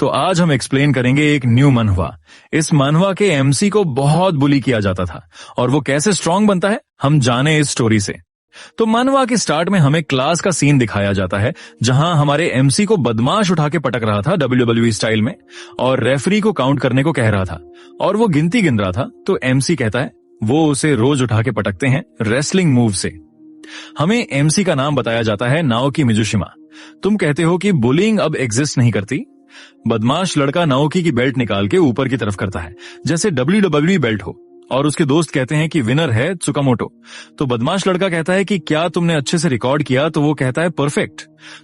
तो आज हम एक्सप्लेन करेंगे एक न्यू मनहवा। इस मनहवा के एमसी को बहुत बुली किया जाता था और वो कैसे स्ट्रांग बनता है हम जाने इस स्टोरी से। तो मनहवा के स्टार्ट में हमें क्लास का सीन दिखाया जाता है जहां हमारे एमसी को बदमाश उठा के पटक रहा था WWE स्टाइल में और रेफरी को काउंट करने को कह रहा था और वो गिनती गिन रहा था। तो एमसी कहता है वो उसे रोज उठा के पटकते हैं रेसलिंग मूव से। हमें एमसी का नाम बताया जाता है नाओकी मिजुशिमा। तुम कहते हो कि बुलिंग अब एग्जिस्ट नहीं करती। बदमाश लड़का नाओकी की बेल्ट निकाल के ऊपर की तरफ करता है जैसे WWE बेल्ट हो और उसके दोस्त कहते हैं कि विनर है त्सुकामोटो। तो बदमाश लड़का कहता है कि क्या तुमने अच्छे से रिकॉर्ड किया? तो वो कहता है परफेक्ट।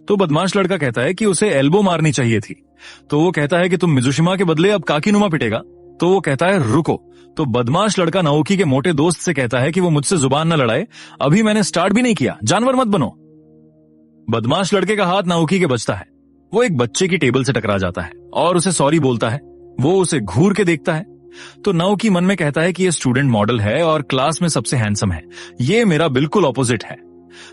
तो बदमाश लड़का कहता है कि उसे एल्बो मारनी चाहिए थी। तो वो कहता है कि तुम मिजुशिमा के बदले अब काकीनुमा पिटेगा। तो वो कहता है रुको। तो बदमाश लड़का नाओकी के मोटे दोस्त से कहता है कि वो मुझसे जुबान न लड़ाए, अभी मैंने स्टार्ट भी नहीं किया, जानवर मत बनो। बदमाश लड़के का हाथ नाओकी के बचता है। वो एक बच्चे की टेबल से टकरा जाता है और उसे सॉरी बोलता है। वो उसे घूर के देखता है तो नाओकी मन में कहता है कि ये स्टूडेंट मॉडल है और क्लास में सबसे हैंडसम है, ये मेरा बिल्कुल ऑपोजिट है।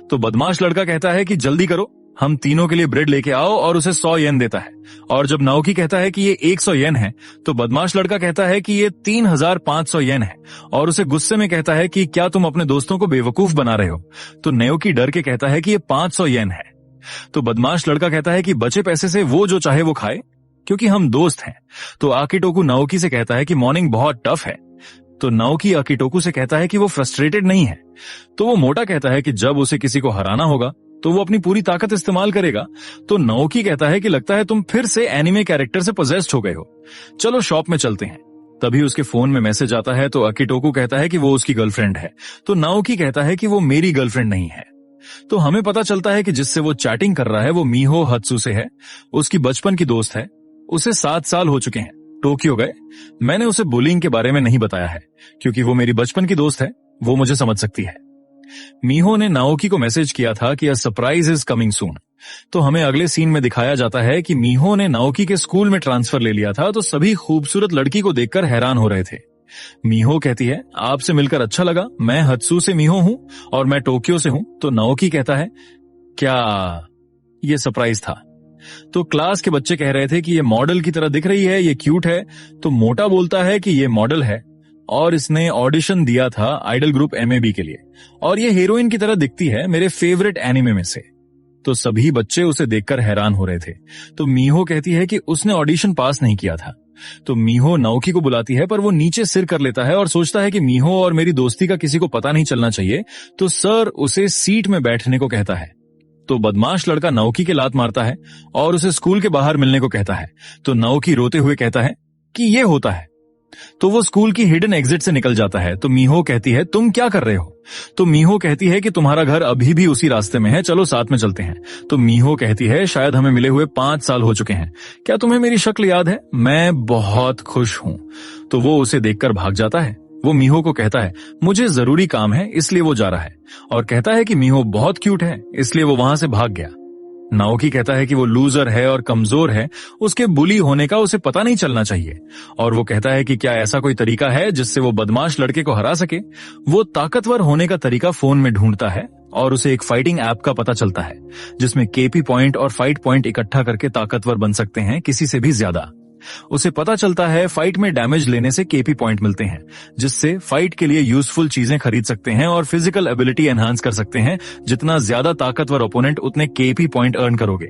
तो बदमाश लड़का कहता है कि जल्दी करो, हम तीनों के लिए ब्रेड लेके आओ और उसे 100 येन देता है। और जब नाओकी कहता है कि ये 100 येन है तो बदमाश लड़का कहता है कि ये 3500 येन है और उसे गुस्से में कहता है कि क्या तुम अपने दोस्तों को बेवकूफ बना रहे हो? तो नाओकी डर के कहता है कि ये 500 येन है। तो बदमाश लड़का कहता है कि बचे पैसे से वो जो चाहे वो खाए क्योंकि हम दोस्त हैं। तो आकिटोकू नाओकी से कहता है कि मॉर्निंग बहुत टफ है। तो नाओकी आकिटोकू से कहता है कि वो फ्रस्ट्रेटेड नहीं है। तो वो मोटा कहता है कि जब उसे किसी को हराना होगा तो वो अपनी पूरी ताकत इस्तेमाल करेगा। तो नाओकी कहता है कि लगता है तुम फिर से एनिमे कैरेक्टर से पोजेस्ड हो गए हो, चलो शॉप में चलते हैं। तभी उसके फोन में मैसेज आता है तो आकिटोकू कहता है कि वो उसकी गर्लफ्रेंड है। तो नाओकी कहता है कि वो मेरी गर्लफ्रेंड नहीं है। तो हमें पता चलता है कि जिससे वो चैटिंग कर रहा है वो मीहो हत्सुसे है, उसकी बचपन की दोस्त है। उसे 7 साल हो चुके हैं, टोक्यो गए। मैंने उसे बुलिंग के बारे में नहीं बताया है क्योंकि वो मेरी बचपन की दोस्त है, वो मुझे समझ सकती है। मीहो ने नाओकी को मैसेज किया था कि a surprise is coming soon. तो हमें अगले सीन में दिखाया जाता है कि मीहो ने नाओकी के स्कूल में ट्रांसफर ले लिया था। तो सभी खूबसूरत लड़की को देखकर हैरान हो रहे थे। मीहो कहती है आपसे मिलकर अच्छा लगा, मैं हत्सु से मीहो हूं और मैं टोक्यो से हूं। तो नाओकी कहता है क्या ये सरप्राइज था? तो क्लास के बच्चे कह रहे थे कि ये मॉडल की तरह दिख रही है, ये क्यूट है। तो मोटा बोलता है कि ये मॉडल है और इसने ऑडिशन दिया था आइडल ग्रुप MAB के लिए और ये हीरोइन की तरह दिखती है मेरे फेवरेट एनिमे में से। तो सभी बच्चे उसे देखकर हैरान हो रहे थे। तो मीहो कहती है कि उसने ऑडिशन पास नहीं किया था। तो मीहो नाओकी को बुलाती है पर वो नीचे सिर कर लेता है और सोचता है कि मीहो और मेरी दोस्ती का किसी को पता नहीं चलना चाहिए। तो सर उसे सीट में बैठने को कहता है। तो बदमाश लड़का नाओकी के लात मारता है और उसे स्कूल के बाहर मिलने को कहता है। तो नाओकी रोते हुए कहता है कि ये होता है। तो वो स्कूल की हिडन एग्जिट से निकल जाता है। तो मीहो कहती है तुम क्या कर रहे हो? तो मीहो कहती है कि तुम्हारा घर अभी भी उसी रास्ते में है, चलो साथ में चलते हैं। तो मीहो कहती है शायद हमें मिले हुए 5 साल हो चुके हैं, क्या तुम्हें मेरी शक्ल याद है? मैं बहुत खुश हूं। तो वो उसे देखकर भाग जाता है। वो मीहो को कहता है मुझे जरूरी काम है इसलिए वो जा रहा है और कहता है कि मीहो बहुत क्यूट है इसलिए वो वहां से भाग गया। नाओकी कहता है कि वो लूजर है और कमजोर है, उसके बुली होने का उसे पता नहीं चलना चाहिए। और वो कहता है कि क्या ऐसा कोई तरीका है जिससे वो बदमाश लड़के को हरा सके। वो ताकतवर होने का तरीका फोन में ढूंढता है और उसे एक फाइटिंग ऐप का पता चलता है जिसमें KP पॉइंट और फाइट पॉइंट इकट्ठा करके ताकतवर बन सकते हैं, किसी से भी ज्यादा। उसे पता चलता है फाइट में डैमेज लेने से KP पॉइंट मिलते हैं जिससे फाइट के लिए यूजफुल चीजें खरीद सकते हैं और फिजिकल एबिलिटी एनहांस कर सकते हैं। जितना ज्यादा ताकतवर ओपोनेंट उतने KP पॉइंट अर्न करोगे।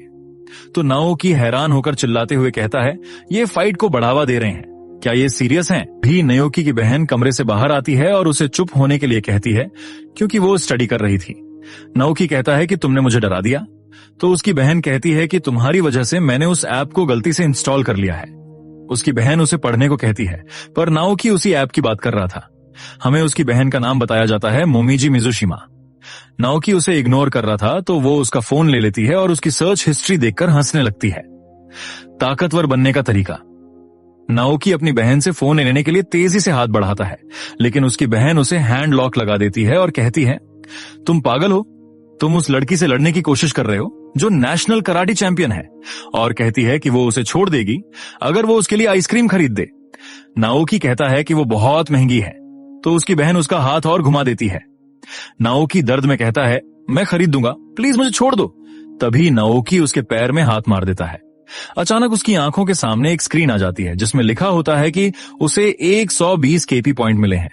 तो नाओकी हैरान होकर चिल्लाते हुए कहता है ये फाइट को बढ़ावा दे रहे हैं, क्या ये सीरियस हैं? भी नाओकी की बहन कमरे से बाहर आती है और उसे चुप होने के लिए कहती है क्योंकि वो स्टडी कर रही थी। नाओकी कहता है कि तुमने मुझे डरा दिया। तो उसकी बहन कहती है कि तुम्हारी वजह से मैंने उस ऐप को गलती से इंस्टॉल कर लिया है। उसकी बहन उसे पढ़ने को कहती है पर नाओकी उसी ऐप की बात कर रहा था। हमें उसकी बहन का नाम बताया जाता है मोमिजी मिजुशिमा। नाओकी उसे इग्नोर कर रहा था तो वो उसका फोन ले लेती है और उसकी सर्च हिस्ट्री देखकर हंसने लगती है। ताकतवर बनने का तरीका। नाओकी अपनी बहन से फोन लेने के लिए तेजी से हाथ बढ़ाता है लेकिन उसकी बहन उसे हैंड लॉक लगा देती है और कहती है तुम पागल हो, तुम उस लड़की से लड़ने की कोशिश कर रहे हो जो नेशनल कराटे चैंपियन है। और कहती है कि वो उसे छोड़ देगी अगर वो उसके लिए आइसक्रीम खरीद दे। नाओकी कहता है कि वो बहुत महंगी है तो उसकी बहन उसका हाथ और घुमा देती है। नाओकी दर्द में कहता है मैं खरीद दूंगा, प्लीज मुझे छोड़ दो। तभी नाओकी उसके पैर में हाथ मार देता है। अचानक उसकी आंखों के सामने एक स्क्रीन आ जाती है जिसमें लिखा होता है कि उसे 120 केपी पॉइंट मिले हैं।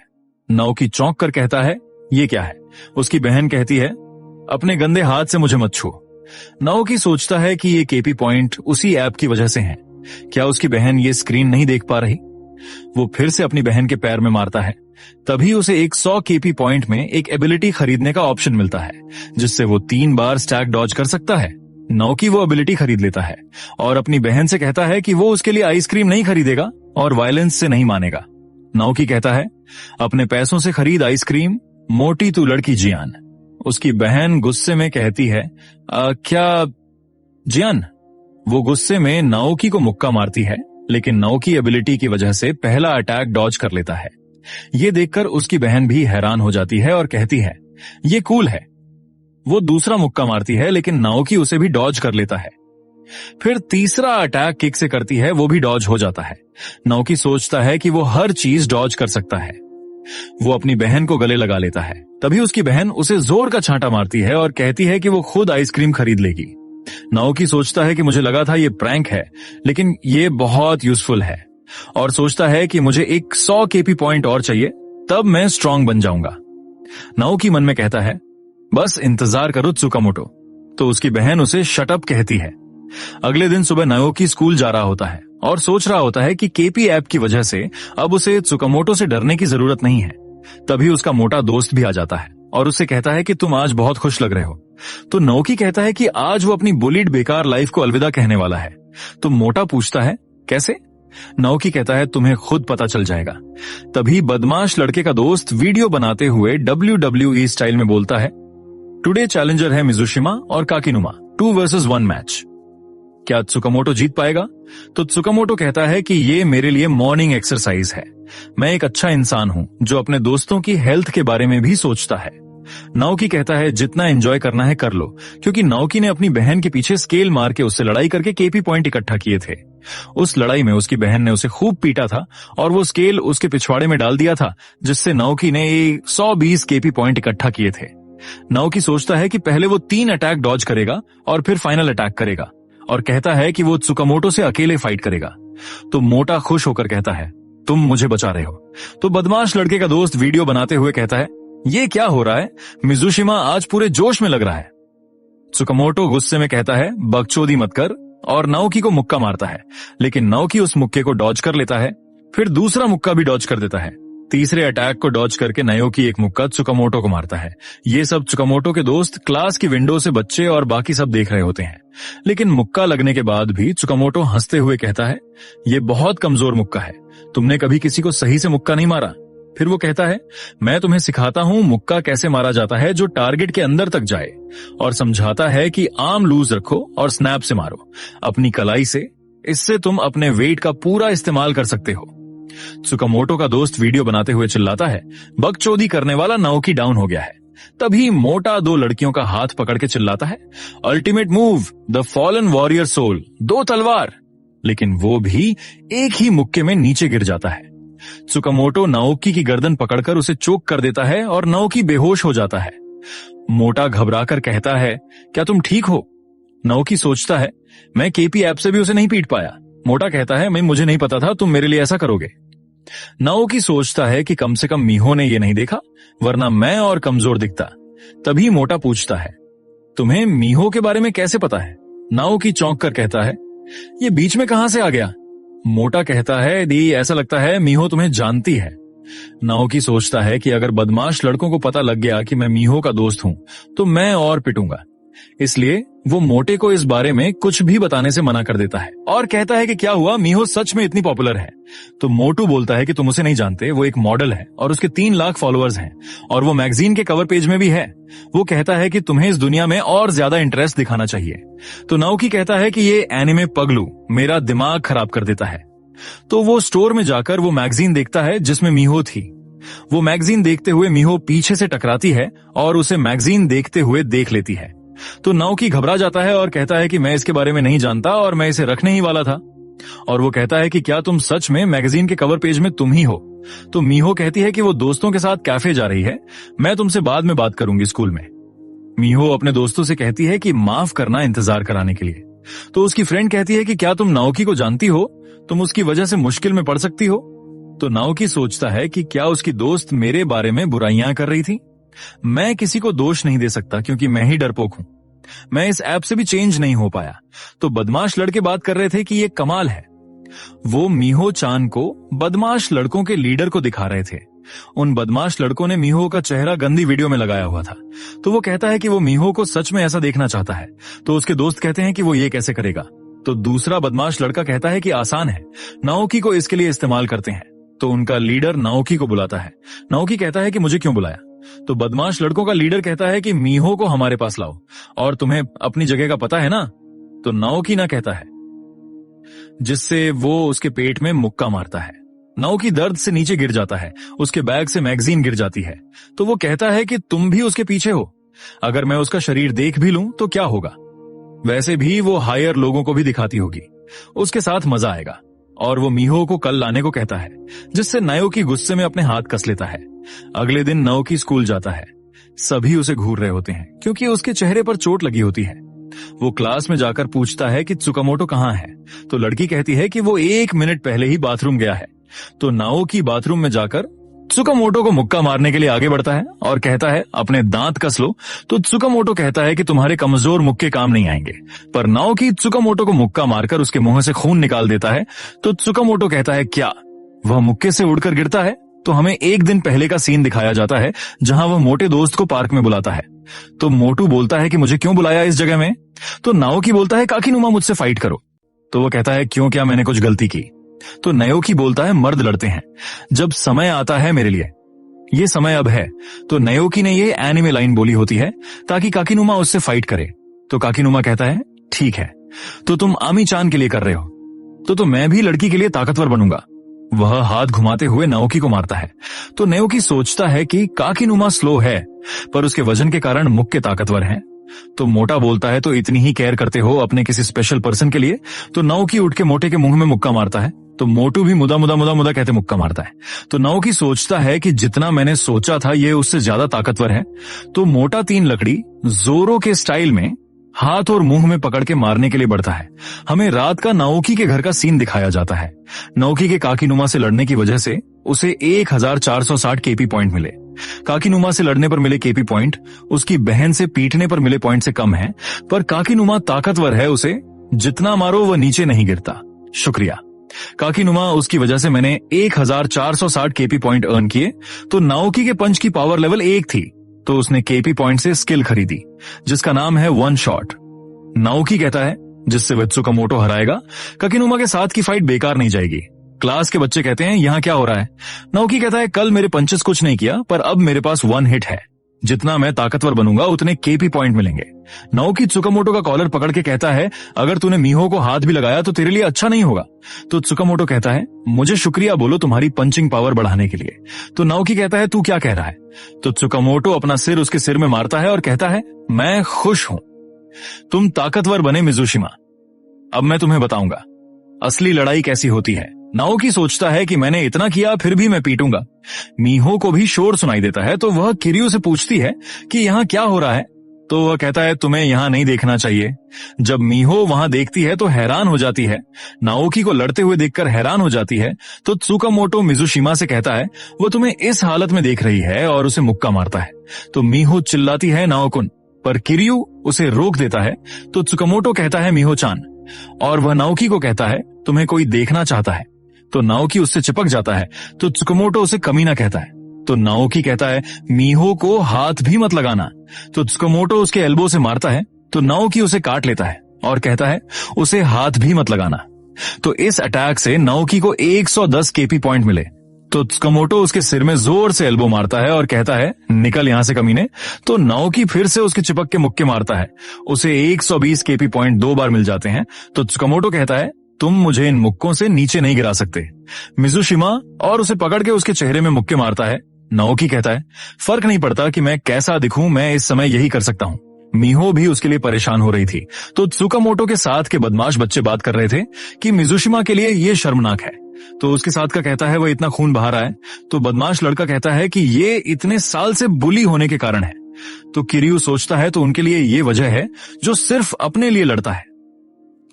नाओकी चौंक कर कहता है, ये क्या है? उसकी बहन कहती है, अपने गंदे हाथ से मुझे मत छू। नाओकी सोचता है कि ये केपी पॉइंट उसी ऐप की वजह से हैं। क्या उसकी बहन ये स्क्रीन नहीं देख पा रही? वो फिर से अपनी बहन के पैर में मारता है। तभी उसे 100 केपी पॉइंट में एक एबिलिटी खरीदने का ऑप्शन मिलता है जिससे वो 3 बार स्टैक डॉज कर सकता है। नाओकी वो एबिलिटी खरीद लेता है और अपनी बहन से कहता है कि वो उसके लिए आइसक्रीम नहीं खरीदेगा और वायलेंस से नहीं मानेगा। नाओकी कहता है, अपने पैसों से खरीद आइसक्रीम, मोटी तू लड़की जियान। उसकी बहन गुस्से में कहती है, क्या जियान? वो गुस्से में नाओकी को मुक्का मारती है, लेकिन नाओकी एबिलिटी की वजह से पहला अटैक डॉज कर लेता है। ये देखकर उसकी बहन भी हैरान हो जाती है और कहती है, ये कूल है। वो दूसरा मुक्का मारती है, लेकिन नाओकी उसे भी डॉज कर लेता है। फिर तीसरा अटैक किक से करती है, वो भी डॉज हो जाता है। नाओकी सोचता है कि वो हर चीज डॉज कर सकता है। वो अपनी बहन को गले लगा लेता है। तभी उसकी बहन उसे जोर का छांटा मारती है और कहती है कि वो खुद आइसक्रीम खरीद लेगी। नाओकी सोचता है कि मुझे लगा था ये प्रैंक है, लेकिन ये बहुत यूजफुल है, और सोचता है कि मुझे 100 केपी पॉइंट और चाहिए, तब मैं स्ट्रांग बन जाऊंगा। नाओकी मन में कहता है, बस इंतजार करो त्सुकामोटो। तो उसकी बहन उसे शट अप कहती है। अगले दिन सुबह नाओकी स्कूल जा रहा होता है और सोच रहा होता है कि केपी ऐप की वजह से अब उसे त्सुकामोटो से डरने की जरूरत नहीं है। तभी उसका मोटा दोस्त भी आ जाता है और उससे कहता है कि तुम आज बहुत खुश लग रहे हो। तो नाओकी कहता है कि आज वो अपनी बुलीड बेकार लाइफ को अलविदा कहने वाला है। तो मोटा पूछता है, कैसे? नाओकी कहता है, तुम्हें खुद पता चल जाएगा। तभी बदमाश लड़के का दोस्त वीडियो बनाते हुए WWE स्टाइल में बोलता है, टुडे चैलेंजर है मिजुशिमा और काकिनुमा, 2 वर्सेस 1 मैच। क्या त्सुकामोटो जीत पाएगा? तो त्सुकामोटो कहता है कि ये मेरे लिए मॉर्निंग एक्सरसाइज है। मैं एक अच्छा इंसान हूं जो अपने दोस्तों की हेल्थ के बारे में भी सोचता है। नाओकी कहता है, जितना एंजॉय करना है कर लो, क्योंकि नाओकी ने अपनी बहन के पीछे स्केल मार के उससे लड़ाई करके केपी पॉइंट इकट्ठा किए थे। उस लड़ाई में उसकी बहन ने उसे खूब पीटा था और वो स्केल उसके पिछवाड़े में डाल दिया था, जिससे नाओकी ने 120 केपी पॉइंट इकट्ठा किए थे। नाओकी सोचता है कि पहले वो 3 अटैक डॉज करेगा और फिर फाइनल अटैक करेगा, और कहता है कि वो त्सुकामोटो से अकेले फाइट करेगा। तो मोटा खुश होकर कहता है, तुम मुझे बचा रहे हो। तो बदमाश लड़के का दोस्त वीडियो बनाते हुए कहता है, ये क्या हो रहा है? मिजुशिमा आज पूरे जोश में लग रहा है। त्सुकामोटो गुस्से में कहता है, बकचोदी मत कर, और नाओकी को मुक्का मारता है, लेकिन नाओकी उस मुक्के को डॉज कर लेता है। फिर दूसरा मुक्का भी डॉज कर देता है। तीसरे अटैक को डॉज करके नाओकी एक मुक्का त्सुकामोटो को मारता है। ये सब त्सुकामोटो के दोस्त क्लास की विंडो से बच्चे और बाकी सब देख रहे होते हैं, लेकिन मुक्का लगने के बाद भी त्सुकामोटो हंसते हुए कहता है, ये बहुत कमजोर मुक्का है, तुमने कभी किसी को सही से मुक्का नहीं मारा। फिर वो कहता है, मैं तुम्हें सिखाता हूं मुक्का कैसे मारा जाता है जो टारगेट के अंदर तक जाए, और समझाता है कि आर्म लूज रखो और स्नैप से मारो, अपनी कलाई से। इससे तुम अपने वेट का पूरा इस्तेमाल कर सकते हो। त्सुकामोटो का दोस्त वीडियो बनाते हुए चिल्लाता है, बकचोदी करने वाला नाओकी डाउन हो गया है। तभी मोटा 2 लड़कियों का हाथ पकड़ के चिल्लाता है, ultimate move, the fallen warrior soul, 2 तलवार। लेकिन वो भी एक ही मुक्के में नीचे गिर जाता है। त्सुकामोटो नाओकी की गर्दन पकड़कर उसे चोक कर देता है और नाओकी बेहोश हो जाता है। मोटा घबराकर कहता है, क्या तुम ठीक हो? नाओकी सोचता है, मैं केपी ऐप से भी उसे नहीं पीट पाया। मोटा कहता है, मैं मुझे नहीं पता था तुम मेरे लिए ऐसा करोगे। नाओकी सोचता है कि कम से कम मीहो ने ये नहीं देखा, वरना मैं और कमजोर दिखता। तभी मोटा पूछता है, तुम्हें मीहो के बारे में कैसे पता है? नाओकी चौंक कर कहता है, ये बीच में कहां से आ गया? मोटा कहता है, दी ऐसा लगता है मीहो तुम्हें जानती है। नाओकी सोचता है कि अगर बदमाश लड़कों को पता लग गया कि मैं मीहो का दोस्त हूं तो मैं और पिटूंगा, इसलिए वो मोटे को इस बारे में कुछ भी बताने से मना कर देता है और कहता है कि क्या हुआ, मीहो सच में इतनी पॉपुलर है? तो मोटू बोलता है कि तुम उसे नहीं जानते, वो एक मॉडल है और उसके 3 लाख फॉलोअर्स हैं और वो मैगजीन के कवर पेज में भी है। वो कहता है कि तुम्हें इस दुनिया में और ज्यादा इंटरेस्ट दिखाना चाहिए। तो नाओकी कहता है कि ये एनिमे पगलू मेरा दिमाग खराब कर देता है। तो वो स्टोर में जाकर वो मैगजीन देखता है जिसमें मीहो थी। वो मैगजीन देखते हुए मीहो पीछे से टकराती है और उसे मैगजीन देखते हुए देख लेती है। तो नाओकी घबरा जाता है और कहता है कि मैं इसके बारे में नहीं जानता और मैं इसे रखने ही वाला था। और वो कहता है कि क्या तुम सच में मैगजीन के कवर पेज में तुम ही हो? तो मीहो कहती है कि वो दोस्तों के साथ कैफे जा रही है, मैं तुमसे बाद में बात करूंगी स्कूल में। मीहो अपने दोस्तों से कहती है कि माफ करना इंतजार कराने के लिए। तो उसकी फ्रेंड कहती है कि क्या तुम नाओकी को जानती हो, तुम उसकी वजह से मुश्किल में पड़ सकती हो। तो नाओकी सोचता है कि क्या उसकी दोस्त मेरे बारे में बुराइयां कर रही थी। मैं किसी को दोष नहीं दे सकता क्योंकि मैं ही डरपोक हूं। मैं इस ऐप से भी चेंज नहीं हो पाया। तो बदमाश लड़के बात कर रहे थे कि ये कमाल है। वो मीहो चान को बदमाश लड़कों के लीडर को दिखा रहे थे। उन बदमाश लड़कों ने मीहो का चेहरा गंदी वीडियो में लगाया हुआ था। तो वो कहता है कि वो मीहो को सच में ऐसा देखना चाहता है। तो उसके दोस्त कहते हैं कि वो ये कैसे करेगा। तो दूसरा बदमाश लड़का कहता है कि आसान है, नाओकी को इसके लिए इस्तेमाल करते हैं। तो उनका लीडर नाओकी को बुलाता है। नाओकी कहता है कि मुझे क्यों बुलाया। तो बदमाश लड़कों का लीडर कहता है कि मीहो को हमारे पास लाओ, और तुम्हें अपनी जगह का पता है ना। तो नाओकी ना कहता है, जिससे वो उसके पेट में मुक्का मारता है। नाओकी दर्द से नीचे गिर जाता है। उसके बैग से मैगजीन गिर जाती है। तो वो कहता है कि तुम भी उसके पीछे हो। अगर मैं उसका शरीर देख भी लूं तो क्या होगा, वैसे भी वो हायर लोगों को भी दिखाती होगी, उसके साथ मजा आएगा। और वो मीहो को कल लाने को कहता है, जिससे नाओकी गुस्से में अपने हाथ कस लेता है। अगले दिन नाओकी स्कूल जाता है। सभी उसे घूर रहे होते हैं क्योंकि उसके चेहरे पर चोट लगी होती है। वो क्लास में जाकर पूछता है कि त्सुकामोटो कहाँ है। तो लड़की कहती है कि वो 1 मिनट पहले ही बाथरूम गया है। तो नाओकी बाथरूम में जाकर त्सुकामोटो को मुक्का मारने के लिए आगे बढ़ता है और कहता है अपने दांत कस लो। तो त्सुकामोटो कहता है कि तुम्हारे कमजोर मुक्के काम नहीं आएंगे। पर नाओकी त्सुकामोटो को मुक्का मारकर उसके मुंह से खून निकाल देता है। तो त्सुकामोटो कहता है क्या वह मुक्के से उड़कर गिरता है। तो हमें 1 दिन पहले का सीन दिखाया जाता है जहां वह मोटे दोस्त को पार्क में बुलाता है। तो मोटू बोलता है कि मुझे क्यों बुलाया इस जगह में। तो नाओकी बोलता है काकीनुमा मुझसे फाइट करो। तो वो कहता है क्यों, क्या मैंने कुछ गलती की। तो नाओकी बोलता है मर्द लड़ते हैं जब समय आता है मेरे लिए, ये समय अब है। तो नाओकी ने ये एनिमे लाइन बोली होती है ताकि काकीनुमा उससे फाइट करे। तो काकीनुमा कहता है ठीक है, तो तुम आमी चान के लिए कर रहे हो, तो मैं भी लड़की के लिए ताकतवर बनूंगा। वह हाथ घुमाते हुए नाओकी को मारता है। तो नाओकी सोचता है कि काकीनुमा स्लो है पर उसके वजन के कारण मुक्के ताकतवर हैं। तो मोटा बोलता है तो इतनी ही केयर करते हो अपने किसी स्पेशल पर्सन के लिए। तो नाओकी उठ के मोटे के मुंह में मुक्का मारता है। तो मोटू भी मुदा मुदा मुदा मुदा कहते मुक्का मारता है। तो नाओकी सोचता है कि जितना मैंने सोचा था ये उससे ज्यादा ताकतवर है। तो मोटा 3 लकड़ी जोरो के स्टाइल में हाथ और मुंह में पकड़ के मारने के लिए बढ़ता है। हमें रात का नाओकी के घर का सीन दिखाया जाता है। नाओकी के काकीनुमा से लड़ने की वजह से उसे 1460 केपी पॉइंट मिले। काकीनुमा से लड़ने पर मिले केपी पॉइंट उसकी बहन से पीटने पर मिले पॉइंट से कम है। पर काकीनुमा ताकतवर है, उसे जितना मारो वह नीचे नहीं गिरता। शुक्रिया काकीनुमा, उसकी वजह से मैंने 1460 केपी पॉइंट अर्न किए। तो नाओकी के पंच की पावर लेवल 1 थी। तो उसने केपी पॉइंट से स्किल खरीदी जिसका नाम है वन शॉट। नाओकी कहता है जिससे वह त्सुकामोटो हराएगा। काकीनुमा के साथ की फाइट बेकार नहीं जाएगी। क्लास के बच्चे कहते हैं यहाँ क्या हो रहा है। नाओकी कहता है कल मेरे पंचेस कुछ नहीं किया पर अब मेरे पास 1 हिट है। जितना मैं ताकतवर बनूंगा उतने केपी पॉइंट मिलेंगे। नाओकी त्सुकामोटो का कॉलर पकड़ के कहता है अगर तूने मीहो को हाथ भी लगाया तो तेरे लिए अच्छा नहीं होगा। तो त्सुकामोटो कहता है मुझे शुक्रिया बोलो तुम्हारी पंचिंग पावर बढ़ाने के लिए। तो नाओकी कहता है तू क्या कह रहा है। तो त्सुकामोटो अपना सिर उसके सिर में मारता है और कहता है मैं खुश हूं, तुम ताकतवर बने मिजुशिमा। अब मैं तुम्हें बताऊंगा असली लड़ाई कैसी होती है। नाओकी सोचता है कि मैंने इतना किया फिर भी मैं पीटूंगा। मीहो को भी शोर सुनाई देता है तो वह किरियो से पूछती है कि यहाँ क्या हो रहा है। तो वह कहता है तुम्हें यहाँ नहीं देखना चाहिए। जब मीहो वहां देखती है तो हैरान हो जाती है। नाओकी को लड़ते हुए देखकर हैरान हो जाती है। तो त्सुकामोटो मिजुशिमा से कहता है वो तुम्हें इस हालत में देख रही है और उसे मुक्का मारता है। तो मीहो चिल्लाती है नाओकुन, पर किरियो उसे रोक देता है। तो त्सुकामोटो कहता है मीहो चान, और वह नाओकी को कहता है तुम्हें कोई देखना चाहता है। तो नाओकी उससे चिपक जाता है। तो त्सुकामोटो उसे कमीना कहता है। तो नाओकी कहता है मीहो को हाथ भी मत लगाना। तो त्सुकामोटो उसके एल्बो से मारता है। तो नाओकी उसे काट लेता है और कहता है उसे हाथ भी मत लगाना। तो इस अटैक से नाओकी को 110 केपी पॉइंट मिले। तो त्सुकामोटो उसके सिर में जोर से एल्बो मारता है और कहता है निकल यहां से कमीने। तो नाओकी फिर से उसके चिपक के मुक्के मारता है। उसे 120 केपी पॉइंट 2 बार मिल जाते हैं। तो त्सुकामोटो कहता है तुम मुझे इन मुक्कों से नीचे नहीं गिरा सकते। मिजुशिमा और उसे पकड़ के उसके चेहरे में मुक्के मारता है। नाओकी कहता है फर्क नहीं पड़ता कि मैं कैसा दिखूं, मैं इस समय यही कर सकता हूं। मीहो भी उसके लिए परेशान हो रही थी। तो त्सुकामोटो के साथ के बदमाश बच्चे बात कर रहे थे कि मिजुशिमा के लिए ये शर्मनाक है। तो उसके साथ का कहता है वह इतना खून बहा रहा है। तो बदमाश लड़का कहता है कि ये इतने साल से बुली होने के कारण है। तो किरियो सोचता है तो उनके लिए ये वजह है जो सिर्फ अपने लिए लड़ता है।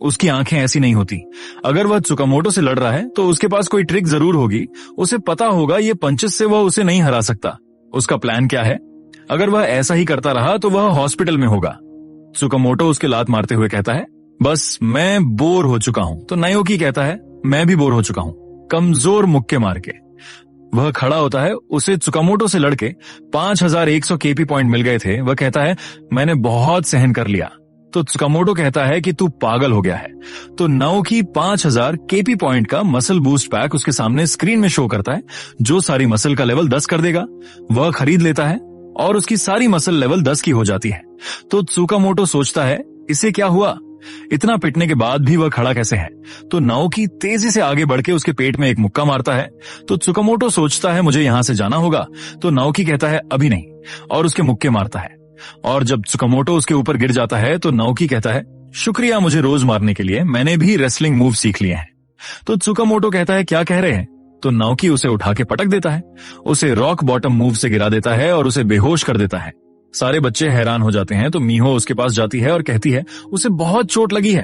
उसकी आंखें ऐसी नहीं होती। अगर वह त्सुकामोटो से लड़ रहा है तो उसके पास कोई ट्रिक जरूर होगी। उसे पता होगा ये पंचेस से वह उसे नहीं हरा सकता। उसका प्लान क्या है? अगर वह ऐसा ही करता रहा तो वह हॉस्पिटल में होगा। त्सुकामोटो उसके लात मारते हुए कहता है, बस मैं बोर हो चुका हूं। तो नाओकी कहता है, मैं भी बोर हो चुका हूं, कमजोर मुक्के मार के। वह खड़ा होता है। उसे त्सुकामोटो से लड़के 5100 केपी पॉइंट मिल गए थे। वह कहता है, मैंने बहुत सहन कर लिया। तो त्सुकामोटो कहता है कि तू पागल हो गया है। तो नाओकी 5000 केपी पॉइंट का मसल बूस्ट पैक उसके सामने स्क्रीन में शो करता है, जो सारी मसल का लेवल 10 कर देगा। वह खरीद लेता है और उसकी सारी मसल लेवल 10 की हो जाती है। तो त्सुकामोटो सोचता है, इसे क्या हुआ? इतना पिटने के बाद भी वह खड़ा कैसे है? तो नाओकी तेजी से आगे बढ़ के उसके पेट में एक मुक्का मारता है। तो त्सुकामोटो सोचता है, मुझे यहां से जाना होगा। तो नाओकी कहता है, अभी नहीं, और उसके मुक्के मारता है। और जब त्सुकामोटो उसके ऊपर गिर जाता है तो नाओकी कहता है, शुक्रिया मुझे रोज मारने के लिए, मैंने भी रेसलिंग मूव सीख लिए हैं। तो त्सुकामोटो कहता है, क्या कह रहे हैं? तो नाओकी उसे उठा के पटक देता है, उसे रॉक बॉटम मूव से गिरा देता है और उसे बेहोश कर देता है। सारे बच्चे हैरान हो जाते हैं। तो मीहो उसके पास जाती है और कहती है, उसे बहुत चोट लगी है,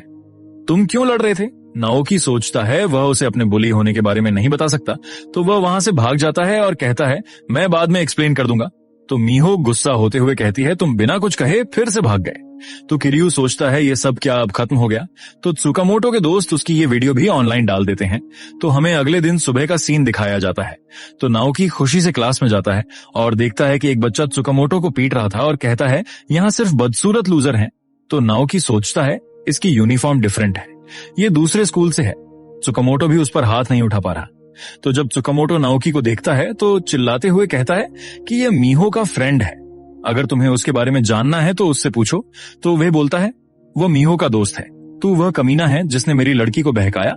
तुम क्यों लड़ रहे थे? नाओकी सोचता है वह उसे अपने बुली होने के बारे में नहीं बता सकता, तो वह वहां से भाग जाता है और कहता है, मैं बाद में एक्सप्लेन कर दूंगा। तो मीहो गुस्सा होते हुए कहती है, तुम बिना कुछ कहे फिर से भाग गए। तो किरियू सोचता है ये सब क्या अब खत्म हो गया? तो त्सुकामोटो के दोस्त उसकी ये वीडियो भी ऑनलाइन डाल देते हैं। तो हमें अगले दिन सुबह का सीन दिखाया जाता है। तो नाओकी खुशी से क्लास में जाता है और देखता है कि एक बच्चा त्सुकामोटो को पीट रहा था और कहता है, यहाँ सिर्फ बदसूरत लूजर हैं। तो नाओकी सोचता है, इसकी यूनिफॉर्म डिफरेंट है, ये दूसरे स्कूल से है। त्सुकामोटो भी उस पर हाथ नहीं उठा पा रहा। तो जब त्सुकामोटो नाओकी को देखता है तो चिल्लाते हुए कहता है कि यह मीहो का फ्रेंड है, अगर तुम्हें उसके बारे में जानना है तो उससे पूछो। तो वह बोलता है, वह मीहो का दोस्त है, तू वह कमीना है जिसने मेरी लड़की को बहकाया।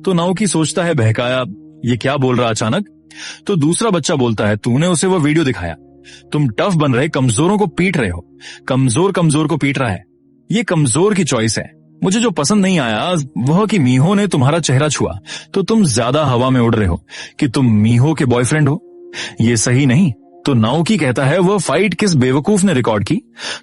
तो नाओकी सोचता है, बहकाया, ये क्या बोल रहा अचानक? तो दूसरा बच्चा बोलता है, तूने उसे वह वीडियो दिखाया, तुम टफ बन रहे कमजोरों को पीट रहे हो, कमजोर कमजोर को पीट रहा है, ये कमजोर की चॉइस है। मुझे जो पसंद नहीं आया वह कि मीहो ने तुम्हारा चेहरा छुआ, तो तुम ज्यादा हवा में उड़ रहे हो कि तुम मीहो के बॉयफ्रेंड हो, ये सही नहीं। तो नाओकी कहता है, वह फाइट किस बेवकूफ ने रिकॉर्ड की?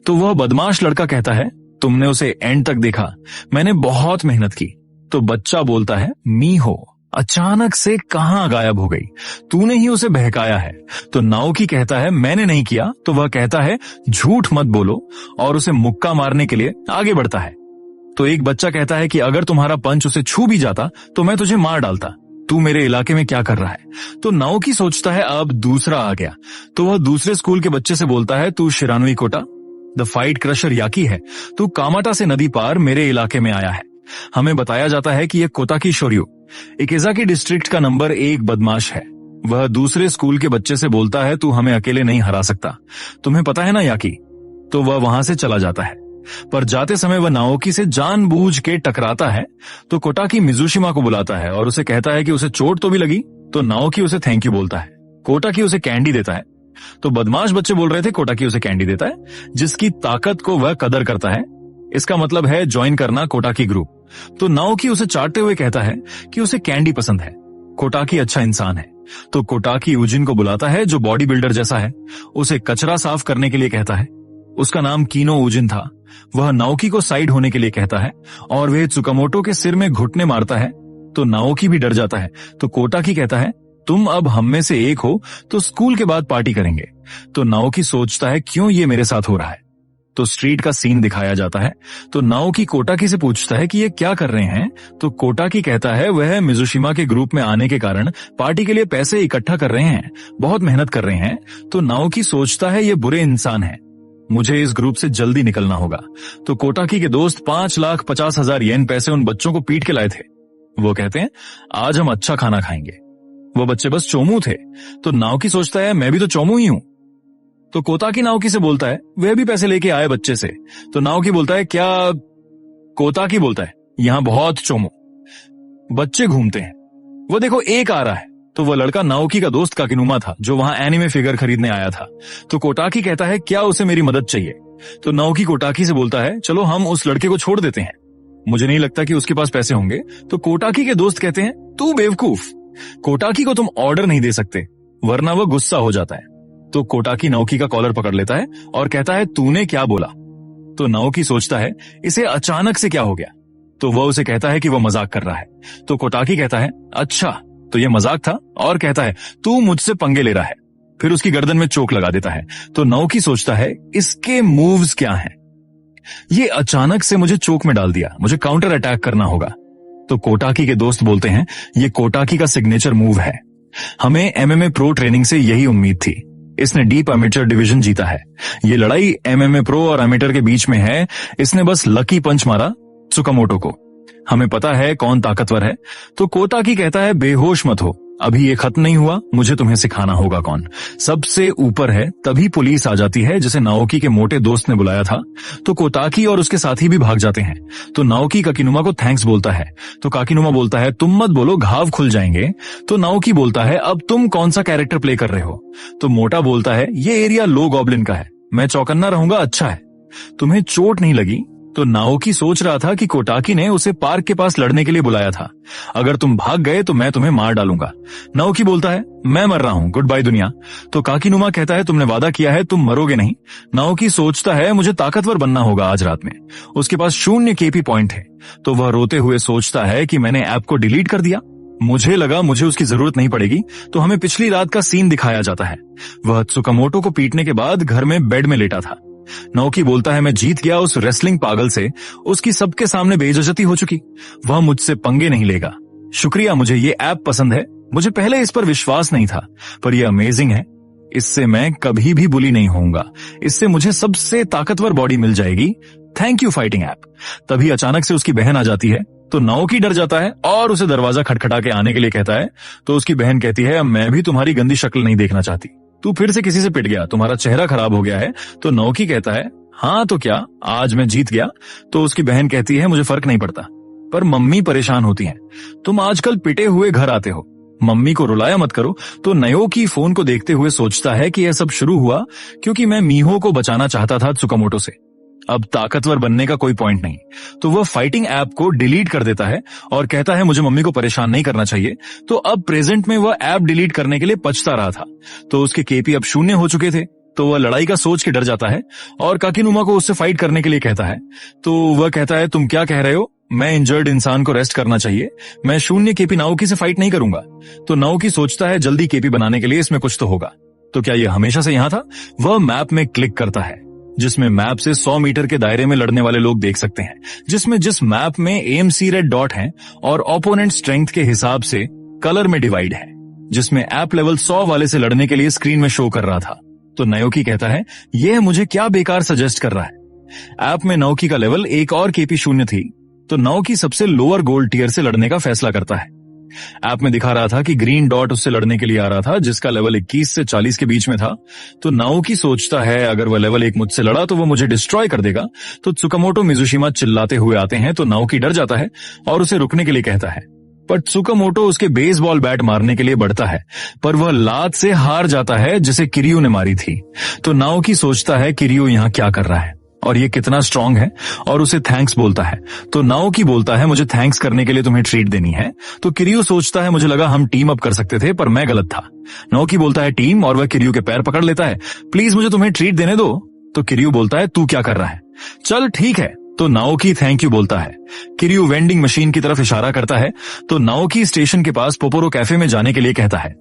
तो वह बदमाश लड़का कहता है, तुमने उसे एंड तक देखा, मैंने बहुत मेहनत की। तो बच्चा बोलता है, मीहो अचानक से कहां गायब हो गई, तूने ही उसे बहकाया है। तो नाओकी कहता है, मैंने नहीं किया। तो वह कहता है, झूठ मत बोलो, और उसे मुक्का मारने के लिए आगे बढ़ता है। तो एक बच्चा कहता है कि अगर तुम्हारा पंच उसे छू भी जाता तो मैं तुझे मार डालता, तू मेरे इलाके में क्या कर रहा है? तो नाओकी सोचता है अब दूसरा आ गया। तो वह दूसरे स्कूल के बच्चे से बोलता है, तू शिरानुई कोटा द फाइट क्रशर याकी है, तू कामाटा से नदी पार मेरे इलाके में आया है। हमें बताया जाता है कि यह कोताकी शोर्यू इकेजाकी डिस्ट्रिक्ट का नंबर 1 बदमाश है। वह दूसरे स्कूल के बच्चे से बोलता है, तू हमें अकेले नहीं हरा सकता, तुम्हें पता है ना याकी। तो वह वहां से चला जाता है, पर जाते समय वह नाओकी से जानबूझ के टकराता है। तो कोटाकी मिजुशिमा को बुलाता है और उसे कहता है कि उसे चोट तो भी लगी। तो नाओकी उसे थैंक यू बोलता है। कोटाकी उसे कैंडी देता है। तो बदमाश बच्चे बोल रहे थे कोटाकी उसे कैंडी देता है, जिसकी ताकत को वह कदर करता है, इसका मतलब है ज्वाइन करना कोटाकी ग्रुप। तो नाओकी उसे चाटते हुए कहता है कि उसे कैंडी पसंद है, कोटाकी अच्छा इंसान है। तो कोटाकी यूजिन को बुलाता है जो बॉडी बिल्डर जैसा है, उसे कचरा साफ करने के लिए कहता है। उसका नाम कीनो यूजिन था। वह नाओकी को साइड होने के लिए कहता है और वह त्सुकामोटो के सिर में घुटने मारता है। तो नाओकी भी डर जाता है। तो कोटाकी कहता है, तुम अब हम में से एक हो तो स्कूल के बाद पार्टी करेंगे। तो नाओकी सोचता है, क्यों ये मेरे साथ हो रहा है? तो स्ट्रीट का सीन दिखाया जाता है। तो नाओकी कोटाकी से पूछता है कि ये क्या कर रहे हैं? तो कोटाकी कहता है, वह मिजुशिमा के ग्रुप में आने के कारण पार्टी के लिए पैसे इकट्ठा कर रहे हैं, बहुत मेहनत कर रहे हैं। तो नाओकी सोचता है, ये बुरे इंसान है, मुझे इस ग्रुप से जल्दी निकलना होगा। तो कोटाकी के दोस्त 5,50,000 येन पैसे उन बच्चों को पीट के लाए थे। वो कहते हैं, आज हम अच्छा खाना खाएंगे। वो बच्चे बस चोमू थे। तो नाओकी सोचता है, मैं भी तो चोमू ही हूं। तो कोताकी नाओकी से बोलता है, वह भी पैसे लेके आए बच्चे से। तो नाओकी बोलता है, क्या? कोताकी बोलता है, यहां बहुत चोमू बच्चे घूमते हैं, वो देखो एक आ रहा है। तो वह लड़का नाओकी का दोस्त काकिनुमा था, जो वहां एनिमे फिगर खरीदने आया था। तो कोटाकी कहता है, क्या उसे मेरी मदद चाहिए? तो नाओकी कोटाकी से बोलता है, चलो हम उस लड़के को छोड़ देते हैं, मुझे नहीं लगता कि उसके पास पैसे होंगे। तो कोटाकी के दोस्त कहते हैं, तू बेवकूफ, कोटाकी को तुम ऑर्डर नहीं दे सकते, वरना वह गुस्सा हो जाता है। तो कोटाकी नाओकी का कॉलर पकड़ लेता है और कहता है, तूने क्या बोला? तो नाओकी सोचता है, इसे अचानक से क्या हो गया? तो कोटाकी कहता है, मैं कुछ नहीं बोला, तुम लोग जो भी बोल रहे थे वो सब गलत था, मैं तुम्हें नहीं जानता, मैं तुम्हें नहीं जानता। तो नाओकी सोचता है, इसे अचानक से क्या हो गया? तो कोटाकी कहता है, तूने क्या बोला? तो नाओकी सोचता है, इसे अचानक से क्या हो गया? तो वह उसे कहता है कि वह मजाक कर रहा है। तो कोटाकी कहता है अच्छा तो ये मजाक था, और कहता है तू मुझसे पंगे ले रहा है। फिर उसकी गर्दन में चोक लगा देता है। तो नाओकी सोचता है इसके मूव्स क्या हैं? ये अचानक से मुझे चोक में डाल दिया, मुझे काउंटर अटैक करना होगा। तो कोटाकी के दोस्त बोलते हैं ये कोटाकी का सिग्नेचर मूव है, हमें एमएमए प्रो ट्रेनिंग से यही उम्मीद थी। इसने डीप अमेटर डिवीजन जीता है। ये लड़ाई एमएमए प्रो और अमेटर के बीच में है। इसने बस लकी पंच मारा त्सुकामोटो को। हमें पता है कौन ताकतवर है। तो कोटाकी कहता है बेहोश मत हो, अभी ये खत्म नहीं हुआ, मुझे तुम्हें सिखाना होगा कौन सबसे ऊपर है। तभी पुलिस आ जाती है जिसे नाओकी के मोटे दोस्त ने बुलाया था। तो कोटाकी और उसके साथी भी भाग जाते हैं। तो नाओकी काकीनुमा को थैंक्स बोलता है। तो काकीनुमा बोलता है तुम मत बोलो, घाव खुल जाएंगे। तो नाओकी बोलता है अब तुम कौन सा कैरेक्टर प्ले कर रहे हो? तो मोटा बोलता है ये एरिया लो गॉब्लिन का है, मैं चौकन्ना रहूंगा, अच्छा है। तुम्हें चोट नहीं लगी? तो नाओकी सोच रहा था कि कोटाकी ने उसे पार्क के पास लड़ने के लिए बुलाया था, अगर तुम भाग गए तो मैं तुम्हें मार डालूंगा। नाओकी बोलता है मैं मर रहा हूं, गुड बाय दुनिया। तो काकीनुमा कहता है तुमने वादा किया है, तुम मरोगे नहीं। नाओकी सोचता है मुझे ताकतवर बनना होगा आज रात में। उसके पास 0 केपी पॉइंट है। तो वह रोते हुए सोचता है कि मैंने ऐप को डिलीट कर दिया, मुझे लगा मुझे उसकी जरूरत नहीं पड़ेगी। तो हमें पिछली रात का सीन दिखाया जाता है। वह त्सुकामोटो को पीटने के बाद घर में बेड में लेटा था। नाओकी बोलता है मैं जीत गया उस रेसलिंग पागल से, उसकी सबके सामने बेइज्जती हो चुकी, वह मुझसे पंगे नहीं लेगा। शुक्रिया, मुझे ये ऐप पसंद है। मुझे पहले इस पर विश्वास नहीं था, पर यह अमेजिंग है। इससे मैं कभी भी बुली नहीं होऊंगा। इससे मुझे सबसे ताकतवर बॉडी मिल जाएगी। Thank you fighting app. तभी अचानक से उसकी बहन आ जाती है। तो नाओकी डर जाता है और उसे दरवाजा खटखटा के आने के लिए कहता है। तो उसकी बहन कहती है मैं भी तुम्हारी गंदी शक्ल नहीं देखना चाहती, तू फिर से किसी से पिट गया, तुम्हारा चेहरा खराब हो गया है। तो नाओकी कहता है हाँ तो क्या, आज मैं जीत गया। तो उसकी बहन कहती है मुझे फर्क नहीं पड़ता, पर मम्मी परेशान होती हैं। तुम आजकल पिटे हुए घर आते हो, मम्मी को रुलाया मत करो। तो नाओकी फोन को देखते हुए सोचता है कि यह सब शुरू हुआ क्योंकि मैं मीहो को बचाना चाहता था त्सुकामोटो से। अब ताकतवर बनने का कोई पॉइंट नहीं। तो वह फाइटिंग ऐप को डिलीट कर देता है और कहता है मुझे मम्मी को परेशान नहीं करना चाहिए। तो अब प्रेजेंट में वह ऐप डिलीट करने के लिए पछता रहा था। तो उसके केपी अब 0 हो चुके थे। तो वह लड़ाई का सोच के डर जाता है और काकीनुमा को उससे फाइट करने के लिए कहता है। तो वह कहता है तुम क्या कह रहे हो, मैं इंजर्ड इंसान को रेस्ट करना चाहिए, मैं 0 केपी नाओकी से फाइट नहीं करूंगा। तो नाओकी सोचता है जल्दी केपी बनाने के लिए इसमें कुछ तो होगा। तो क्या यह हमेशा से यहां था? वह मैप में क्लिक करता है जिसमें मैप से 100 मीटर के दायरे में लड़ने वाले लोग देख सकते हैं, जिसमें जिस मैप में एएमसी रेड डॉट है और ओपोनेंट स्ट्रेंथ के हिसाब से कलर में डिवाइड है, जिसमें ऐप लेवल 100 वाले से लड़ने के लिए स्क्रीन में शो कर रहा था। तो नाओकी कहता है यह मुझे क्या बेकार सजेस्ट कर रहा है। ऐप में नाओकी का लेवल एक और केपी 0 थी। तो नाओकी सबसे लोअर गोल्ड टियर से लड़ने का फैसला करता है। ऐप में दिखा रहा था कि ग्रीन डॉट उससे लड़ने के लिए आ रहा था जिसका लेवल 21 से 40 के बीच में था। तो नाओकी सोचता है अगर वह लेवल 1 मुझसे लड़ा तो वो मुझे डिस्ट्रॉय कर देगा। तो त्सुकामोटो मिजुशिमा चिल्लाते हुए आते हैं। तो नाओकी डर जाता है और उसे रुकने के लिए कहता है, पर त्सुकामोटो उसके बेसबॉल बैट मारने के लिए बढ़ता है, पर वह लात से हार जाता है जिसे किरियो ने मारी थी। तो नाओकी सोचता है किरियो यहाँ क्या कर रहा है और ये कितना स्ट्रांग है, और उसे थैंक्स बोलता है। तो नाओकी बोलता है मुझे थैंक्स करने के लिए तुम्हें ट्रीट देनी है। तो किरियो सोचता है मुझे लगा हम टीम अप कर सकते थे, पर मैं गलत था। नाओकी बोलता है टीम, और वह किरियो के पैर पकड़ लेता है, प्लीज मुझे तुम्हें ट्रीट देने दो। तो किरियो बोलता है तू क्या कर रहा है, चल ठीक है। तो नाओकी थैंक यू बोलता है। किरियो वेंडिंग मशीन की तरफ इशारा करता है। तो नाओकी स्टेशन के पास पोपोरो कैफे में जाने के लिए कहता है,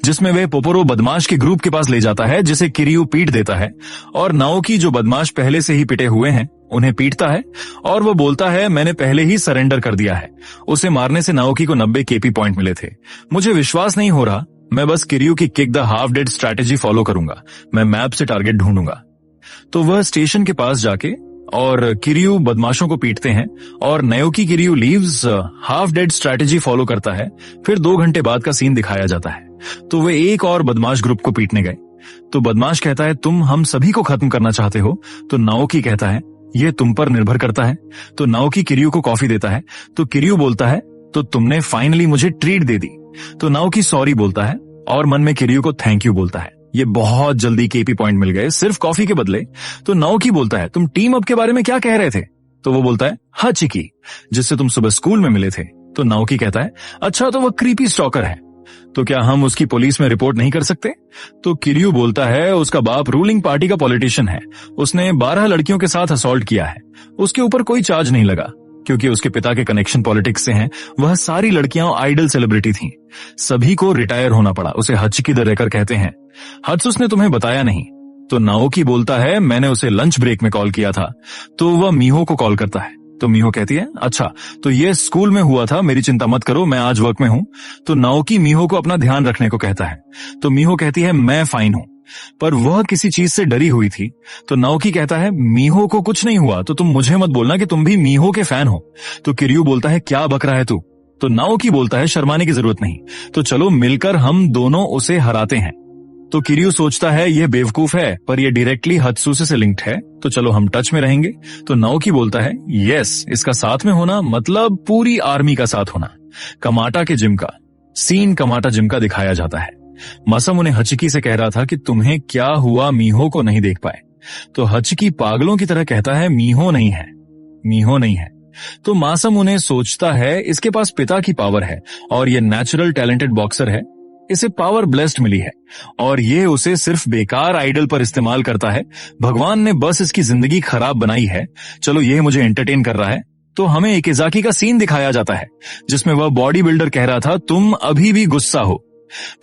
जिसमें वह पोपोरो बदमाश के ग्रुप के पास ले जाता है जिसे किरियो पीट देता है। और नाओकी जो बदमाश पहले से ही पिटे हुए हैं उन्हें पीटता है और वो बोलता है मैंने पहले ही सरेंडर कर दिया है। उसे मारने से नाओकी को 90 केपी पॉइंट मिले थे। मुझे विश्वास नहीं हो रहा, मैं बस किरियो की kick the half dead strategy follow करूंगा, मैं मैप से टारगेट ढूंढूंगा। तो वह स्टेशन के पास जाके और किरियो बदमाशों को पीटते हैं और Naoki Kirio leaves half dead strategy follow करता है। फिर 2 घंटे बाद का सीन दिखाया जाता है। तो वे एक और बदमाश ग्रुप को पीटने गए। तो बदमाश कहता है तुम हम सभी को खत्म करना चाहते हो। तो नाओकी कहता है यह तुम पर निर्भर करता है। तो नाओकी किरियो को कॉफी देता है। तो किरियो बोलता है तो तुमने फाइनली मुझे ट्रीट दे दी। तो नाओकी सॉरी बोलता है और मन में किरियो को थैंक यू बोलता है। ये बहुत जल्दी केपी पॉइंट मिल गए सिर्फ कॉफी के बदले। तो नाओकी बोलता है तुम टीम अप के बारे में क्या कह रहे थे? तो वो बोलता है हाचिकी, जिससे तुम सुबह स्कूल में मिले थे। तो नाओकी कहता है अच्छा तो वह क्रीपी स्टॉकर है, तो क्या हम उसकी पुलिस में रिपोर्ट नहीं कर सकते? तो किरियो बोलता है उसका बाप रूलिंग पार्टी का पॉलिटिशियन है, उसने 12 लड़कियों के साथ असॉल्ट किया है, उसके ऊपर कोई चार्ज नहीं लगा। क्योंकि उसके पिता के कनेक्शन पॉलिटिक्स से हैं, वह सारी लड़कियां आइडल सेलिब्रिटी थीं। सभी को रिटायर होना पड़ा। उसे हचकी द रेकर कहते हैं। हत्सुस ने तुम्हें बताया नहीं? तो नाओकी बोलता है, मैंने उसे लंच ब्रेक में कॉल किया था। तो वह मीहो को कॉल करता है। तो मीहो कहती है, अच्छा तो ये स्कूल में हुआ था, मेरी चिंता मत करो, मैं आज वर्क में हूं। तो नाओकी मीहो को अपना ध्यान रखने को कहता है। तो मीहो कहती है, मैं फाइन हूं, पर वह किसी चीज से डरी हुई थी। तो नाओकी कहता है, मीहो को कुछ नहीं हुआ, तो तुम मुझे मत बोलना कि तुम भी मीहो के फैन हो। तो किरयू बोलता है, क्या बक रहा है तू? तो नाओकी बोलता है, शर्माने की जरूरत नहीं, तो चलो मिलकर हम दोनों उसे हराते हैं। तो किरयू सोचता है यह बेवकूफ है, पर यह डायरेक्टली हत्सुसे से लिंक्ड है, तो चलो हम टच में रहेंगे। तो नाओकी बोलता है, यस, इसका साथ में होना मतलब पूरी आर्मी का साथ होना। कमाटा के जिम का सीन कमाटा जिम का दिखाया जाता है। मासामुने हचिकी से कह रहा था कि तुम्हें क्या हुआ, मीहो को नहीं देख पाए। तो हचिकी पागलों की तरह कहता है, मीहो नहीं है, मीहो नहीं है। तो मासामुने सोचता है इसके पास पिता की पावर है और ये नेचुरल टैलेंटेड बॉक्सर है, इसे पावर ब्लेस्ड मिली है और ये उसे सिर्फ बेकार आइडल पर इस्तेमाल करता है। भगवान ने बस इसकी जिंदगी खराब बनाई है। चलो ये मुझे एंटरटेन कर रहा है। तो हमें इकिजाकी का सीन दिखाया जाता है जिसमें वह बॉडी बिल्डर कह रहा था, तुम अभी भी गुस्सा हो।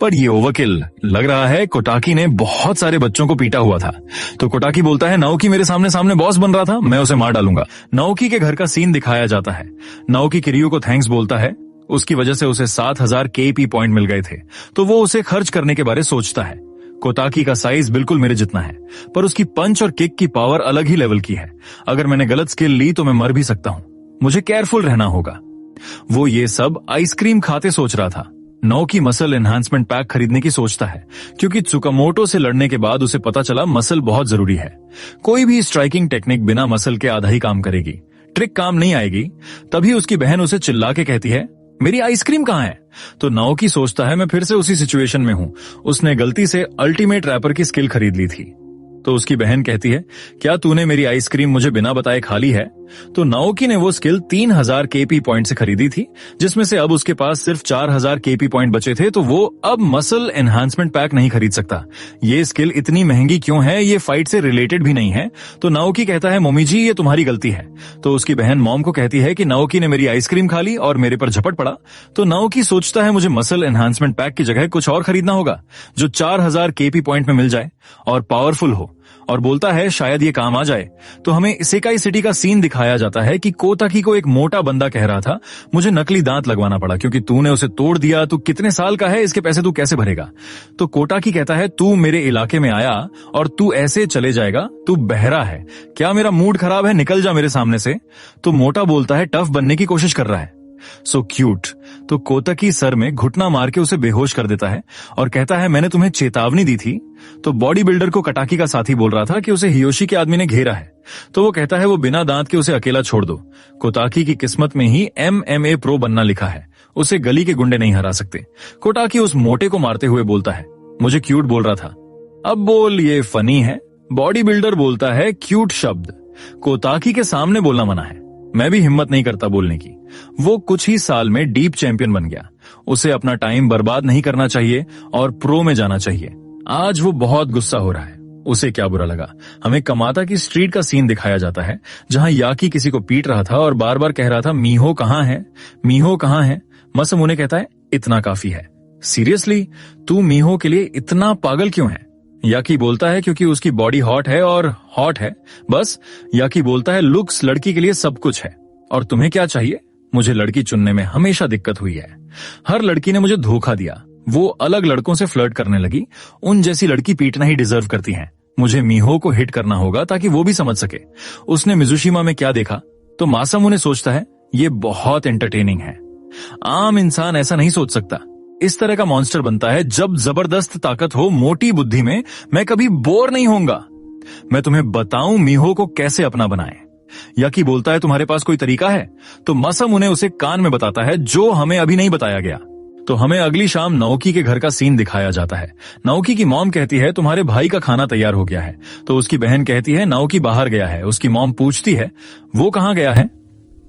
पर ये ओवरकिल लग रहा है। कोटाकी ने बहुत सारे बच्चों को पीटा हुआ था। तो कोटाकी बोलता है, नाओकी मेरे सामने सामने बॉस बन रहा था, मैं उसे मार डालूंगा। नाओकी के घर का सीन दिखाया जाता है। नाओकी किरयू को थैंक्स बोलता है, उसकी वजह से उसे 7000 केपी पॉइंट मिल गए थे, तो वो उसे खर्च करने के बारे सोचता है। कोटाकी का साइज बिल्कुल मेरे जितना है, पर उसकी पंच और किक की पावर अलग ही लेवल की है। अगर मैंने गलत स्किल ली तो मैं मर भी सकता हूं, मुझे केयरफुल रहना होगा। वो ये सब आइसक्रीम खाते सोच रहा था। नाओकी मसल एनहांसमेंट पैक खरीदने की सोचता है, क्योंकि त्सुकामोटो से लड़ने के बाद उसे पता चला मसल बहुत जरूरी है। कोई भी स्ट्राइकिंग टेक्निक बिना मसल के आधा ही काम करेगी, ट्रिक काम नहीं आएगी। तभी उसकी बहन उसे चिल्ला के कहती है, मेरी आइसक्रीम कहाँ है? तो नाओकी सोचता है, मैं फिर से उसी सिचुएशन में हूं, उसने गलती से अल्टीमेट रैपर की स्किल खरीद ली थी। तो उसकी बहन कहती है, क्या तूने मेरी आइसक्रीम मुझे बिना बताए खा ली है? तो नाओकी ने वो स्किल 3000 केपी पॉइंट से खरीदी थी, जिसमें से अब उसके पास सिर्फ 4000 केपी पॉइंट बचे थे, तो वो अब मसल एनहांसमेंट पैक नहीं खरीद सकता। ये स्किल इतनी महंगी क्यों है? ये फाइट से रिलेटेड भी नहीं है। तो नाओकी कहता है, मोमी जी ये तुम्हारी गलती है। तो उसकी बहन मॉम को कहती है कि नाओकी ने मेरी आइसक्रीम खा ली और मेरे पर झपट पड़ा। तो नाओकी सोचता है, मुझे मसल एनहांसमेंट पैक की जगह कुछ और खरीदना होगा जो 4000 केपी पॉइंट में मिल जाए और पावरफुल हो, और बोलता है शायद ये काम आ जाए। तो हमें इसेकाई सिटी का सीन दिखाया जाता है कि कोताकी को एक मोटा बंदा कह रहा था, मुझे नकली दांत लगवाना पड़ा क्योंकि तूने उसे तोड़ दिया, तू कितने साल का है, इसके पैसे तू कैसे भरेगा? तो कोटाकी कहता है, तू मेरे इलाके में आया और तू ऐसे चले जाएगा, तू बहरा है क्या? मेरा मूड खराब है, निकल जा मेरे सामने से। तो मोटा बोलता है, टफ बनने की कोशिश कर रहा है। So cute. तो कोताकी सर में घुटना मार के उसे बेहोश कर देता है और कहता है, मैंने तुम्हें चेतावनी दी थी। तो बॉडी बिल्डर को कटाकी का साथी बोल रहा था कि उसे हियोशी के आदमी ने घेरा है। तो वो कहता है, वो बिना दांत के उसे अकेला छोड़ दो। कोताकी की किस्मत में ही MMA प्रो बनना लिखा है, उसे गली के गुंडे नहीं हरा सकते। कोटाकी उस मोटे को मारते हुए बोलता है, मुझे क्यूट बोल रहा था, अब बोल ये फनी है। बॉडी बिल्डर बोलता है, क्यूट शब्द कोताकी के सामने बोलना मना है। मैं भी हिम्मत नहीं करता बोलने की। वो कुछ ही साल में डीप चैंपियन बन गया, उसे अपना टाइम बर्बाद नहीं करना चाहिए और प्रो में जाना चाहिए। आज वो बहुत गुस्सा हो रहा है, उसे क्या बुरा लगा। हमें कमाता की स्ट्रीट का सीन दिखाया जाता है जहां याकी किसी को पीट रहा था और बार बार कह रहा था, मीहो कहां है, मीहो कहां है? मासामुने कहता है, इतना काफी है। सीरियसली तू मीहो के लिए इतना पागल क्यों है? याकी बोलता है, क्योंकि उसकी बॉडी हॉट है और हॉट है बस। याकी बोलता है, लुक्स लड़की के लिए सब कुछ है और तुम्हें क्या चाहिए? मुझे लड़की चुनने में हमेशा दिक्कत हुई है, हर लड़की ने मुझे धोखा दिया, वो अलग लड़कों से फ्लर्ट करने लगी, उन जैसी लड़की पीटना ही डिजर्व करती है। मुझे मीहो को हिट करना होगा ताकि वो भी समझ सके उसने मिजुशिमा में क्या देखा। तो मासामुने सोचता है, ये बहुत एंटरटेनिंग है, आम इंसान ऐसा नहीं सोच सकता। इस तरह का मॉन्स्टर बनता है जब जबरदस्त ताकत हो, मोटी बुद्धि में मैं कभी बोर नहीं होऊंगा। मैं तुम्हें बताऊं मीहो को कैसे अपना बनाए। याकी बोलता है, तुम्हारे पास कोई तरीका है? तो मासामुने उसे कान में बताता है जो हमें अभी नहीं बताया गया। तो हमें अगली शाम नाओकी के घर का सीन दिखाया जाता है। नाओकी की मॉम कहती है, तुम्हारे भाई का खाना तैयार हो गया है। तो उसकी बहन कहती है, नाओकी बाहर गया है। उसकी मॉम पूछती है, वो कहाँ गया है?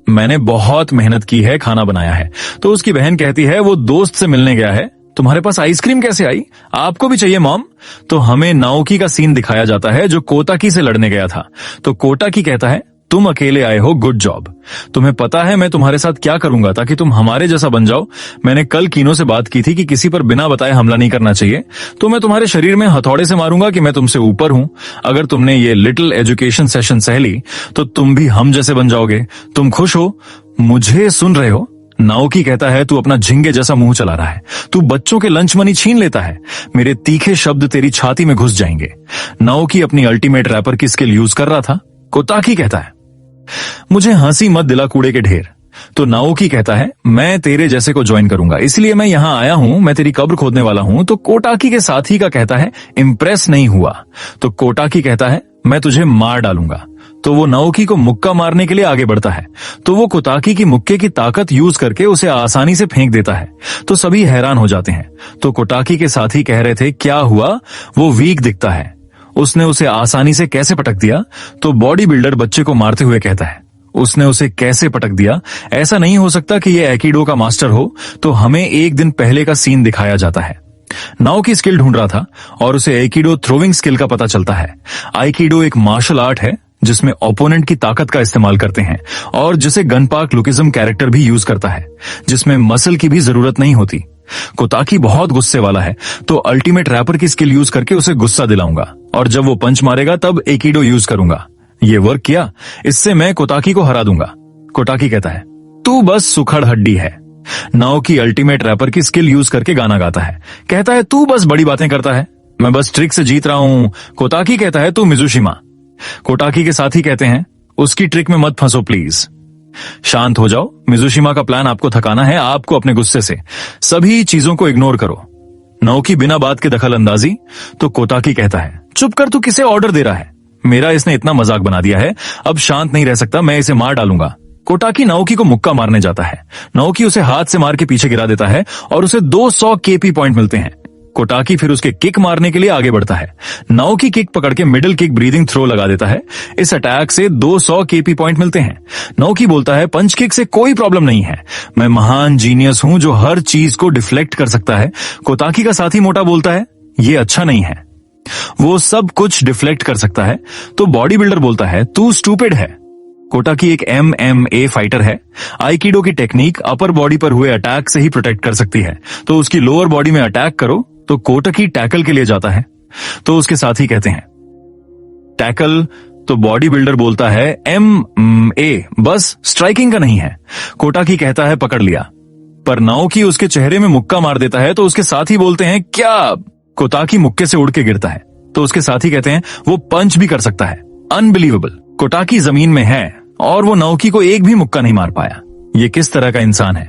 मैंने बहुत मेहनत की है, खाना बनाया है। तो उसकी बहन कहती है, वो दोस्त से मिलने गया है। तुम्हारे पास आइसक्रीम कैसे आई? आपको भी चाहिए मॉम? तो हमें नाओकी का सीन दिखाया जाता है जो कोताकी से लड़ने गया था। तो कोटाकी कहता है, तुम अकेले आए हो, गुड जॉब। तुम्हें पता है मैं तुम्हारे साथ क्या करूंगा ताकि तुम हमारे जैसा बन जाओ। मैंने कल कीनो से बात की थी कि किसी पर बिना बताए हमला नहीं करना चाहिए, तो मैं तुम्हारे शरीर में हथौड़े से मारूंगा कि मैं तुमसे ऊपर हूं। अगर तुमने ये लिटिल एजुकेशन सेशन सह ली तो तुम भी हम जैसे बन जाओगे। तुम खुश हो? मुझे सुन रहे हो? नाओकी कहता है, तू अपना झिंगे जैसा मुंह चला रहा है, तू बच्चों के लंच मनी छीन लेता है, मेरे तीखे शब्द तेरी छाती में घुस जाएंगे। नाओकी अपनी अल्टीमेट रैपर की स्किल यूज कर रहा था। कोताकी कहता है, मुझे हंसी मत दिला कूड़े के ढेर। तो नाओकी कहता है, मैं तेरे जैसे को ज्वाइन करूंगा, इसलिए मैं यहां आया हूं, मैं तेरी कब्र खोदने वाला हूं। तो कोटाकी के साथी का कहता है, इंप्रेस नहीं हुआ। तो कोटाकी कहता है, मैं तुझे मार डालूंगा। तो वो नाओकी को मुक्का मारने के लिए आगे बढ़ता है, तो वो कोताकी की मुक्के की ताकत यूज करके उसे आसानी से फेंक देता है। तो सभी हैरान हो जाते हैं। तो कोटाकी के साथी कह रहे थे, क्या हुआ, वो वीक दिखता है, उसने उसे आसानी से कैसे पटक दिया। तो बॉडी बिल्डर बच्चे को मारते हुए कहता है, उसने उसे कैसे पटक दिया, ऐसा नहीं हो सकता कि ये एकिडो का मास्टर हो। तो हमें एक दिन पहले का सीन दिखाया जाता है। नाओकी स्किल ढूंढ रहा था और उसे एकिडो थ्रोविंग स्किल का पता चलता है। आइकिडो एक मार्शल आर्ट है जिसमें ओपोनेंट की ताकत का इस्तेमाल करते हैं और जिसे गन पार्क लुकिज्म कैरेक्टर भी यूज करता है, जिसमें मसल की भी जरूरत नहीं होती। कोताकी बहुत गुस्से वाला है, तो अल्टीमेट रैपर की स्किल यूज करके उसे गुस्सा दिलाऊंगा और जब वो पंच मारेगा तब एकिडो यूज करूंगा। ये वर्क किया, इससे मैं कोताकी को हरा दूंगा। कोताकी कहता है, तू बस सुखड़ हड्डी है। नाओकी अल्टीमेट रैपर की स्किल यूज करके गाना गाता है, कहता है, तू बस बड़ी बातें करता है, मैं बस ट्रिक से जीत रहा हूं। कोताकी कहता है, तू मिजुशिमा। कोटाकी के साथी कहते हैं, उसकी ट्रिक में मत फंसो प्लीज, शांत हो जाओ। मिजुशिमा का प्लान आपको थकाना है, आपको अपने गुस्से से सभी चीजों को इग्नोर करो। नाओकी बिना बात के दखल अंदाजी। तो कोताकी कहता है, चुप कर, तू किसे ऑर्डर दे रहा है, मेरा इसने इतना मजाक बना दिया है, अब शांत नहीं रह सकता, मैं इसे मार डालूंगा। कोटाकी नाओकी को मुक्का मारने जाता है। नाओकी उसे हाथ से मार के पीछे गिरा देता है और उसे 200 केपी पॉइंट मिलते हैं। कोटाकी फिर उसके किक मारने के लिए आगे बढ़ता है। नाओकी किक पकड़ के मिडिल किक ब्रीदिंग थ्रो लगा देता है। इस अटैक से 200 केपी पॉइंट मिलते हैं। नाओकी बोलता है, पंच किक से कोई प्रॉब्लम नहीं है, मैं महान जीनियस हूं जो हर चीज को डिफ्लेक्ट कर सकता है। कोताकी का साथी मोटा बोलता है, ये अच्छा नहीं है, वो सब कुछ डिफ्लेक्ट कर सकता है। तो बॉडी बिल्डर बोलता है, तू स्टूपिड है। कोटाकी एक MMA फाइटर है। आइकिडो की टेक्निक अपर बॉडी पर हुए अटैक से ही प्रोटेक्ट कर सकती है, तो उसकी लोअर बॉडी में अटैक करो। तो कोटाकी टैकल के लिए जाता है, तो उसके साथी कहते हैं, टैकल। तो बॉडी बिल्डर बोलता है, MMA बस स्ट्राइकिंग का नहीं है। कोटाकी कहता है, पकड़ लिया, पर नाओकी उसके चेहरे में मुक्का मार देता है। तो उसके साथी बोलते हैं, क्या। कोताकी मुक्के से उड़ के गिरता है, तो उसके साथी कहते हैं, वो पंच भी कर सकता है, अनबिलीवेबल। कोटाकी जमीन में है और वो नाओकी को एक भी मुक्का नहीं मार पाया। ये किस तरह का इंसान है।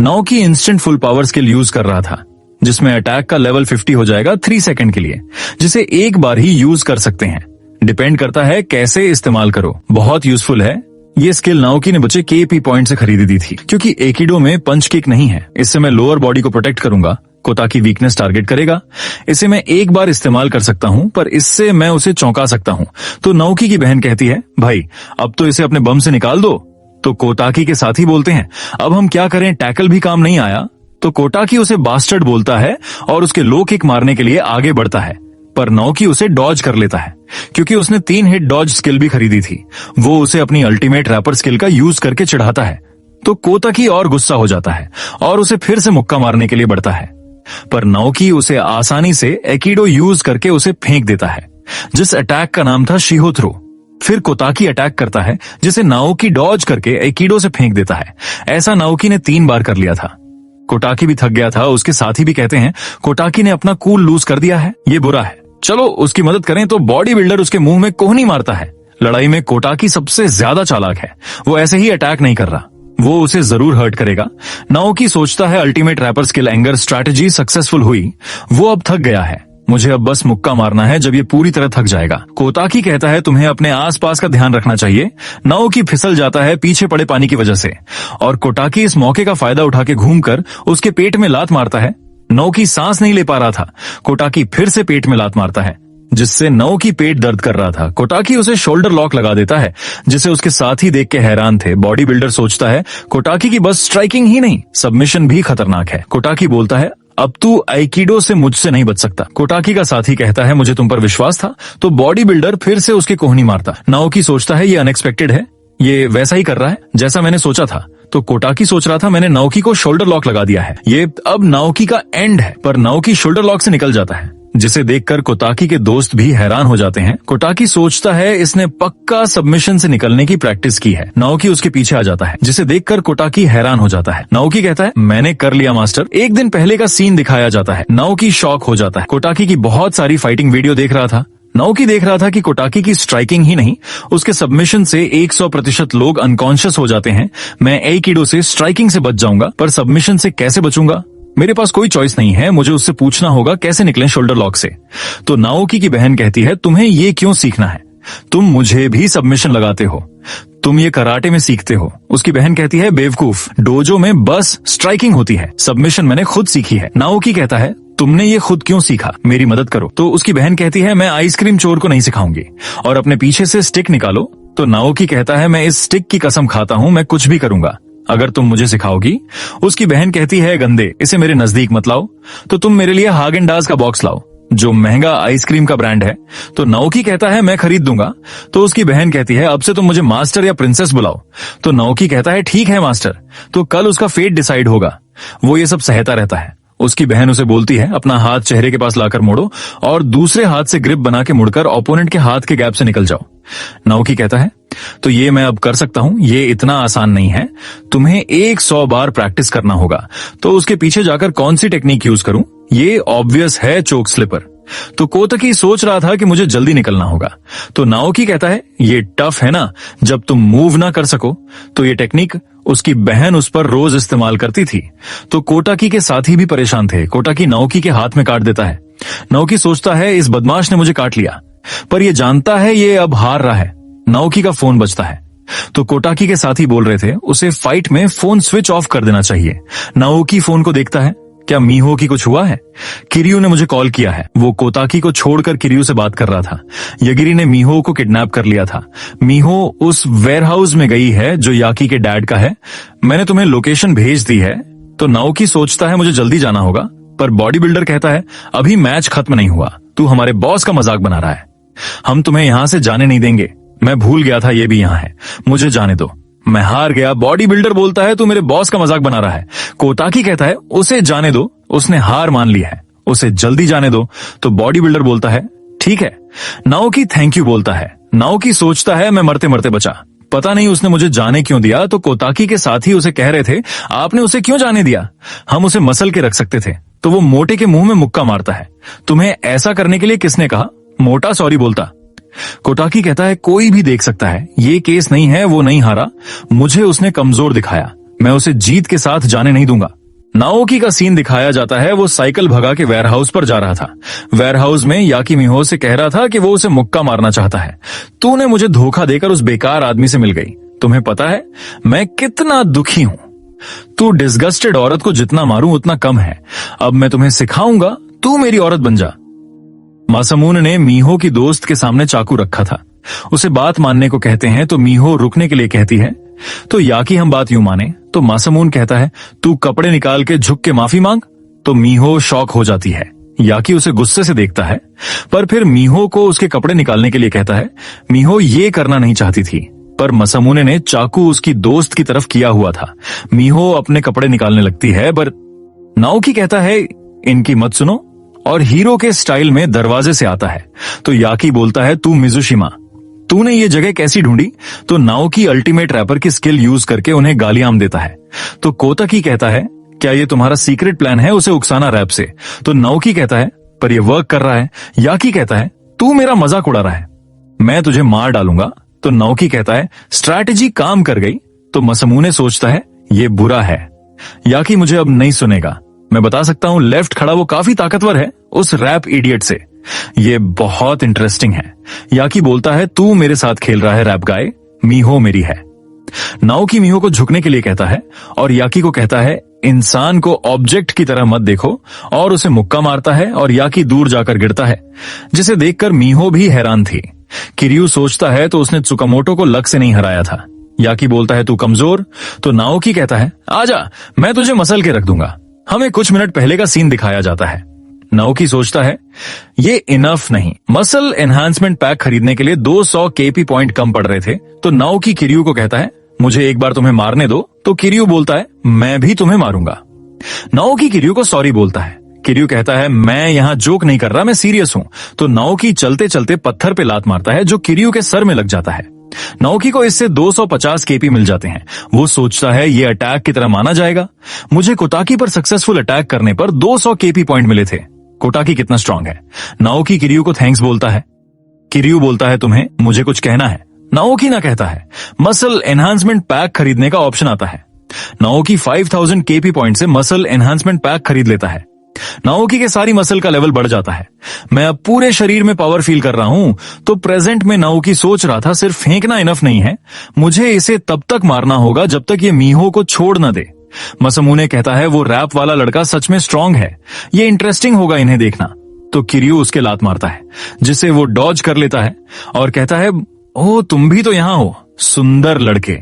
Naoki instant full power skill use कर रहा था, जिसमें अटैक का लेवल 50 हो जाएगा 3 सेकंड के लिए, जिसे एक बार ही यूज कर सकते हैं। डिपेंड करता है कैसे इस्तेमाल करो। बहुत यूजफुल है। ये स्किल नाओकी ने बचे केपी पॉइंट से खरीदी दी थी, क्योंकि एकिडो में पंच किक नहीं है। इससे मैं लोअर बॉडी को प्रोटेक्ट करूंगा। कोताकी वीकनेस टारगेट करेगा। इसे मैं एक बार इस्तेमाल कर सकता हूं, पर इससे मैं उसे चौंका सकता हूं। तो नाओकी की बहन कहती है, भाई अब तो इसे अपने बम से निकाल दो। तो कोताकी के साथी बोलते हैं, अब हम क्या करें, टैकल भी काम नहीं आया। तो कोटाकी उसे बास्टर्ड बोलता है और उसके लो किक मारने के लिए आगे बढ़ता है, पर नाओकी उसे डॉज कर लेता है, क्योंकि उसने 3 हिट डॉज स्किल भी खरीदी थी। वो उसे अपनी अल्टीमेट रैपर स्किल का यूज करके चिढ़ाता है। तो कोताकी और गुस्सा हो जाता है और उसे फिर से मुक्का मारने के लिए बढ़ता है, पर नाओकी उसे आसानी से एकिडो यूज करके उसे फेंक देता है, जिस अटैक का नाम था शिहो थ्रो। फिर कोताकी अटैक करता है, जिसे नाओकी डॉज करके एकिडो से फेंक देता है। ऐसा नाओकी ने 3 बार कर लिया था। कोटाकी भी थक गया था। उसके साथी भी कहते हैं, कोटाकी ने अपना कूल लूज कर दिया है, ये बुरा है, चलो उसकी मदद करें। तो बॉडी बिल्डर उसके मुंह में कोहनी मारता है। लड़ाई में कोटाकी सबसे ज्यादा चालाक है, वो ऐसे ही अटैक नहीं कर रहा, वो उसे जरूर हर्ट करेगा। नाओकी सोचता है ultimate rapper skill anger strategy successful हुई, वो अब थक गया है, मुझे अब बस मुक्का मारना है जब ये पूरी तरह थक जाएगा। कोताकी कहता है, तुम्हें अपने आसपास का ध्यान रखना चाहिए। नाओकी फिसल जाता है पीछे पड़े पानी की वजह से, और कोटाकी इस मौके का फायदा उठा के घूमकर उसके पेट में लात मारता है। नाओकी सांस नहीं ले पा रहा था। कोटाकी फिर से पेट में लात मारता है, जिससे नाओकी पेट दर्द कर रहा था। कोटाकी उसे शोल्डर लॉक लगा देता है, जिसे उसके साथी देख के हैरान थे। बॉडी बिल्डर सोचता है, कोटाकी की बस स्ट्राइकिंग ही नहीं, सबमिशन भी खतरनाक है। कोटाकी बोलता है, अब तू आइकिडो से मुझसे नहीं बच सकता। कोटाकी का साथी कहता है, मुझे तुम पर विश्वास था। तो बॉडी बिल्डर फिर से उसके कोहनी मारता। नाओकी सोचता है, ये अनएक्सपेक्टेड है, ये वैसा ही कर रहा है जैसा मैंने सोचा था। तो कोटाकी सोच रहा था मैंने नाओकी को शोल्डर लॉक लगा दिया है, ये अब नाओकी का एंड है, पर नाओकी शोल्डर लॉक से निकल जाता है, जिसे देखकर कोटाकी के दोस्त भी हैरान हो जाते हैं। कोटाकी सोचता है इसने पक्का सबमिशन से निकलने की प्रैक्टिस की है। नाओकी उसके पीछे आ जाता है, जिसे देखकर कोटाकी हैरान हो जाता है। नाओकी कहता है मैंने कर लिया मास्टर। एक दिन पहले का सीन दिखाया जाता है। नाओकी शॉक हो जाता है। कोटाकी की बहुत सारी फाइटिंग वीडियो देख रहा था। नाओकी देख रहा था कि कोटाकी की स्ट्राइकिंग ही नहीं, उसके सबमिशन से 100% लोग अनकॉन्शियस हो जाते हैं। मैं एइकिडो से स्ट्राइकिंग से बच जाऊंगा, पर सबमिशन से कैसे बचूंगा? मेरे पास कोई चॉइस नहीं है, मुझे उससे पूछना होगा कैसे निकलें शोल्डर लॉक से। तो नाओकी की बहन कहती है तुम्हें ये क्यों सीखना है, तुम मुझे भी सबमिशन लगाते हो, तुम ये कराटे में सीखते हो। उसकी बहन कहती है बेवकूफ, डोजो में बस स्ट्राइकिंग होती है, सबमिशन मैंने खुद सीखी है। नाओकी कहता है तुमने ये खुद क्यों सीखा, मेरी मदद करो। तो उसकी बहन कहती है मैं आइसक्रीम चोर को नहीं सिखाऊंगी, और अपने पीछे से स्टिक निकालो। तो नाओकी कहता है मैं इस स्टिक की कसम खाता हूं, मैं कुछ भी करूंगा अगर तुम मुझे सिखाओगी। उसकी बहन कहती है गंदे, इसे मेरे नजदीक मत लाओ, तो तुम मेरे लिए हागेन-डाज़ का बॉक्स लाओ, जो महंगा आइसक्रीम का ब्रांड है। तो नाओकी कहता है मैं खरीद दूंगा। तो उसकी बहन कहती है अब से तुम मुझे मास्टर या प्रिंसेस बुलाओ। तो नाओकी कहता है ठीक है मास्टर। तो कल उसका फेट डिसाइड होगा। वो ये सब सहता रहता है। उसकी बहन उसे बोलती है अपना हाथ चेहरे के पास लाकर मोड़ो और दूसरे हाथ से ग्रिप बना के मुड़कर ओपोनेंट के हाथ के गैप से निकल जाओ। नाओकी कहता है तो ये मैं अब कर सकता हूं, ये इतना आसान नहीं है, तुम्हें 100 बार प्रैक्टिस करना होगा। तो उसके पीछे जाकर कौन सी टेक्निक यूज करूं? ये ऑब्वियस है चोक स्लिपर। तो कोताकी सोच रहा था कि मुझे जल्दी निकलना होगा। तो नाओकी कहता है ये टफ है ना, जब तुम मूव ना कर सको। तो ये टेक्निक उसकी बहन उस पर रोज इस्तेमाल करती थी। तो कोटाकी के साथी भी परेशान थे। कोटाकी नाओकी के हाथ में काट देता है। नाओकी सोचता है इस बदमाश ने मुझे काट लिया, पर ये जानता है ये अब हार रहा है। नाओकी का फोन बजता है। तो कोटाकी के साथी बोल रहे थे उसे फाइट में फोन स्विच ऑफ कर देना चाहिए। नाओकी फोन को देखता है, क्या मीहो की कुछ हुआ है? किरियू ने मुझे कॉल किया है। वो कोताकी को छोड़कर किरियू से बात कर रहा था। यगिरी ने मीहो को किडनैप कर लिया था। मीहो उस वेयरहाउस में गई है जो याकी के डैड का है। मैंने तुम्हें लोकेशन भेज दी है। तो नाओकी सोचता है मुझे जल्दी जाना होगा, पर बॉडी बिल्डर कहता है अभी मैच खत्म नहीं हुआ, तू हमारे बॉस का मजाक बना रहा है, हम तुम्हें यहां से जाने नहीं देंगे। मैं भूल गया था ये भी यहां है, मुझे जाने दो, मैं हार गया। बॉडी बिल्डर बोलता है तू मेरे बॉस का मजाक बना रहा है। कोताकी कहता है उसे जाने दो, उसने हार मान ली है, उसे जल्दी जाने दो। तो बॉडी बिल्डर बोलता है ठीक है। नाओकी थैंक यू बोलता है। नाओकी सोचता है मैं मरते मरते बचा, पता नहीं उसने मुझे जाने क्यों दिया। तो कोताकी के साथी उसे कह रहे थे आपने उसे क्यों जाने दिया, हम उसे मसल के रख सकते थे। तो वो मोटे के मुंह में मुक्का मारता है। तुम्हें ऐसा करने के लिए किसने कहा? मोटा सॉरी बोलता। कोटाकी कहता है कोई भी देख सकता है, ये केस नहीं है, वो नहीं हारा, मुझे उसने कमजोर दिखाया, मैं उसे जीत के साथ जाने नहीं दूंगा। नाओकी का सीन दिखाया जाता है। वो साइकिल भगा के वेयरहाउस पर जा रहा था। वेयरहाउस में याकी मीहो से कह रहा था कि वो उसे मुक्का मारना चाहता है। तूने मुझे धोखा देकर उस बेकार आदमी से मिल गई, तुम्हें पता है मैं कितना दुखी हूं। तू डिस्गस्टेड औरत को जितना मारूं उतना कम है, अब मैं तुम्हें सिखाऊंगा, तू मेरी औरत बन जा। मासामुने ने मीहो की दोस्त के सामने चाकू रखा था। उसे बात मानने को कहते हैं तो मीहो रुकने के लिए कहती है। तो याकी हम बात यूं माने। तो मासामुने कहता है तू कपड़े निकाल के झुक के माफी मांग। तो मीहो शॉक हो जाती है। याकी उसे गुस्से से देखता है, पर फिर मीहो को उसके कपड़े निकालने के लिए कहता है। मीहो ये करना नहीं चाहती थी, पर मासामुने ने चाकू उसकी दोस्त की तरफ किया हुआ था। मीहो अपने कपड़े निकालने लगती है, पर नाओकी कहता है इनकी मत सुनो, और हीरो के स्टाइल में दरवाजे से आता है। तो याकी बोलता है तू मिजुशिमा, तूने ये जगह कैसी ढूंढी? तो नाओकी अल्टीमेट रैपर की स्किल यूज करके उन्हें गालियां देता है। तो कोताकी कहता है क्या ये तुम्हारा सीक्रेट प्लान है उसे उकसाना रैप से? तो नाओकी कहता है पर ये वर्क कर रहा है। याकी कहता है तू मेरा मजाक उड़ा रहा है, मैं तुझे मार डालूंगा। तो नाओकी कहता है स्ट्रैटेजी काम कर गई। तो मासामुने सोचता है ये बुरा है, याकी मुझे अब नहीं सुनेगा। मैं बता सकता हूं लेफ्ट खड़ा वो काफी ताकतवर है उस रैप इडियट से। ये बहुत इंटरेस्टिंग है। याकी बोलता है तू मेरे साथ खेल रहा है रैप गाय, मीहो मेरी है। नाओकी मीहो को झुकने के लिए कहता है और याकी को कहता है इंसान को ऑब्जेक्ट की तरह मत देखो, और उसे मुक्का मारता है और याकी दूर जाकर गिरता है, जिसे देखकर मीहो भी हैरान थी। किरियू सोचता है तो उसने त्सुकामोटो को लक से नहीं हराया था। याकी बोलता है तू कमजोर। तो नाओकी कहता है आजा, मैं तुझे मसल के रख दूंगा। हमें कुछ मिनट पहले का सीन दिखाया जाता है। नाओकी सोचता है ये इनफ नहीं। मसल एनहांसमेंट पैक खरीदने के लिए 200 केपी पॉइंट कम पड़ रहे थे। तो नाओकी किरियू को कहता है मुझे एक बार तुम्हें मारने दो। तो किरियू बोलता है मैं भी तुम्हें मारूंगा। नाओकी किरियू को सॉरी बोलता है। किरियू कहता है मैं यहाँ जोक नहीं कर रहा, मैं सीरियस हूँ। तो नाओकी चलते चलते पत्थर पे लात मारता है जो किरियू के सर में लग जाता है। नाओकी को इससे 250 केपी मिल जाते हैं। वो सोचता है ये अटैक की तरह माना जाएगा। मुझे कोटाकी पर सक्सेसफुल अटैक करने पर 200 केपी पॉइंट मिले थे। कोटाकी कितना स्ट्रांग है। नाओकी किरियू को थैंक्स बोलता है। किरियू बोलता है तुम्हें मुझे कुछ कहना है। नाओकी ना कहता है। मसल एनहांसमेंट पैक खरीदने का ऑप्शन आता है। नाओकी 5000 केपी पॉइंट से मसल एनहांसमेंट पैक खरीद लेता है। नाओकी के सारी मसल का लेवल बढ़ जाता है। मैं अब पूरे शरीर में पावर फील कर रहा हूं। तो प्रेजेंट में नाओकी सोच रहा था सिर्फ फेंकना इनफ नहीं है, मुझे इसे तब तक मारना होगा जब तक ये मीहो को छोड़ न दे। मसमुने कहता है वो रैप वाला लड़का सच में स्ट्रांग है, ये इंटरेस्टिंग होगा इन्हें देखना। तो किरियू उसके लात मारता है जिसे वो डॉज कर लेता है और कहता है ओ तुम भी तो यहां हो, सुंदर लड़के।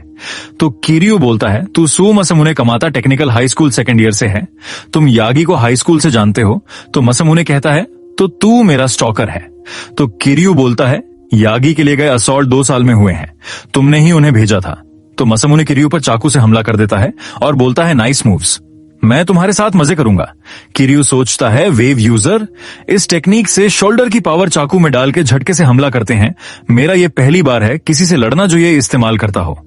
तो किरियू बोलता है तू सू मसमुने कमाता technical high school second year से है, तुम यागी को हाई स्कूल से जानते हो। तो मसमुने कहता है तो तू मेरा स्टॉकर है। तो किरियू बोलता है यागी के लिए गए असॉल्ट 2 साल में हुए हैं, तुमने ही उन्हें भेजा था। तो मसमुने किरियू पर चाकू से हमला कर देता है और बोलता है नाइस मूव्स, मैं तुम्हारे साथ मजे करूंगा। किरियू सोचता है वेव यूजर, इस टेक्निक से शोल्डर की पावर चाकू में डाल के झटके से हमला करते हैं। मेरा ये पहली बार है किसी से लड़ना जो ये इस्तेमाल करता हो।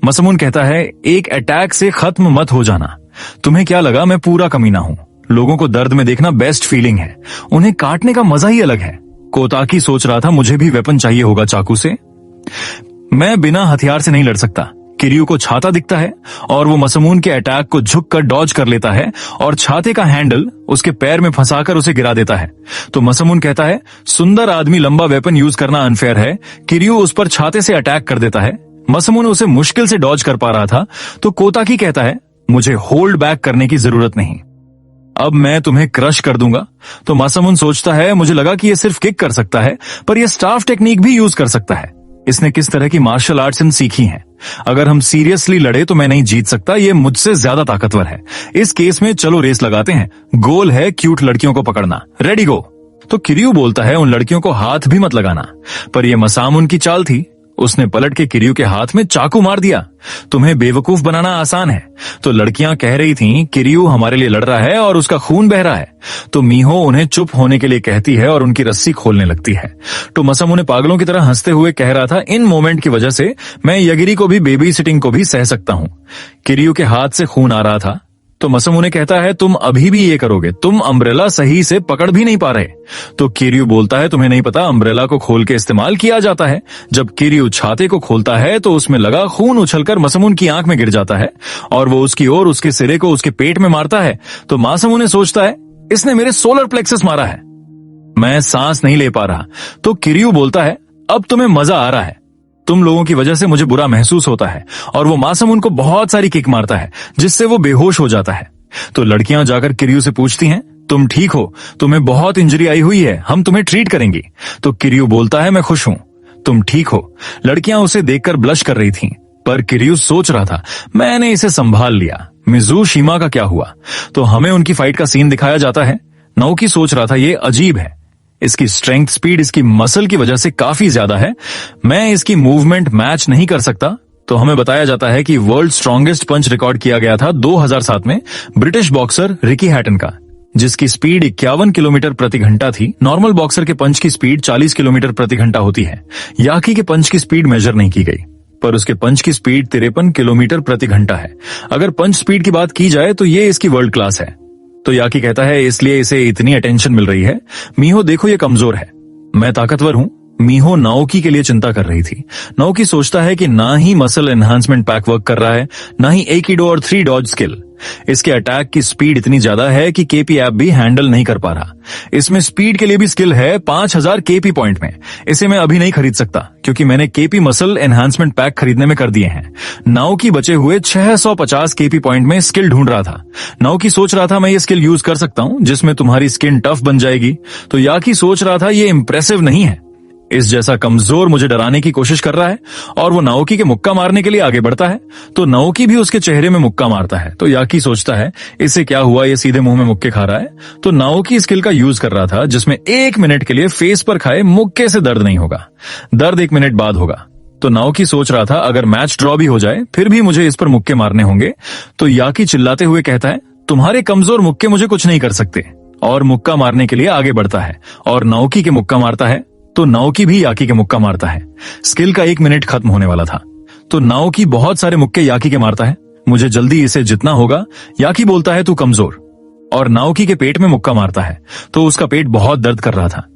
मसमुन कहता है एक अटैक से खत्म मत हो जाना, तुम्हें क्या लगा मैं पूरा कमीना हूं। लोगों को दर्द में देखना बेस्ट फीलिंग है, उन्हें काटने का मजा ही अलग है। कोताकी सोच रहा था मुझे भी वेपन चाहिए होगा चाकू से, मैं बिना हथियार से नहीं लड़ सकता। किरियू को छाता दिखता है और वो मसमून के अटैक को झुककर डॉज कर लेता है और छाते का हैंडल उसके पैर में फंसाकर उसे गिरा देता है। तो मसमून कहता है सुंदर आदमी लंबा वेपन यूज करना अनफेयर है। किरियू उस पर छाते से अटैक कर देता है। मसमून उसे मुश्किल से डॉज कर पा रहा था। तो कोताकी कहता है मुझे होल्ड बैक करने की जरूरत नहीं, अब मैं तुम्हें क्रश कर दूंगा। तो मसमून सोचता है मुझे लगा कि ये सिर्फ किक कर सकता है, पर यह स्टाफ टेक्निक भी यूज कर सकता है। इसने किस तरह की मार्शल आर्ट्स इन सीखी हैं। अगर हम सीरियसली लड़े तो मैं नहीं जीत सकता, ये मुझसे ज्यादा ताकतवर है। इस केस में चलो रेस लगाते हैं, गोल है क्यूट लड़कियों को पकड़ना, रेडी गो। तो किरियू बोलता है उन लड़कियों को हाथ भी मत लगाना, पर यह मसामुन की चाल थी। उसने पलट के किरियू के हाथ में चाकू मार दिया। तुम्हें बेवकूफ बनाना आसान है। तो लड़कियां कह रही थीं किरियू हमारे लिए लड़ रहा है और उसका खून बह रहा है। तो मीहो उन्हें चुप होने के लिए कहती है और उनकी रस्सी खोलने लगती है। तो मसम उन्हें पागलों की तरह हंसते हुए कह रहा था इन मोमेंट की वजह से मैं यगिरी को भी बेबी सिटिंग को भी सह सकता हूँ। किरियू के हाथ से खून आ रहा था। तो मसम उन्हें कहता है तुम अभी भी ये करोगे, तुम अम्ब्रेला सही से पकड़ भी नहीं पा रहे। तो किरियू बोलता है तुम्हें नहीं पता अम्ब्रेला को खोल के इस्तेमाल किया जाता है। जब किरियू छाते को खोलता है तो उसमें लगा खून उछलकर मसमून की आंख में गिर जाता है और वो उसकी ओर उसके सिरे को उसके पेट में मारता है। तो मासमूने सोचता है इसने मेरे सोलर प्लेक्सस मारा है, मैं सांस नहीं ले पा रहा। तो किरियू बोलता है अब तुम्हें मजा आ रहा है, तुम लोगों की वजह से मुझे बुरा महसूस होता है। और वो मासमून को बहुत सारी किक मारता है जिससे वो बेहोश हो जाता है। तो लड़कियां जाकर किरियू से पूछती हैं तुम ठीक हो, तुम्हें बहुत इंजरी आई हुई है, हम तुम्हें ट्रीट करेंगी। तो किरियू बोलता है मैं खुश हूं, तुम ठीक हो। लड़कियां उसे देखकर ब्लश कर रही थीं, पर किरियू सोच रहा था मैंने इसे संभाल लिया। मिज़ूशिमा का क्या हुआ? तो हमें उनकी फाइट का सीन दिखाया जाता है। नाओकी सोच रहा था ये अजीब है, इसकी स्ट्रेंथ स्पीड इसकी मसल की वजह से काफी ज्यादा है, मैं इसकी मूवमेंट मैच नहीं कर सकता। तो हमें बताया जाता है कि वर्ल्ड स्ट्रॉन्गेस्ट पंच रिकॉर्ड किया गया था 2007 में ब्रिटिश बॉक्सर रिकी हैटन का, जिसकी स्पीड 51 किलोमीटर प्रति घंटा थी। नॉर्मल बॉक्सर के पंच की स्पीड 40 किलोमीटर प्रति घंटा होती है। याकी के पंच की स्पीड मेजर नहीं की गई, पर उसके पंच की स्पीड 53 किलोमीटर प्रति घंटा है। अगर पंच स्पीड की बात की जाए तो ये इसकी वर्ल्ड क्लास है। तो याकी कहता है इसलिए इसे इतनी अटेंशन मिल रही है। मीहो देखो ये कमजोर है, मैं ताकतवर हूं। मीहो नाओकी के लिए चिंता कर रही थी। नाओकी सोचता है कि ना ही मसल एनहांसमेंट पैक वर्क कर रहा है, ना ही एकिडो और 3 डॉज स्किल। इसके अटैक की स्पीड इतनी ज्यादा है कि केपी ऐप भी हैंडल नहीं कर पा रहा। इसमें स्पीड के लिए भी स्किल है 5000 केपी पॉइंट में। इसे मैं अभी नहीं खरीद सकता क्योंकि मैंने केपी मसल एनहांसमेंट पैक खरीदने में कर दिए हैं। नाओकी बचे हुए 650 केपी पॉइंट में स्किल ढूंढ रहा था। नाओकी सोच रहा था मैं ये स्किल यूज कर सकता हूं जिसमें तुम्हारी स्किन टफ बन जाएगी। तो याकी सोच रहा था ये इंप्रेसिव नहीं है, इस जैसा कमजोर मुझे डराने की कोशिश कर रहा है और वो नाओकी के मुक्का मारने के लिए आगे बढ़ता है तो नाओकी भी उसके चेहरे में मुक्का मारता है। तो याकी सोचता है इससे क्या हुआ, ये सीधे मुंह में मुक्के खा रहा है। तो नाओकी स्किल का यूज कर रहा था जिसमें 1 मिनट के लिए फेस पर खाए मुक्के से दर्द नहीं होगा, दर्द 1 मिनट बाद होगा। तो नाओकी सोच रहा था अगर मैच ड्रॉ भी हो जाए फिर भी मुझे इस पर मुक्के मारने होंगे। तो याकी चिल्लाते हुए कहता है तुम्हारे कमजोर मुक्के मुझे कुछ नहीं कर सकते, और मुक्का मारने के लिए आगे बढ़ता है और नाओकी के मुक्का मारता है। तो नाओकी भी याकी के मुक्का मारता है। स्किल का 1 मिनट खत्म होने वाला था। तो नाओकी बहुत सारे मुक्के याकी के मारता है। मुझे जल्दी इसे जितना होगा। याकी बोलता है तू कमजोर, और नाओकी के पेट में मुक्का मारता है तो उसका पेट बहुत दर्द कर रहा था।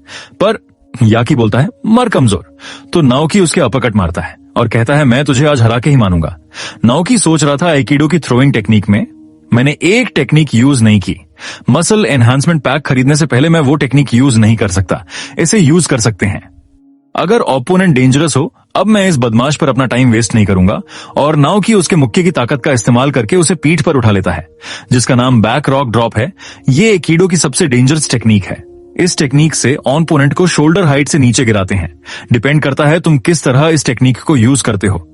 पर याकी बोलता है मर कमजोर। तो नाओकी उसके अपरकट मारता है और कहता है मैं तुझे आज हरा के ही मानूंगा। नाओकी सोच रहा था आइकिडो की थ्रोइंग टेक्निक में मैंने एक टेक्निक यूज नहीं की। मसल एनहांसमेंट पैक खरीदने से पहले मैं वो टेक्निक यूज नहीं कर सकता, इसे यूज कर सकते हैं। अगर ओपोनेंट डेंजरस हो, अब मैं इस बदमाश पर अपना टाइम वेस्ट नहीं करूंगा। और नाओकी उसके मुक्के की ताकत का इस्तेमाल करके उसे पीठ पर उठा लेता है, जिसका नाम बैक रॉक ड्रॉप है। ये आइकिडो की सबसे डेंजरस टेक्निक है। इस टेक्निक से ऑपोनेंट को शोल्डर हाइट से नीचे गिराते हैं। डिपेंड करता है तुम किस तरह इस टेक्निक को यूज करते हो।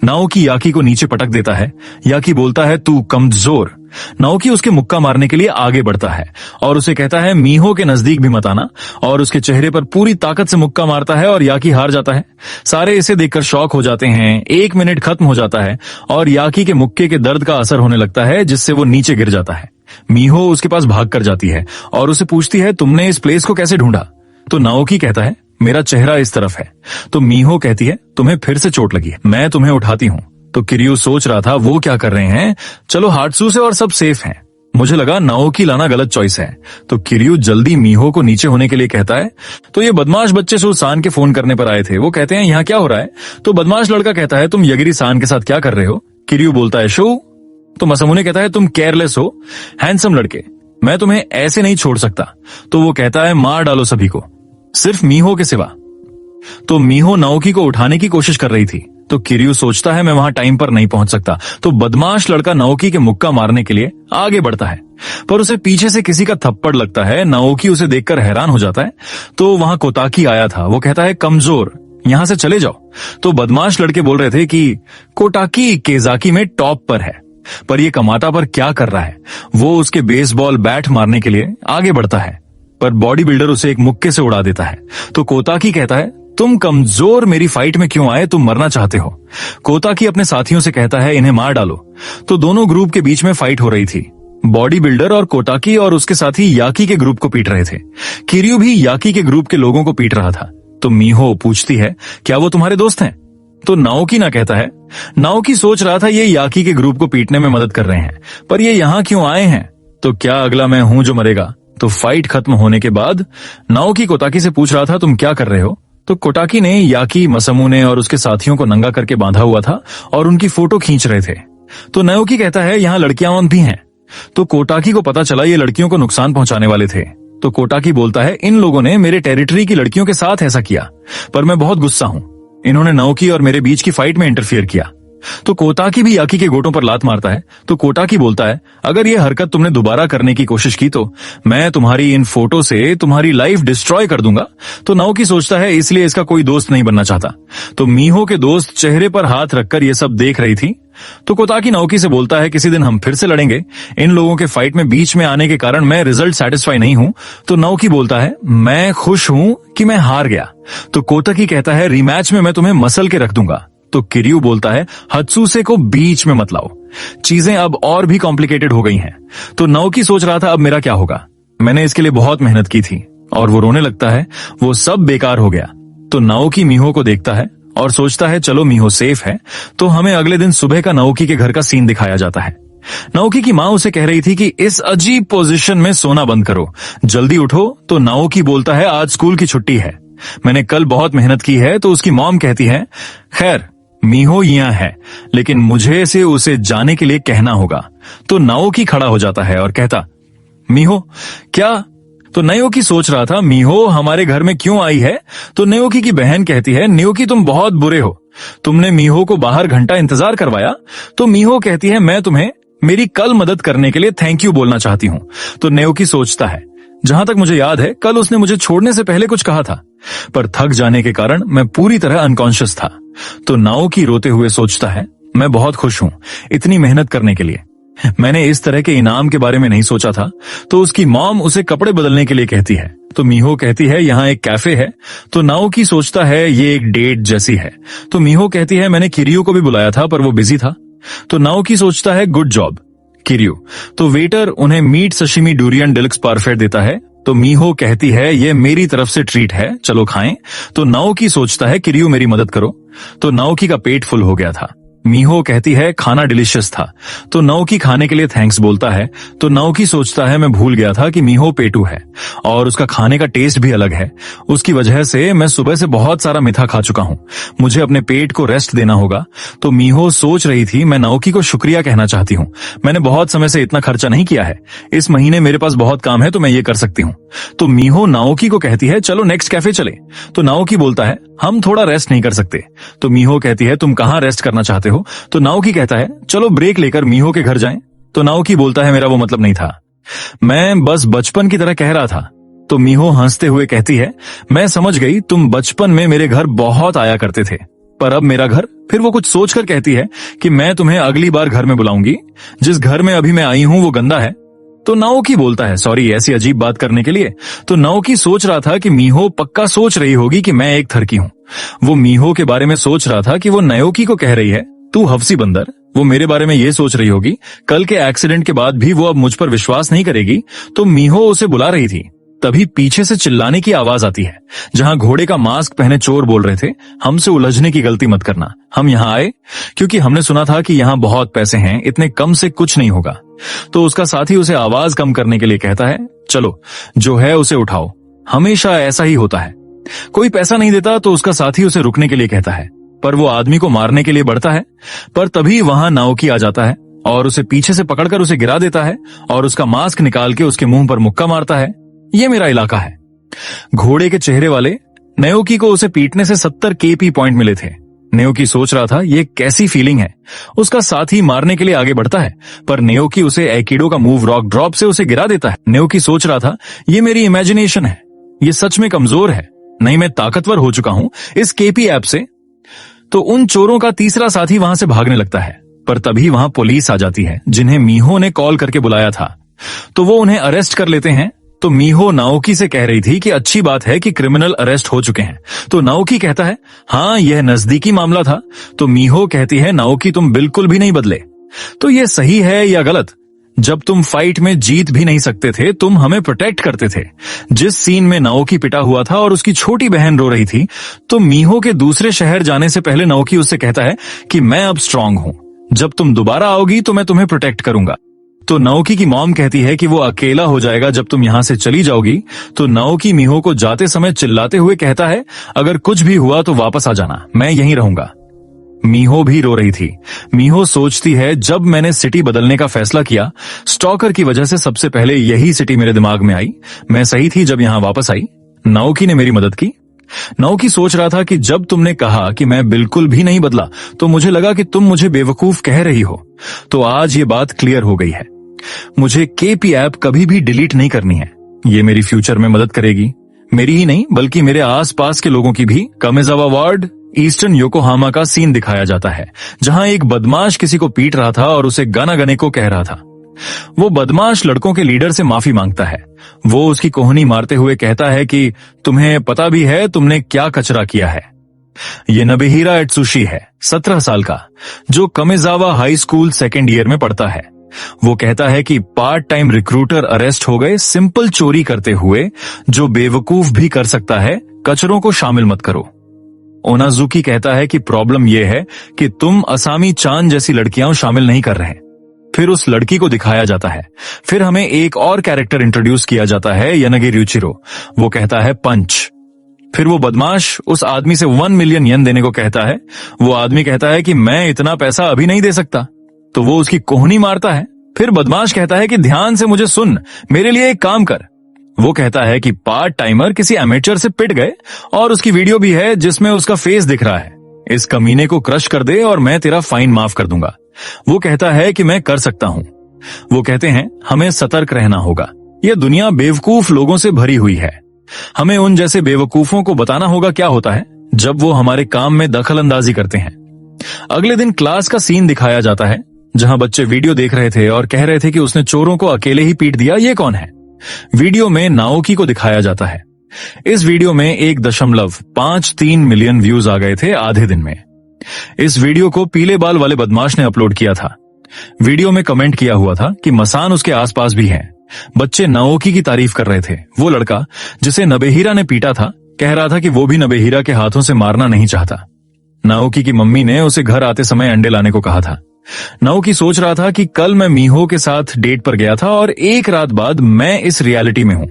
नाओकी याकी को नीचे पटक देता है। याकी बोलता है तू कमजोर। नाओकी उसके मुक्का मारने के लिए आगे बढ़ता है और उसे कहता है मीहो के नजदीक भी मत आना, और उसके चेहरे पर पूरी ताकत से मुक्का मारता है और याकी हार जाता है। सारे इसे देखकर शॉक हो जाते हैं। 1 मिनट खत्म हो जाता है और याकी के मुक्के के दर्द का असर होने लगता है, जिससे वो नीचे गिर जाता है। मीहो उसके पास भाग कर जाती है और उसे पूछती है तुमने इस प्लेस को कैसे ढूंढा। तो नाओकी कहता है मेरा चेहरा इस तरफ है। तो मीहो कहती है तुम्हें फिर से चोट लगी है, मैं तुम्हें उठाती हूँ। तो किरियो सोच रहा था वो क्या कर रहे हैं, चलो हार्ट्सू से और सब सेफ हैं। मुझे लगा नाओकी लाना गलत चॉइस है। तो किरियो जल्दी मीहो को नीचे होने के लिए कहता है। तो ये बदमाश बच्चे सुसान के फोन करने पर आए थे। वो कहते हैं यहाँ क्या हो रहा है। तो बदमाश लड़का कहता है तुम यगिरी सान के साथ क्या कर रहे हो। किरियो बोलता है शो। तो मसामुने कहता है तुम केयरलेस हो हैंडसम लड़के, मैं तुम्हें ऐसे नहीं छोड़ सकता। तो वो कहता है मार डालो सभी को, सिर्फ मीहो के सिवा। तो मीहो नाओकी को उठाने की कोशिश कर रही थी। तो किरियो सोचता है मैं वहां टाइम पर नहीं पहुंच सकता। तो बदमाश लड़का नाओकी के मुक्का मारने के लिए आगे बढ़ता है, पर उसे पीछे से किसी का थप्पड़ लगता है। नाओकी उसे देखकर हैरान हो जाता है। तो वहां कोताकी आया था। वो कहता है कमजोर, यहां से चले जाओ। तो बदमाश लड़के बोल रहे थे कि कोटाकी केजाकी में टॉप पर है, पर ये कमाटा पर क्या कर रहा है। वो उसके बेसबॉल बैट मारने के लिए आगे बढ़ता है, पर बॉडी बिल्डर उसे एक मुक्के से उड़ा देता है। तो कोताकी कहता है तुम कमजोर मेरी फाइट में क्यों आए, तुम मरना चाहते हो। कोताकी अपने साथियों से कहता है इन्हें मार डालो। तो दोनों ग्रुप के बीच में फाइट हो रही थी। बॉडी बिल्डर और कोटाकी और उसके साथी याकी के ग्रुप को पीट रहे थे। किरियो भी याकी के ग्रुप के लोगों को पीट रहा था। तो मीहो पूछती है क्या वो तुम्हारे दोस्त हैं। तो नाओकी ना कहता है। नाओकी सोच रहा था ये याकी के ग्रुप को पीटने में मदद कर रहे हैं, पर ये यहाँ क्यों आए हैं। तो क्या अगला मैं हूं जो मरेगा। तो फाइट खत्म होने के बाद नाओकी कोताकी से पूछ रहा था तुम क्या कर रहे हो। तो कोटाकी ने याकी, मसामुने और उसके साथियों को नंगा करके बांधा हुआ था और उनकी फोटो खींच रहे थे। तो नाओकी कहता है यहाँ लड़कियां भी हैं। तो कोटाकी को पता चला ये लड़कियों को नुकसान पहुंचाने वाले थे। तो कोटाकी बोलता है इन लोगों ने मेरे टेरिटरी की लड़कियों के साथ ऐसा किया, पर मैं बहुत गुस्सा हूं। इन्होंने नाओकी और मेरे बीच की फाइट में इंटरफियर किया। तो कोताकी भी याकी के गोटों पर लात मारता है। तो कोटाकी बोलता है अगर ये हरकत तुमने दोबारा करने की कोशिश की तो मैं तुम्हारी इन फोटो से तुम्हारी लाइफ डिस्ट्रॉय कर दूंगा। तो नाओकी सोचता है इसलिए इसका कोई दोस्त नहीं बनना चाहता। तो मीहो के दोस्त चेहरे पर हाथ रखकर ये सब देख रही थी। तो कोताकी नाओकी से बोलता है किसी दिन हम फिर से लड़ेंगे। इन लोगों के फाइट में बीच में आने के कारण मैं रिजल्ट सेटिस्फाई नहीं हूं। तो नाओकी बोलता है मैं खुश हूं कि मैं हार गया। तो कोताकी कहता है रीमैच में मैं तुम्हें मसल के रख दूंगा। तो किरियो बोलता है हत्सुसे को बीच में मत लाओ, चीजें अब और भी कॉम्प्लिकेटेड हो गई हैं। तो नाओकी सोच रहा था अब मेरा क्या होगा, मैंने इसके लिए बहुत मेहनत की थी। और वो रोने लगता है, वो सब बेकार हो गया। तो नाओकी मीहो को देखता है और सोचता है चलो मीहो सेफ है। तो हमें अगले दिन सुबह का नाओकी के घर का सीन दिखाया जाता है। नाओकी की माँ उसे कह रही थी कि इस अजीब पोजीशन में सोना बंद करो, जल्दी उठो। तो नाओकी बोलता है आज स्कूल की छुट्टी है, मैंने कल बहुत मेहनत की है। तो उसकी मॉम कहती है खैर मीहो यहाँ है, लेकिन मुझे से उसे जाने के लिए कहना होगा। तो नाओकी खड़ा हो जाता है और कहता मीहो क्या। तो नाओकी सोच रहा था मीहो हमारे घर में क्यों आई है। तो नाओकी की बहन कहती है नाओकी तुम बहुत बुरे हो, तुमने मीहो को बाहर घंटा इंतजार करवाया। तो मीहो कहती है मैं तुम्हें मेरी कल मदद करने के लिए थैंक यू बोलना चाहती हूँ। तो नाओकी सोचता है जहां तक मुझे याद है कल उसने मुझे छोड़ने से पहले कुछ कहा था, पर थक जाने के कारण मैं पूरी तरह अनकॉन्शियस था। तो नाओकी रोते हुए सोचता है, मैं बहुत खुश हूं इतनी मेहनत करने के लिए। मैंने इस तरह के इनाम के बारे में नहीं सोचा था। तो उसकी मॉम उसे कपड़े बदलने के लिए कहती है, तो मीहो कहती है यहाँ एक कैफे है। तो नाओकी सोचता है ये एक डेट जैसी है। तो मीहो कहती है मैंने किरियो को भी बुलाया था पर वो बिजी था। तो नाओकी सोचता है गुड जॉब किरियो। तो वेटर उन्हें मीट सशिमी डूरियन डिलक्स पारफेट देता है। तो मीहो कहती है ये मेरी तरफ से ट्रीट है, चलो खाएं। तो नाओकी सोचता है किरियो मेरी मदद करो। तो नाओकी का पेट फुल हो गया था। मीहो कहती है खाना डिलीशियस था। तो नाओकी खाने के लिए थैंक्स बोलता है। तो नाओकी सोचता है मैं भूल गया था कि मीहो पेटू है और उसका खाने का टेस्ट भी अलग है। उसकी वजह से मैं सुबह से बहुत सारा मीठा खा चुका हूं, मुझे अपने पेट को रेस्ट देना होगा। तो मीहो सोच रही थी मैं नाओकी को शुक्रिया कहना चाहती हूँ, मैंने बहुत समय से इतना खर्चा नहीं किया है, इस महीने मेरे पास बहुत काम है तो मैं ये कर सकती हूँ। तो मीहो नाओकी को कहती है चलो नेक्स्ट कैफे चले। तो नाओकी बोलता है हम थोड़ा रेस्ट नहीं कर सकते। तो मीहो कहती है तुम कहाँ रेस्ट करना चाहते हो। तो नाओकी कहता है चलो ब्रेक लेकर मीहो के घर जाएं। तो नाओकी बोलता है मेरा वो मतलब नहीं था, मैं बस बचपन की तरह कह रहा था। तो मीहो हंसते हुए कहती है मैं समझ गई, तुम बचपन में मेरे घर बहुत आया करते थे, पर अब मेरा घर। फिर वो कुछ सोचकर कहती है कि मैं तुम्हें अगली बार घर में बुलाऊंगी, जिस घर में अभी मैं आई हूं वो गंदा है। तो नाओकी बोलता है सॉरी ऐसी अजीब बात करने के लिए। तो नाओकी सोच रहा था कि मीहो पक्का सोच रही होगी कि मैं एक थरकी हूं। वो मीहो के बारे में सोच रहा था कि वो नाओकी को कह रही है तू हफ्सी बंदर। वो मेरे बारे में ये सोच रही होगी कल के एक्सीडेंट के बाद भी वो अब मुझ पर विश्वास नहीं करेगी। तो मीहो उसे बुला रही थी, तभी पीछे से चिल्लाने की आवाज आती है, जहां घोड़े का मास्क पहने चोर बोल रहे थे हमसे उलझने की गलती मत करना, हम यहाँ आए क्योंकि हमने सुना था कि यहाँ बहुत पैसे हैं, इतने कम से कुछ नहीं होगा। तो उसका साथी उसे आवाज कम करने के लिए कहता है चलो जो है उसे उठाओ। हमेशा ऐसा ही होता है, कोई पैसा नहीं देता तो उसका साथी उसे रुकने के लिए कहता है, पर वो आदमी को मारने के लिए बढ़ता है। पर तभी वहां नाओकी आ जाता है और उसे पीछे से पकड़कर उसे गिरा देता है और उसका मास्क निकाल के उसके मुंह पर मुक्का मारता है। ये मेरा इलाका है। घोड़े के चेहरे वाले नाओकी को उसे पीटने से 70 केपी पॉइंट मिले थे। नाओकी सोच रहा था ये कैसी फीलिंग है। उसका साथी मारने के लिए आगे बढ़ता है, पर नाओकी उसे एकिडो का मूव रॉक ड्रॉप से उसे गिरा देता है। नाओकी सोच रहा था ये मेरी इमेजिनेशन है, ये सच में कमजोर है, नहीं मैं ताकतवर हो चुका हूं इस केपी ऐप से। तो उन चोरों का तीसरा साथी वहां से भागने लगता है, पर तभी वहां पुलिस आ जाती है जिन्हें मीहो ने कॉल करके बुलाया था। तो वो उन्हें अरेस्ट कर लेते हैं। तो मीहो नाओकी से कह रही थी कि अच्छी बात है कि क्रिमिनल अरेस्ट हो चुके हैं। तो नाओकी कहता है हाँ यह नजदीकी मामला था। तो मीहो कहती है नाओकी तुम बिल्कुल भी नहीं बदले। तो ये सही है या गलत? जब तुम फाइट में जीत भी नहीं सकते थे तुम हमें प्रोटेक्ट करते थे। जिस सीन में नाओकी पिटा हुआ था और उसकी छोटी बहन रो रही थी, तो मीहो के दूसरे शहर जाने से पहले नाओकी उससे कहता है कि मैं अब स्ट्रांग हूं, जब तुम दोबारा आओगी तो मैं तुम्हें प्रोटेक्ट करूंगा। तो नाओकी की मॉम कहती है कि वो अकेला हो जाएगा जब तुम यहां से चली जाओगी। तो नाओकी मीहो को जाते समय चिल्लाते हुए कहता है अगर कुछ भी हुआ तो वापस आ जाना, मैं यहीं रहूंगा। मीहो भी रो रही थी। मीहो सोचती है जब मैंने सिटी बदलने का फैसला किया, स्टॉकर की वजह से सबसे पहले यही सिटी मेरे दिमाग में आई। मैं सही थी जब यहां वापस आई, नाओकी ने मेरी मदद की। नाओकी सोच रहा था कि जब तुमने कहा कि मैं बिल्कुल भी नहीं बदला तो मुझे लगा कि तुम मुझे बेवकूफ कह रही हो। तो आज ये बात क्लियर हो गई है, मुझे केपी ऐप कभी भी डिलीट नहीं करनी है। ये मेरी फ्यूचर में मदद करेगी, मेरी ही नहीं बल्कि मेरे आसपास के लोगों की भी। कामेजावा वार्ड ईस्टर्न योकोहामा का सीन दिखाया जाता है, जहां एक बदमाश किसी को पीट रहा था और उसे गाना गाने को कह रहा था। वो बदमाश लड़कों के लीडर से माफी मांगता है। वो उसकी कोहनी मारते हुए कहता है कि तुम्हें पता भी है तुमने क्या कचरा किया है। ये नबेहिरा एत्सुशी है, 17 साल का, जो कामेजावा हाई स्कूल सेकेंड ईयर में पढ़ता है। वो कहता है कि पार्ट टाइम रिक्रूटर अरेस्ट हो गए सिंपल चोरी करते हुए, जो बेवकूफ भी कर सकता है, कचरों को शामिल मत करो। ओनाजुकी कहता है कि प्रॉब्लम यह है कि तुम असामी चान जैसी लड़कियां शामिल नहीं कर रहे। फिर उस लड़की को दिखाया जाता है। फिर हमें एक और कैरेक्टर इंट्रोड्यूस किया जाता है, यानागी ryuichiro। वो कहता है पंच। फिर वो बदमाश उस आदमी से 1 मिलियन येन देने को कहता है। वो आदमी कहता है कि मैं इतना पैसा अभी नहीं दे सकता, तो वो उसकी कोहनी मारता है। फिर बदमाश कहता है कि ध्यान से मुझे सुन, मेरे लिए एक काम कर। वो कहता है कि पार्ट टाइमर किसी एमेचर से पिट गए और उसकी वीडियो भी है जिसमें उसका फेस दिख रहा है। इस कमीने को क्रश कर दे और मैं तेरा फाइन माफ कर दूंगा। वो कहता है कि मैं कर सकता हूं। वो कहते हैं हमें सतर्क रहना होगा। यह दुनिया बेवकूफ लोगों से भरी हुई है। हमें उन जैसे बेवकूफों को बताना होगा क्या होता है जब वो हमारे काम में दखल अंदाजी करते हैं। अगले दिन क्लास का सीन दिखाया जाता है जहां बच्चे वीडियो देख रहे थे और कह रहे थे कि उसने चोरों को अकेले ही पीट दिया, ये कौन है। वीडियो में नाओकी को दिखाया जाता है। इस वीडियो में 1.53 मिलियन व्यूज आ गए थे आधे दिन में। इस वीडियो को पीले बाल वाले बदमाश ने अपलोड किया था। वीडियो में कमेंट किया हुआ था कि मसान उसके आसपास भी है। बच्चे नाओकी की तारीफ कर रहे थे। वो लड़का जिसे नबेहीरा ने पीटा था कह रहा था कि वो भी नबेहीरा के हाथों से मारना नहीं चाहता। नाओकी की मम्मी ने उसे घर आते समय अंडे लाने को कहा था। नाओकी सोच रहा था कि कल मैं मीहो के साथ डेट पर गया था और एक रात बाद मैं इस रियलिटी में हूं।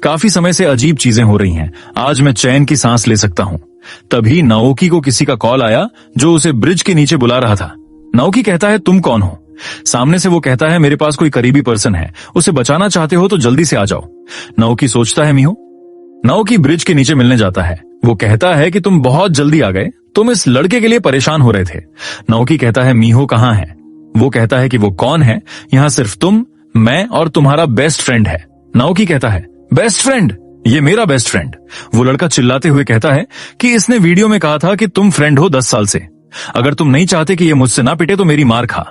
काफी समय से अजीब चीजें हो रही हैं। आज मैं चैन की सांस ले सकता हूं। तभी नाओकी को किसी का कॉल आया जो उसे ब्रिज के नीचे बुला रहा था। नाओकी कहता है, तुम कौन हो? सामने से वो कहता है, मेरे पास कोई करीबी पर्सन है, उसे बचाना चाहते हो तो जल्दी से आ जाओ। नाओकी सोचता है मीहो। नाओकी ब्रिज के नीचे मिलने जाता है। वो कहता है कि तुम बहुत जल्दी आ गए, तुम इस लड़के के लिए परेशान हो रहे थे। नाओकी कहता है, मीहो कहाँ है? वो कहता है कि वो कौन है, यहाँ सिर्फ तुम, मैं और तुम्हारा बेस्ट फ्रेंड है। नाओकी कहता है, बेस्ट फ्रेंड? ये मेरा बेस्ट फ्रेंड। वो लड़का चिल्लाते हुए कहता है कि इसने वीडियो में कहा था कि तुम फ्रेंड हो 10 साल से। अगर तुम नहीं चाहते कि ये मुझसे ना पिटे तो मेरी मार खा।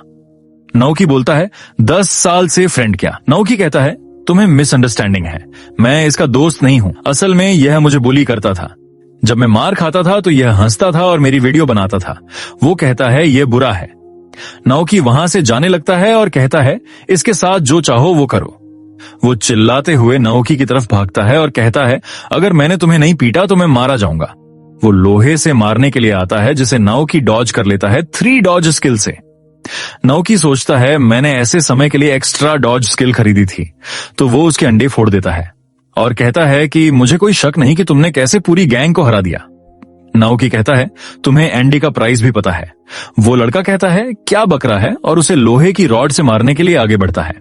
नाओकी बोलता है, 10 साल से फ्रेंड क्या? नाओकी कहता है, तुम्हें मिसअंडरस्टैंडिंग है, मैं इसका दोस्त नहीं हूं। असल में यह मुझे बुली करता था। जब मैं मार खाता था तो यह हंसता था और मेरी वीडियो बनाता था। वो कहता है यह बुरा है। नाओकी वहां से जाने लगता है और कहता है, इसके साथ जो चाहो वो करो। वो चिल्लाते हुए नाओकी की तरफ भागता है और कहता है, अगर मैंने तुम्हें नहीं पीटा तो मैं मारा जाऊंगा। वो लोहे से मारने के लिए आता है जिसे नाओकी डॉज कर लेता है 3 डॉज स्किल से। नाओकी सोचता है, मैंने ऐसे समय के लिए एक्स्ट्रा डॉज स्किल खरीदी थी। तो वो उसके अंडे फोड़ देता है और कहता है कि मुझे कोई शक नहीं कि तुमने कैसे पूरी गैंग को हरा दिया। नाओकी कहता है, तुम्हें एंडी का प्राइस भी पता है। वो लड़का कहता है, क्या बकरा है, और उसे लोहे की रॉड से मारने के लिए आगे बढ़ता है।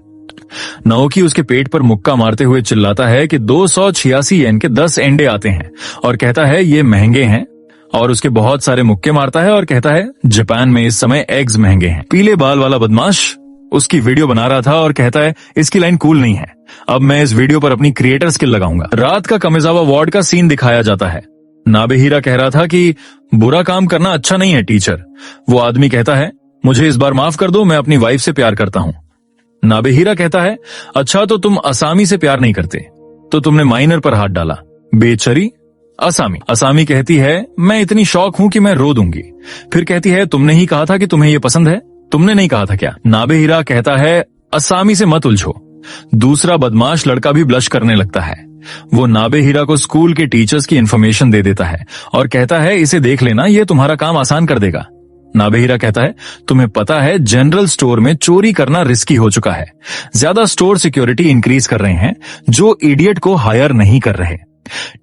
नाओकी उसके पेट पर मुक्का मारते हुए चिल्लाता है कि 286 येन के 10 एंडे आते हैं और कहता है ये महंगे हैं, और उसके बहुत सारे मुक्के मारता है और कहता है जापान में इस समय एग्स महंगे हैं। पीले बाल वाला बदमाश उसकी वीडियो बना रहा था और कहता है, इसकी लाइन कूल नहीं है, अब मैं इस वीडियो पर अपनी क्रिएटर स्किल लगाऊंगा। रात का कमेजावा वार्ड का सीन दिखाया जाता है। नाबेहीरा कह रहा था कि बुरा काम करना अच्छा नहीं है टीचर। वो आदमी कहता है, मुझे इस बार माफ कर दो, मैं अपनी वाइफ से प्यार करता हूं। नाबेहीरा कहता है, अच्छा तो तुम असामी से प्यार नहीं करते, तो तुमने माइनर पर हाथ डाला, बेचरी। असामी कहती है, मैं इतनी शौक हूं कि मैं रो दूंगी। फिर कहती है, तुमने ही कहा था कि तुम्हें ये पसंद है, तुमने नहीं कहा था क्या? नाबेहीरा कहता है, असामी से मत उलझो। दूसरा बदमाश लड़का भी ब्लश करने लगता है। वो नाबेहीरा को स्कूल के टीचर्स की इन्फॉर्मेशन दे देता है और कहता है, इसे देख लेना, ये तुम्हारा काम आसान कर देगा। नाबेहीरा कहता है, तुम्हें पता है जनरल स्टोर में चोरी करना रिस्की हो चुका है, ज्यादा स्टोर सिक्योरिटी इंक्रीज कर रहे हैं जो इडियट को हायर नहीं कर रहे।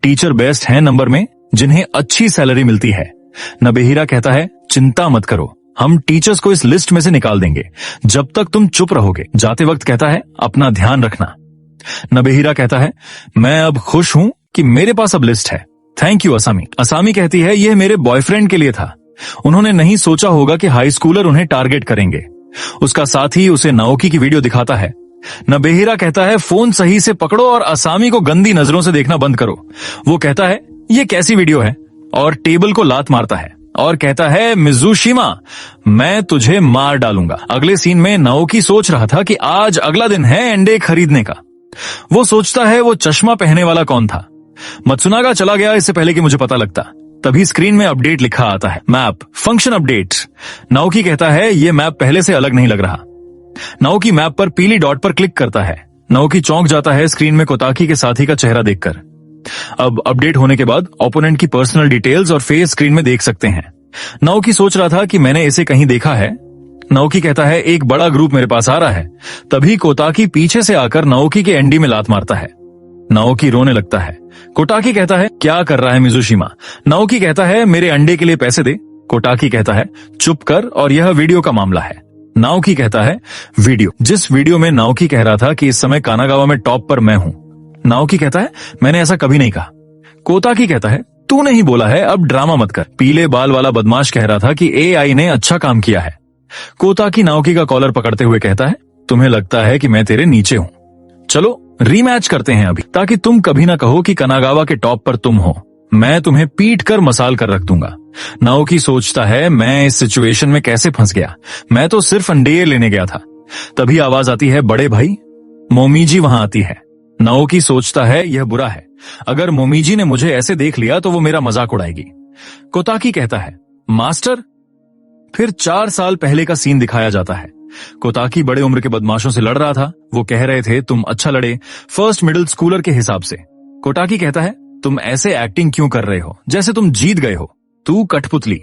टीचर बेस्ट हैं नंबर में जिन्हें अच्छी सैलरी मिलती है। नाबेहीरा कहता है, चिंता मत करो, हम टीचर्स को इस लिस्ट में से निकाल देंगे जब तक तुम चुप रहोगे। जाते वक्त कहता है, अपना ध्यान रखना। नाबेहीरा कहता है, मैं अब खुश हूं कि मेरे पास अब लिस्ट है, थैंक यू असामी। असामी कहती है, यह मेरे बॉयफ्रेंड के लिए था, उन्होंने नहीं सोचा होगा कि हाई स्कूलर उन्हें टारगेट करेंगे। उसका साथी उसे नाओकी की वीडियो दिखाता है। नाबेहीरा कहता है, फोन सही से पकड़ो और असामी को गंदी नजरों से देखना बंद करो। वो कहता है, ये कैसी वीडियो है, और टेबल को लात मारता है और कहता है, मिजुशिमा, मैं तुझे मार डालूंगा। अगले सीन में नाओकी सोच रहा था कि आज अगला दिन है एंडे खरीदने का। वो सोचता है, वो चश्मा पहने वाला कौन था? मत्सुनागा चला गया इससे पहले कि मुझे पता लगता। तभी स्क्रीन में अपडेट लिखा आता है, मैप फंक्शन अपडेट। नाओकी कहता है, ये मैप पहले से अलग नहीं लग रहा। नाओकी मैप पर पीली डॉट पर क्लिक करता है। नाओकी चौंक जाता है स्क्रीन में कोताकी के साथी का चेहरा देखकर। अब अपडेट होने के बाद ओपोनेंट की पर्सनल डिटेल्स और फेस स्क्रीन में देख सकते हैं। नाओकी सोच रहा था कि मैंने इसे कहीं देखा है। नाओकी कहता है, एक बड़ा ग्रुप मेरे पास आ रहा है। तभी कोताकी पीछे से आकर नाओकी के एंडी में लात मारता है। नाओकी रोने लगता है। कोटाकी कहता है, क्या कर रहा है मिजुशिमा? नाओकी कहता है, मेरे अंडे के लिए पैसे दे। कोटाकी कहता है, चुप कर, और यह वीडियो का मामला है। नाओकी कहता है, वीडियो? जिस वीडियो में नाओकी कह रहा था कि इस समय कानागावा में टॉप पर मैं हूं। नाओकी कहता है, मैंने ऐसा कभी नहीं कहा। कोताकी कहता है, तूने ही बोला है, अब ड्रामा मत कर। पीले बाल वाला बदमाश कह रहा था कि एआई ने अच्छा काम किया है। कोताकी नाओकी का कॉलर पकड़ते हुए कहता है, तुम्हें लगता है कि मैं तेरे नीचे हूं, चलो रीमैच करते हैं अभी, ताकि तुम कभी ना कहो कि कनागावा के टॉप पर तुम हो। मैं तुम्हें पीट कर मसाल कर रख दूंगा। नाओकी सोचता है, मैं इस सिचुएशन में कैसे फंस गया, मैं तो सिर्फ अंडे लेने गया था। तभी आवाज आती है, बड़े भाई। मोमीजी वहां आती है। नाओकी सोचता है, यह बुरा है, अगर मोमीजी ने मुझे ऐसे देख लिया तो वो मेरा मजाक उड़ाएगी। कोताकी कहता है, मास्टर। फिर 4 साल पहले का सीन दिखाया जाता है। कोताकी बड़े उम्र के बदमाशों से लड़ रहा था। वो कह रहे थे, तुम अच्छा लड़े, फर्स्ट मिडिल स्कूलर के हिसाब से। कोताकी कहता है, तुम ऐसे एक्टिंग क्यों कर रहे हो, जैसे तुम जीत गए हो, तू कठपुतली।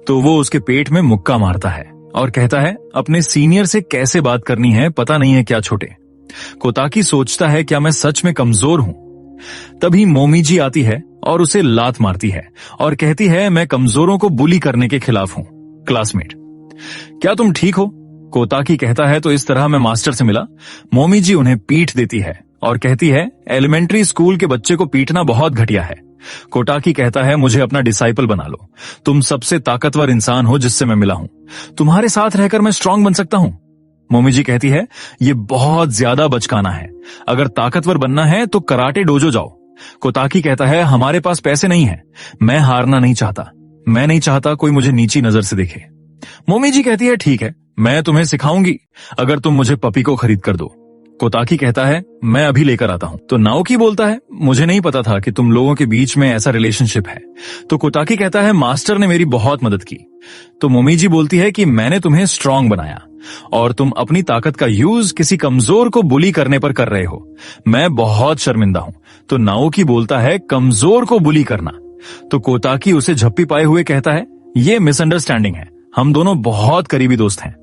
तो वो उसके पेट में मुक्का मारता है और कहता है, अपने सीनियर से कैसे बात करनी है पता नहीं है क्या छोटे। कोताकी सोचता है, क्या मैं सच में कमजोर हूं? तभी मोमीजी आती है और उसे लात मारती है और कहती है, मैं कमजोरों को बुली करने के खिलाफ हूं। क्लासमेट, क्या तुम ठीक हो? कोताकी कहता है, तो इस तरह मैं मास्टर से मिला। मोमीजी उन्हें पीट देती है और कहती है, एलिमेंट्री स्कूल के बच्चे को पीटना बहुत घटिया है। कोताकी कहता है, मुझे अपना डिसाइपल बना लो, तुम सबसे ताकतवर इंसान हो जिससे मैं मिला हूं, तुम्हारे साथ रहकर मैं स्ट्रांग बन सकता हूं। मोमीजी कहती है, ये बहुत ज्यादा बचकाना है, अगर ताकतवर बनना है तो कराटे डोजो जाओ। कोताकी कहता है, हमारे पास पैसे नहीं है, मैं हारना नहीं चाहता, मैं नहीं चाहता कोई मुझे नीची नजर से देखे। मोमीजी कहती है, ठीक है, मैं तुम्हें सिखाऊंगी, अगर तुम मुझे पपी को खरीद कर दो। कोताकी कहता है, मैं अभी लेकर आता हूं। तो नाओकी बोलता है, मुझे नहीं पता था कि तुम लोगों के बीच में ऐसा रिलेशनशिप है। तो कोताकी कहता है, मास्टर ने मेरी बहुत मदद की। तो मोमीजी बोलती है कि मैंने तुम्हें स्ट्रांग बनाया और तुम अपनी ताकत का यूज किसी कमजोर को बुली करने पर कर रहे हो, मैं बहुत शर्मिंदा हूं। तो नाओकी बोलता है, कमजोर को बुली करना। तो कोताकी उसे झप्पी पाए हुए कहता है, ये मिसअंडरस्टैंडिंग है, हम दोनों बहुत करीबी दोस्त हैं।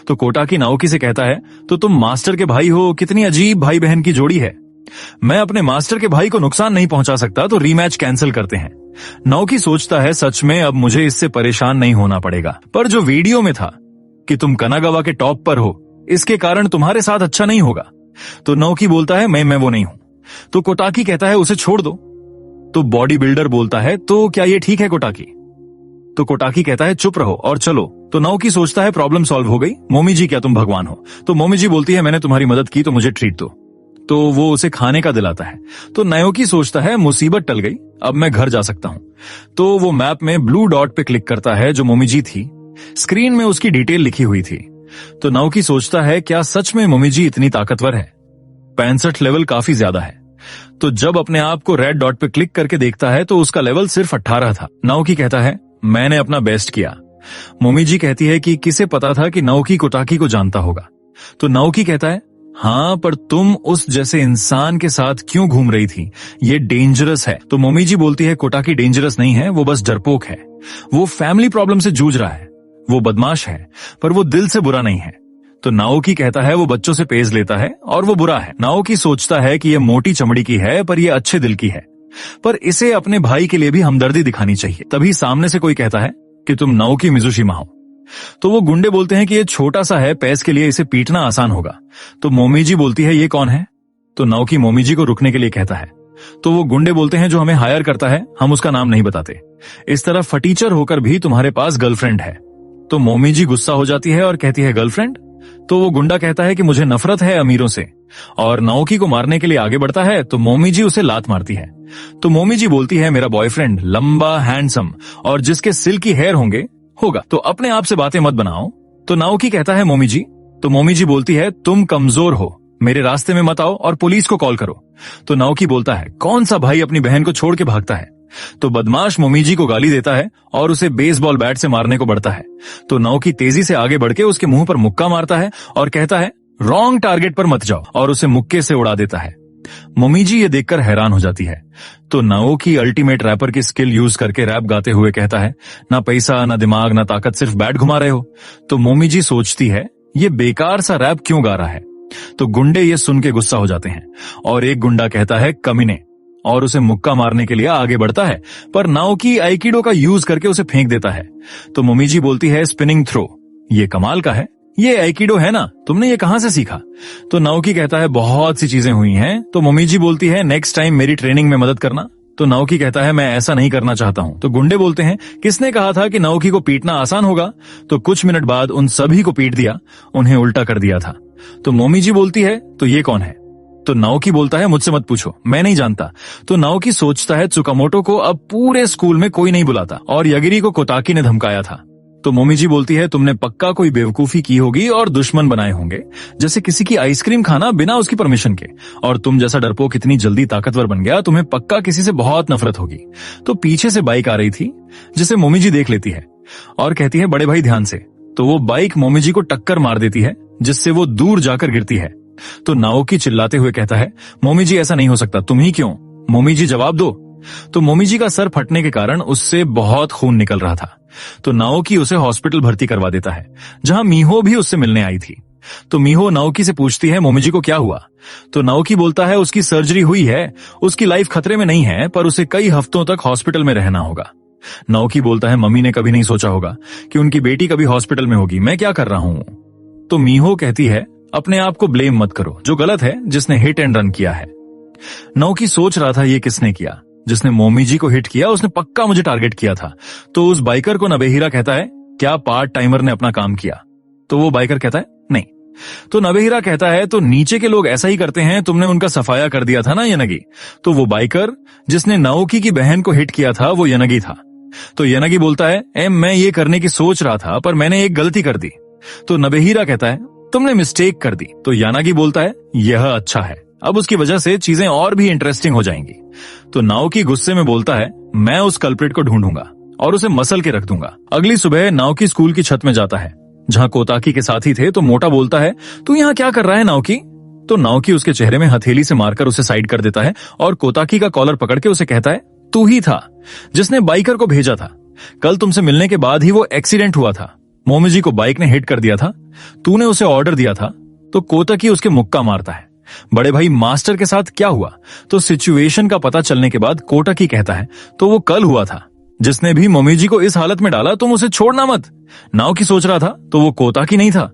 तो कोताकी नाओकी से कहता है, तो तुम मास्टर के भाई हो, कितनी अजीब भाई बहन की जोड़ी है। मैं अपने मास्टर के भाई को नुकसान नहीं पहुंचा सकता, तो रीमैच कैंसिल करते हैं। नाओकी सोचता है, सच में अब मुझे इससे परेशान नहीं होना पड़ेगा, पर जो वीडियो में था कि तुम कनागावा के टॉप पर हो, इसके कारण तुम्हारे साथ अच्छा नहीं होगा। तो नाओकी बोलता है, मैं वो नहीं हूं। तो कोताकी कहता है, उसे छोड़ दो। तो बॉडी बिल्डर बोलता है, तो क्या ये ठीक है कोताकी? तो कोताकी कहता है, चुप रहो और चलो। तो नाओकी सोचता है, प्रॉब्लम सॉल्व हो गई। मोमीजी, क्या तुम भगवान हो? तो मोमीजी बोलती है, मैंने तुम्हारी मदद की तो मुझे ट्रीट दो। तो वो उसे खाने का दिलाता है। तो नाओकी सोचता है, मुसीबत टल गई, अब मैं घर जा सकता हूं। तो वो मैप में ब्लू डॉट पे क्लिक करता है जो मोमीजी थी। स्क्रीन में उसकी डिटेल लिखी हुई थी। तो नाओकी सोचता है, क्या सच में मोमीजी इतनी ताकतवर है? 65 लेवल काफी ज्यादा है। तो जब अपने आप को रेड डॉट पे क्लिक करके देखता है तो उसका लेवल सिर्फ 18 था। नाओकी कहता है, मैंने अपना बेस्ट किया। मोमीजी कहती है कि किसे पता था कि नाओकी कोताकी को जानता होगा। तो नाओकी कहता है, हाँ, पर तुम उस जैसे इंसान के साथ क्यों घूम रही थी, ये डेंजरस है। तो मोमीजी बोलती है, कोताकी डेंजरस नहीं है, वो बस डरपोक है, वो फैमिली प्रॉब्लम से जूझ रहा है, वो बदमाश है, पर वो दिल से बुरा नहीं है। तो नाओकी कहता है, वो बच्चों से पेज लेता है और वो बुरा है। नाओकी सोचता है कि ये मोटी चमड़ी की है, पर ये अच्छे दिल की है, पर इसे अपने भाई के लिए भी हमदर्दी दिखानी चाहिए। तभी सामने से कोई कहता है कि तुम नाओकी मिजुशिमा हो। तो वो गुंडे बोलते हैं कि ये छोटा सा है, पैस के लिए इसे पीटना आसान होगा। तो मोमीजी बोलती है, ये कौन है? तो नाओकी मोमीजी को रुकने के लिए कहता है। तो वो गुंडे बोलते हैं, जो हमें हायर करता है, हम उसका नाम नहीं बताते। इस तरह फटीचर होकर भी तुम्हारे पास गर्लफ्रेंड है। तो मोमीजी गुस्सा हो जाती है और कहती है, गर्लफ्रेंड? तो वो गुंडा कहता है कि मुझे नफरत है अमीरों से, और नाओकी को मारने के लिए आगे बढ़ता है। तो मोमीजी उसे लात मारती है। तो मोमीजी बोलती है, मेरा बॉयफ्रेंड लंबा, हैंडसम और जिसके सिल्की हेयर होंगे होगा, तो अपने आप से बातें मत बनाओ। तो नाओकी कहता है, मोमीजी। तो मोमीजी बोलती है, तुम कमजोर हो, मेरे रास्ते में मत आओ और पुलिस को कॉल करो। तो नाओकी बोलता है, कौन सा भाई अपनी बहन को छोड़ के भागता है? तो बदमाश मोमीजी को गाली देता है और उसे बेसबॉल बैट से मारने को बढ़ता है। तो नाओकी तेजी से आगे बढ़ के उसके मुंह पर मुक्का मारता है और कहता है, रॉन्ग टारगेट पर मत जाओ, और उसे मुक्के से उड़ा देता है। मोमीजी ये देखकर हैरान हो जाती है। तो नाओकी अल्टीमेट रैपर की स्किल यूज करके रैप गाते हुए कहता है, ना पैसा, ना दिमाग, ना ताकत, सिर्फ बैट घुमा रहे हो। तो मोमीजी सोचती है, ये बेकार सा रैप क्यों गा रहा है? तो गुंडे ये सुन के गुस्सा हो जाते हैं और एक गुंडा कहता है, कमीने, और उसे मुक्का मारने के लिए आगे बढ़ता है, पर नाओकी आइकिडो का यूज करके उसे फेंक देता है। तो मोमीजी बोलती है, स्पिनिंग थ्रो, ये कमाल का है, ये आइकिडो है ना, तुमने ये कहां से सीखा? तो नाओकी कहता है, बहुत सी चीजें हुई हैं। तो मोमीजी बोलती है, नेक्स्ट टाइम मेरी ट्रेनिंग में मदद करना। तो नाओकी कहता है, मैं ऐसा नहीं करना चाहता हूं। तो गुंडे बोलते हैं, किसने कहा था कि नाओकी को पीटना आसान होगा? तो कुछ मिनट बाद उन सभी को पीट दिया, उन्हें उल्टा कर दिया था। तो मोमीजी बोलती है, तो ये कौन है? तो नाओकी बोलता है मुझसे मत पूछो, मैं नहीं जानता। तो नाओकी सोचता है त्सुकामोटो को अब पूरे स्कूल में कोई नहीं बुलाता और यागिरी को कोताकी ने धमकाया था। तो मोमीजी बोलती है तुमने पक्का कोई बेवकूफी की होगी और दुश्मन बनाए होंगे, जैसे किसी की आइसक्रीम खाना बिना उसकी परमिशन के। और तुम जैसा डरपोक इतनी जल्दी ताकतवर बन गया, तुम्हें पक्का किसी से बहुत नफरत होगी। तो पीछे से बाइक आ रही थी जिसे मोमीजी देख लेती है और कहती है बड़े भाई ध्यान से। तो वो बाइक मोमीजी को टक्कर मार देती है जिससे वो दूर जाकर गिरती है। तो नाओकी चिल्लाते हुए कहता है मोमीजी ऐसा नहीं हो सकता, तुम ही क्यों? मोमीजी जवाब दो। तो मोमीजी का सर फटने के कारण उससे बहुत खून निकल रहा था। तो नाओकी उसे हॉस्पिटल भर्ती करवा देता है, जहां मीहो भी उससे मिलने आई थी। तो मीहो नाओकी से पूछती है मोमीजी को क्या हुआ? तो नाओकी बोलता है उसकी सर्जरी हुई है, उसकी लाइफ खतरे में नहीं है, पर उसे कई हफ्तों तक हॉस्पिटल में रहना होगा। नाओकी बोलता है मम्मी ने कभी नहीं सोचा होगा कि उनकी बेटी कभी हॉस्पिटल में होगी, मैं क्या कर रहा हूं? तो मीहो कहती है अपने आप को ब्लेम मत करो, जो गलत है जिसने हिट एंड रन किया है। नाओकी सोच रहा था ये किसने किया, जिसने मोमीजी को हिट किया उसने पक्का मुझे टारगेट किया था। तो उस बाइकर को नबेहिरा कहता है क्या पार्ट टाइमर ने अपना काम किया? तो वो बाइकर कहता है नहीं। तो नबेहिरा कहता है तो नीचे के लोग ऐसा ही करते हैं, तुमने उनका सफाया कर दिया था ना यनगी। तो वो बाइकर जिसने नाओकी की बहन को हिट किया था वो यनगी था। तो यनगी बोलता है मैं ये करने की सोच रहा था पर मैंने एक गलती कर दी। तो नबेहिरा कहता है तुमने मिस्टेक कर दी। तो यानागी बोलता है यह अच्छा है, अब उसकी वजह से चीजें और भी इंटरेस्टिंग हो जाएंगी। तो नाओकी गुस्से में बोलता है मैं उस कल्प्रिट को ढूंढूंगा और उसे मसल के रख दूंगा। अगली सुबह नाओकी स्कूल की छत में जाता है जहां कोताकी के साथी थे। तो मोटा बोलता है तू यहाँ क्या कर रहा है नाओकी? तो नाओकी उसके चेहरे में हथेली से मारकर उसे साइड कर देता है और कोताकी का कॉलर पकड़ के उसे कहता है तू ही था जिसने बाइकर को भेजा था। कल तुमसे मिलने के बाद ही वो एक्सीडेंट हुआ था, मोमीजी को बाइक ने हिट कर दिया था, तूने उसे ऑर्डर दिया था। तो कोताकी उसके मुक्का मारता है। बड़े भाई मास्टर के साथ क्या हुआ? तो सिचुएशन का पता चलने के बाद कोताकी कहता है तो वो कल हुआ था, जिसने भी मोमीजी को इस हालत में डाला तुम उसे छोड़ना मत। नाओकी सोच रहा था तो वो कोताकी नहीं था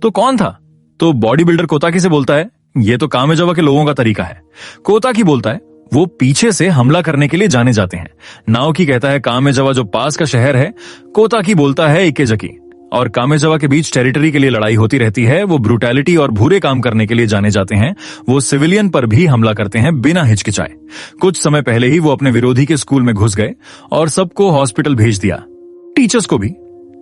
तो कौन था? तो बॉडी बिल्डर कोताकी से बोलता है ये तो कामेजावा के लोगों का तरीका है। कोताकी बोलता है वो पीछे से हमला करने के लिए जाने जाते हैं। नाओकी कहता है कामेजावा जो पास का शहर है। कोताकी बोलता है इकेजकी। और कामेजावा के बीच टेरिटरी के लिए लड़ाई होती रहती है। वो ब्रूटैलिटी और बुरे काम करने के लिए जाने जाते हैं। वो सिविलियन पर भी हमला करते हैं बिना हिचकिचाए। कुछ समय पहले ही वो अपने विरोधी के स्कूल में घुस गए और सबको हॉस्पिटल भेज दिया, टीचर्स को भी।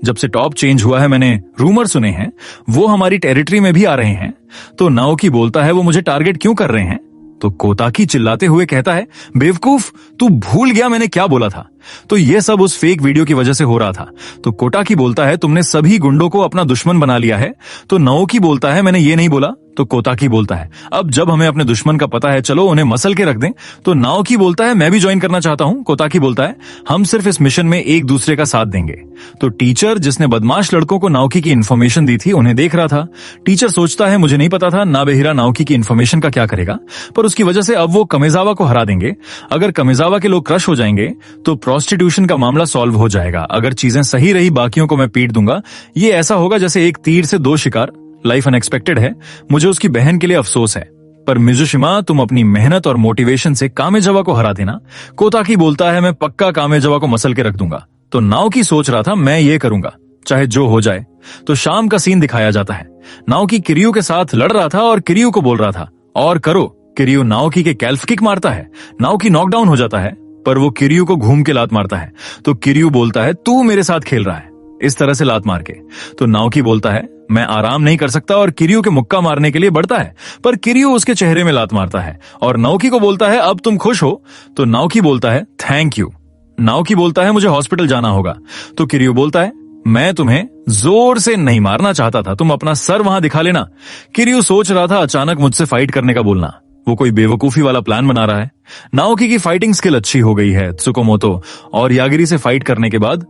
जब से टॉप चेंज हुआ है मैंने रूमर सुने हैं वो हमारी टेरिटरी में भी आ रहे हैं। तो नाओकी बोलता है वो मुझे टारगेट क्यों कर रहे हैं? तो कोताकी चिल्लाते हुए कहता है बेवकूफ, तू भूल गया मैंने क्या बोला था? तो ये सब उस फेक वीडियो की वजह से हो रहा था। तो कोताकी बोलता है तुमने सभी गुंडों को अपना दुश्मन बना लिया है। तो नाओकी बोलता है मैंने ये नहीं बोला। तो कोताकी बोलता है अब जब हमें अपने दुश्मन का पता है चलो उन्हें मसल के रख दें। तो नाओकी बोलता है मैं भी ज्वाइन करना चाहता हूं। कोताकी बोलता है हम सिर्फ इस मिशन में एक दूसरे का साथ देंगे। तो टीचर जिसने बदमाश लड़कों को नाओकी की इन्फॉर्मेशन दी थी उन्हें देख रहा था। टीचर सोचता है मुझे नहीं पता था नाबेहिरा नाओकी की इन्फॉर्मेशन का क्या करेगा, पर उसकी वजह से अब वो कमेजावा को हरा देंगे। अगर कमेजावा के लोग क्रश हो जाएंगे तो प्रोस्टिट्यूशन का मामला सॉल्व हो जाएगा। अगर चीजें सही रही बाकियों को मैं पीट दूंगा। ये ऐसा होगा जैसे एक तीर से दो शिकार। लाइफ अनएक्सपेक्टेड है। मुझे उसकी बहन के लिए अफसोस है, पर मिजुशिमा तुम अपनी मेहनत और मोटिवेशन से कामेजावा को हरा देना। कोताकी बोलता है मैं पक्का कामेजावा को मसल के रख दूंगा। तो नाओकी सोच रहा था मैं ये करूंगा चाहे जो हो जाए। तो शाम का सीन दिखाया जाता है। नाओकी किरियू के साथ लड़ रहा था और किरियू को बोल रहा था और करो। किरियू नाओकी के कैल्फ किक मारता है। नाओकी नॉकडाउन हो जाता है, पर वो किरियू को घूम के लात मारता है। तो किरियू बोलता है तू मेरे साथ खेल रहा है, इस तरह से लात मार के। तो नाओकी बोलता है मैं आराम नहीं कर सकता और किरियू के मुक्का मारने के लिए बढ़ता है, पर किरियू उसके चेहरे में लात मारता है और नाओकी को बोलता है अब तुम खुश हो? तो नाओकी बोलता है थैंक यू। नाओकी बोलता है मुझे हॉस्पिटल जाना होगा। तो किरियू बोलता है मैं तुम्हें जोर से नहीं मारना चाहता था, तुम अपना सर वहां दिखा लेना। किरियू सोच रहा था अचानक मुझसे फाइट करने का बोलना, वो कोई बेवकूफी वाला प्लान बना रहा है। नाओकी की फाइटिंग स्किल अच्छी हो गई है त्सुकामोटो और यागिरी से फाइट करने के बाद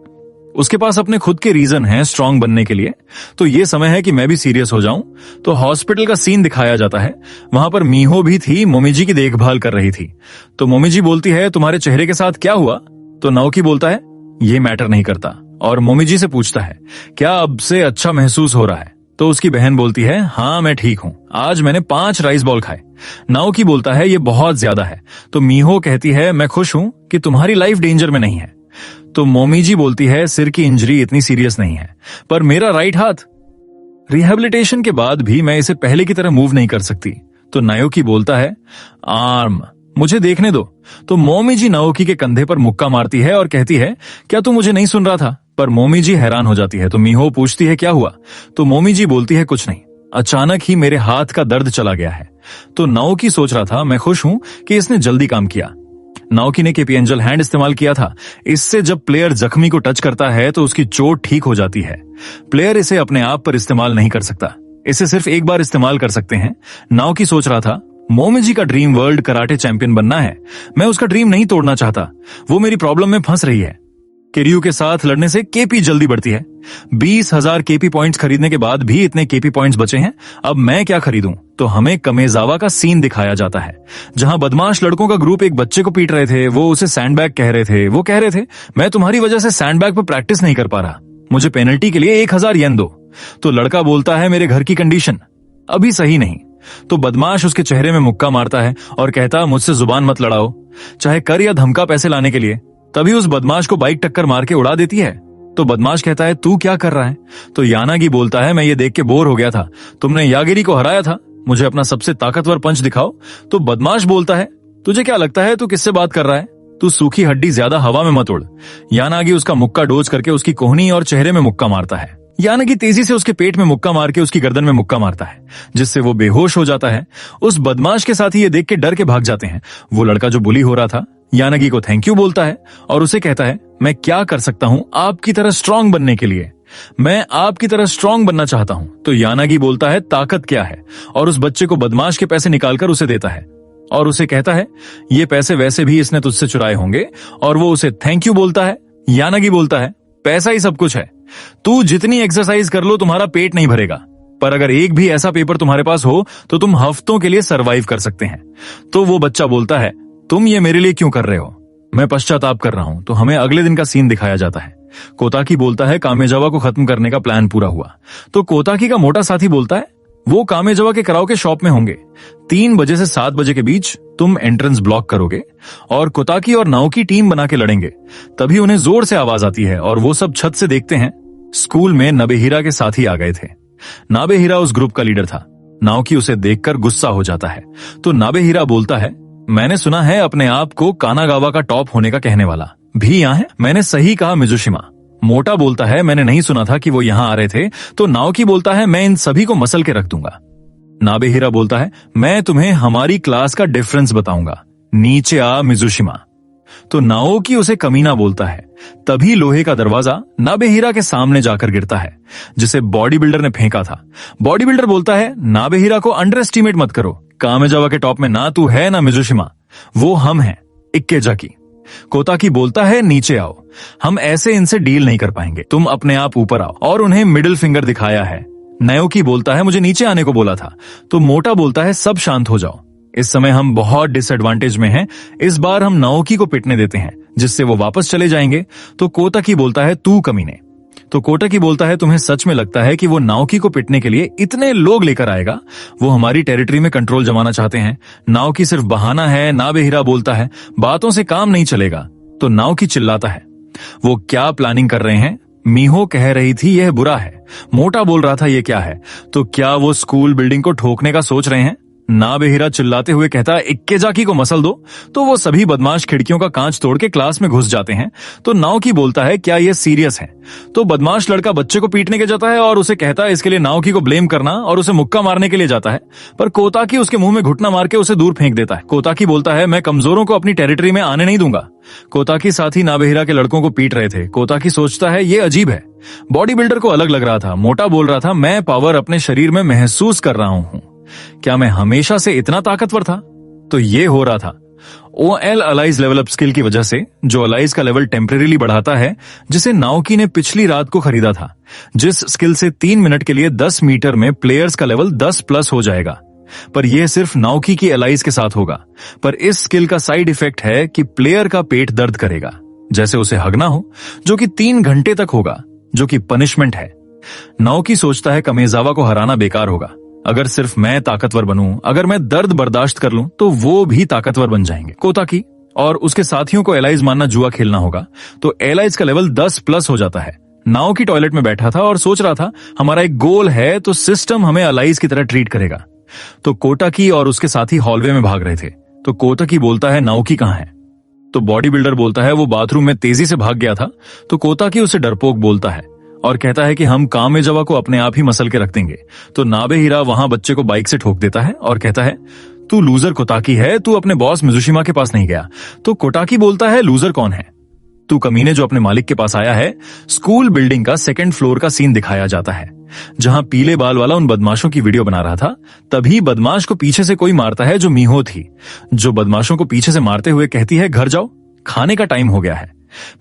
उसके पास अपने खुद के रीजन हैं स्ट्रांग बनने के लिए। तो ये समय है कि मैं भी सीरियस हो जाऊं। तो हॉस्पिटल का सीन दिखाया जाता है। वहां पर मीहो भी थी, मोमीजी की देखभाल कर रही थी। तो मोमीजी बोलती है तुम्हारे चेहरे के साथ क्या हुआ? तो नाओकी बोलता है ये मैटर नहीं करता और मोमीजी से पूछता है क्या अब से अच्छा महसूस हो रहा है? तो उसकी बहन बोलती है हाँ मैं ठीक हूं, आज मैंने 5 राइस बॉल खाए। नाओकी बोलता है ये बहुत ज्यादा है। तो मीहो कहती है मैं खुश हूं कि तुम्हारी लाइफ डेंजर में नहीं है। तो मोमीजी बोलती है सिर की इंजरी इतनी सीरियस नहीं है, पर मेरा राइट हाथ रिहैबिलिटेशन के बाद भी मैं इसे पहले की तरह मूव नहीं कर सकती। तो नाओकी बोलता है, आर्म, मुझे देखने दो। तो मोमीजी नाओकी के कंधे पर मुक्का मारती है और कहती है, क्या तू मुझे नहीं सुन रहा था? पर मोमीजी हैरान हो जाती है। तो मीहो पूछती है, क्या हुआ? तो मोमीजी बोलती है, कुछ नहीं, अचानक ही मेरे हाथ का दर्द चला गया है। तो नाओकी सोच रहा था, मैं खुश हूं कि इसने जल्दी काम किया। नाओकी ने केपी एंजल हैंड इस्तेमाल किया था। इससे जब प्लेयर जख्मी को टच करता है तो उसकी चोट ठीक हो जाती है। प्लेयर इसे अपने आप पर इस्तेमाल नहीं कर सकता, इसे सिर्फ एक बार इस्तेमाल कर सकते हैं। नाओकी सोच रहा था, मोमीजी का ड्रीम वर्ल्ड कराटे चैंपियन बनना है। मैं उसका ड्रीम नहीं तोड़ना चाहता, वो मेरी प्रॉब्लम में फंस रही है। किरियू के साथ लड़ने से केपी जल्दी बढ़ती है। 20,000 केपी पॉइंट्स खरीदने के बाद भी इतने केपी पॉइंट्स बचे हैं, अब मैं क्या खरीदूं? तो हमें कमेजावा का सीन दिखाया जाता है, जहां बदमाश लड़कों का ग्रुप एक बच्चे को पीट रहे थे। वो उसे सैंडबैग कह रहे थे। वो कह रहे थे, मैं तुम्हारी वजह से सैंडबैग पर प्रैक्टिस नहीं कर पा रहा, मुझे पेनल्टी के लिए 1,000 येन दो। तो लड़का बोलता है, मेरे घर की कंडीशन अभी सही नहीं। तो बदमाश उसके चेहरे में मुक्का मारता है और कहता, मुझसे जुबान मत लड़ाओ, चाहे कर या धमका पैसे लाने के लिए। तभी उस बदमाश को बाइक टक्कर मार के उड़ा देती है। तो बदमाश कहता है, तू क्या कर रहा है? तो यानागी बोलता है, मैं ये देख के बोर हो गया था, तुमने यागिरी को हराया था, मुझे अपना सबसे ताकतवर पंच दिखाओ। तो बदमाश बोलता है, तुझे क्या लगता है तू किससे बात कर रहा है? तू सूखी हड्डी ज्यादा हवा में मत उड़। यानागी उसका मुक्का डोज करके उसकी कोहनी और चेहरे में मुक्का मारता है। यानागी तेजी से उसके पेट में मुक्का मार के उसकी गर्दन में मुक्का मारता है, जिससे वो बेहोश हो जाता है। उस बदमाश के साथ ही ये देख के डर के भाग जाते हैं। वो लड़का जो बुली हो रहा था यानागी को थैंक यू बोलता है और उसे कहता है, मैं क्या कर सकता हूं आपकी तरह स्ट्रांग बनने के लिए? मैं आपकी तरह स्ट्रांग बनना चाहता हूं। तो यानागी बोलता है, ताकत क्या है? और उस बच्चे को बदमाश के पैसे निकालकर उसे देता है और उसे कहता है, ये पैसे वैसे भी इसने तुझसे चुराए होंगे। और वो उसे थैंक यू बोलता है। यानागी बोलता है, पैसा ही सब कुछ है, तू जितनी एक्सरसाइज कर लो तुम्हारा पेट नहीं भरेगा, पर अगर एक भी ऐसा पेपर तुम्हारे पास हो तो तुम हफ्तों के लिए सरवाइव कर सकते हैं। तो वो बच्चा बोलता है, तुम ये मेरे लिए क्यों कर रहे हो? मैं पश्चाताप कर रहा हूं। तो हमें अगले दिन का सीन दिखाया जाता है। कोताकी बोलता है, कामेजावा को खत्म करने का प्लान पूरा हुआ। तो कोताकी का मोटा साथी बोलता है, वो कामेजावा के कराओके शॉप में होंगे। 3 बजे से 7 बजे के बीच तुम एंट्रेंस ब्लॉक करोगे और कोताकी और नाओकी टीम बना के लड़ेंगे। तभी उन्हें जोर से आवाज आती है और वो सब छत से देखते हैं। स्कूल में नबेहिरा के साथी आ गए थे। नाबेहिरा उस ग्रुप का लीडर था। नाओकी उसे देखकर गुस्सा हो जाता है। तो नाबेहिरा बोलता है, मैंने सुना है अपने आप को कानागावा का टॉप होने का कहने वाला भी यहाँ है। मैंने सही कहा मिजुशिमा। मोटा बोलता है, मैंने नहीं सुना था कि वो यहाँ आ रहे थे। तो नाओकी बोलता है, मैं इन सभी को मसल के रख दूंगा। नाबेहिरा बोलता है, मैं तुम्हें हमारी क्लास का डिफरेंस बताऊंगा, नीचे आ मिजुशिमा। तो नाओकी उसे कमीना बोलता है। तभी लोहे का दरवाजा नाबेहिरा के सामने जाकर गिरता है, जिसे बॉडी बिल्डर ने फेंका था। बॉडी बिल्डर बोलता है, नाबेहिरा को अंडर एस्टिमेट मत करो, कामेजावा के टॉप में ना तू है ना मिजुशिमा, वो हम हैं, इक्केजाकी। कोताकी बोलता है, नीचे आओ, हम ऐसे इनसे डील नहीं कर पाएंगे, तुम अपने आप ऊपर आओ। और उन्हें मिडिल फिंगर दिखाया है। नाओकी बोलता है, मुझे नीचे आने को बोला था। तो मोटा बोलता है, सब शांत हो जाओ, इस समय हम बहुत डिसएडवांटेज में हैं। इस बार हम नाओकी को पिटने देते हैं, जिससे वो वापस चले जाएंगे। तो कोताकी बोलता है, तू कमीने। तो कोताकी बोलता है, तुम्हें सच में लगता है कि वो नाओकी को पिटने के लिए इतने लोग लेकर आएगा? वो हमारी टेरिटरी में कंट्रोल जमाना चाहते हैं। नाओकी सिर्फ बहाना है। नाबेहिरा बोलता है, बातों से काम नहीं चलेगा। तो नाओकी चिल्लाता है, वो क्या प्लानिंग कर रहे हैं? मीहो कह रही थी यह बुरा है। मोटा बोल रहा था ये क्या है? तो क्या वो स्कूल बिल्डिंग को ठोकने का सोच रहे हैं? नाबेहिरा चिल्लाते हुए कहता, इक्केजाकी को मसल दो। तो वो सभी बदमाश खिड़कियों का कांच तोड़ के क्लास में घुस जाते हैं। तो नाओकी बोलता है, क्या ये सीरियस है? तो बदमाश लड़का बच्चे को पीटने के जाता है और उसे कहता है इसके लिए नाओकी को ब्लेम करना, और उसे मुक्का मारने के लिए जाता है। पर कोताकी उसके मुंह में घुटना मार के उसे दूर फेंक देता है। कोताकी बोलता है, मैं कमजोरों को अपनी टेरिटरी में आने नहीं दूंगा। कोताकी साथी नाबेहिरा के लड़कों को पीट रहे थे। कोताकी सोचता है, ये अजीब है। बॉडी बिल्डर को अलग लग रहा था। मोटा बोल रहा था, मैं पावर अपने शरीर में महसूस कर रहा हूं। क्या मैं हमेशा से इतना ताकतवर था? तो ये हो रहा था OL अलाइज लेवल अप स्किल की वजह से, जो अलाइज का लेवल टेम्परेरीली बढ़ाता है, जिसे नाओकी ने पिछली रात को खरीदा था। जिस स्किल से 3 मिनट के लिए 10 मीटर में प्लेयर्स का लेवल 10+ हो जाएगा। पर यह सिर्फ नाओकी की अलाइज के साथ होगा। पर इस स्किल का साइड इफेक्ट है कि प्लेयर का पेट दर्द करेगा, जैसे उसे हगना हो, जो कि 3 घंटे तक होगा, जो कि पनिशमेंट है। नाओकी सोचता है कमेजावा को हराना बेकार होगा। अगर सिर्फ मैं ताकतवर बनूं, अगर मैं दर्द बर्दाश्त कर लूं, तो वो भी ताकतवर बन जाएंगे। कोताकी और उसके साथियों को एलाइज मानना जुआ खेलना होगा। तो एलाइज का लेवल 10+ हो जाता है। नाओकी टॉयलेट में बैठा था और सोच रहा था, हमारा एक गोल है तो सिस्टम हमें अलाइज की तरह ट्रीट करेगा। तो कोटाकी और उसके साथी हॉलवे में भाग रहे थे। तो कोटाकी बोलता है नाओकी कहाँ है? तो बॉडी बिल्डर बोलता है वो बाथरूम में तेजी से भाग गया था। तो कोटाकी उसे डरपोक बोलता है और कहता है कि हम कामेजावा को अपने आप ही मसल के रख देंगे। तो नाबेहिरा वहां बच्चे को बाइक से ठोक देता है और कहता है तू लूजर कोटाकी है, तू अपने बॉस मिजुशिमा के पास नहीं गया। तो कोटाकी बोलता है लूजर कौन है? तू कमीने जो अपने मालिक के पास आया है। स्कूल बिल्डिंग का 2nd फ्लोर का सीन दिखाया जाता है जहां पीले बाल वाला उन बदमाशों की वीडियो बना रहा था। तभी बदमाश को पीछे से कोई मारता है जो मीहो थी, जो बदमाशों को पीछे से मारते हुए कहती है घर जाओ, खाने का टाइम हो गया है।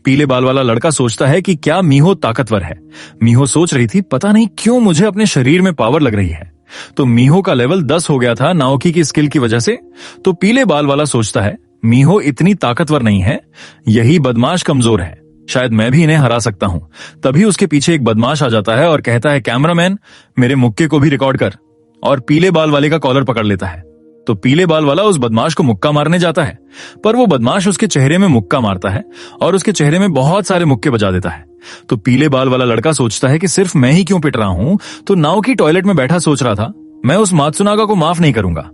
पीले बाल वाला लड़का सोचता है कि क्या मीहो ताकतवर है। मीहो सोच रही थी पता नहीं क्यों मुझे अपने शरीर में पावर लग रही है। तो मीहो का लेवल 10 हो गया था नाओकी की स्किल की वजह से। तो पीले बाल वाला सोचता है मीहो इतनी ताकतवर नहीं है, यही बदमाश कमजोर है, शायद मैं भी इन्हें हरा सकता हूं। तभी उसके पीछे एक बदमाश आ जाता है और कहता है कैमरामैन मेरे मुक्के को भी रिकॉर्ड कर, और पीले बाल वाले का कॉलर पकड़ लेता है। तो पीले बाल वाला उस बदमाश को मुक्का मारने जाता है, पर वो बदमाश उसके चेहरे में मुक्का मारता है और उसके चेहरे में बहुत सारे मुक्के बजा देता है। तो पीले बाल वाला लड़का सोचता है कि सिर्फ मैं ही क्यों पिट रहा हूं। तो नाओकी टॉयलेट में बैठा सोच रहा था मैं उस मात्सुनागा को माफ नहीं करूंगा,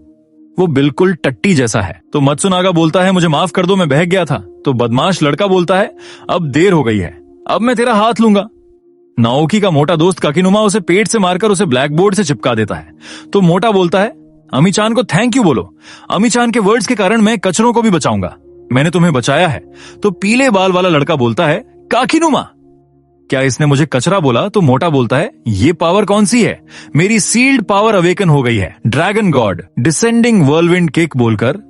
वो बिल्कुल टट्टी जैसा है। तो मात्सुनागा बोलता है मुझे माफ कर दो, मैं बहक गया था। तो बदमाश लड़का बोलता है अब देर हो गई है, अब मैं तेरा हाथ लूंगा। नाओकी का मोटा दोस्त काकिनुमा उसे पेट से मारकर उसे ब्लैक बोर्ड से चिपका देता है। तो मोटा बोलता है अमीचान को थैंक यू बोलो, अमीचान के वर्ड्स के कारण मैं कचरों को भी बचाऊंगा, मैंने तुम्हें बचाया है। तो पीले बाल वाला लड़का बोलता है काकिनुमा क्या इसने मुझे कचरा बोला? तो मोटा बोलता है ये पावर कौन सी है, मेरी सील्ड पावर अवेकन हो गई है, ड्रैगन गॉड डिसेंडिंग व्हर्लविंड किक बोलकर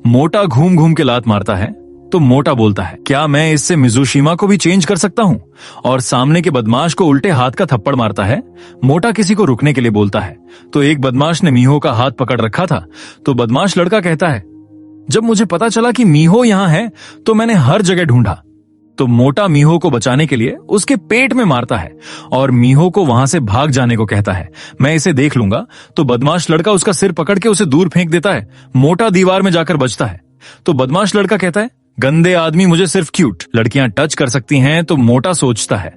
मोटा घूम घूम के लात मारता है। तो मोटा बोलता है क्या मैं इससे मिजुशिमा को भी चेंज कर सकता हूं? और सामने के बदमाश को उल्टे हाथ का थप्पड़ मारता है। मोटा किसी को रुकने के लिए बोलता है। तो एक बदमाश ने मीहो का हाथ पकड़ रखा था। तो बदमाश लड़का कहता है जब मुझे पता चला कि मीहो यहां है तो मैंने हर जगह ढूंढा। तो मोटा मीहो को बचाने के लिए उसके पेट में मारता है और मीहो को वहां से भाग जाने को कहता है, मैं इसे देख लूंगा। तो बदमाश लड़का उसका सिर पकड़ के उसे दूर फेंक देता है। मोटा दीवार में जाकर बचता है। तो बदमाश लड़का कहता है गंदे आदमी, मुझे सिर्फ क्यूट लड़कियां टच कर सकती हैं। तो मोटा सोचता है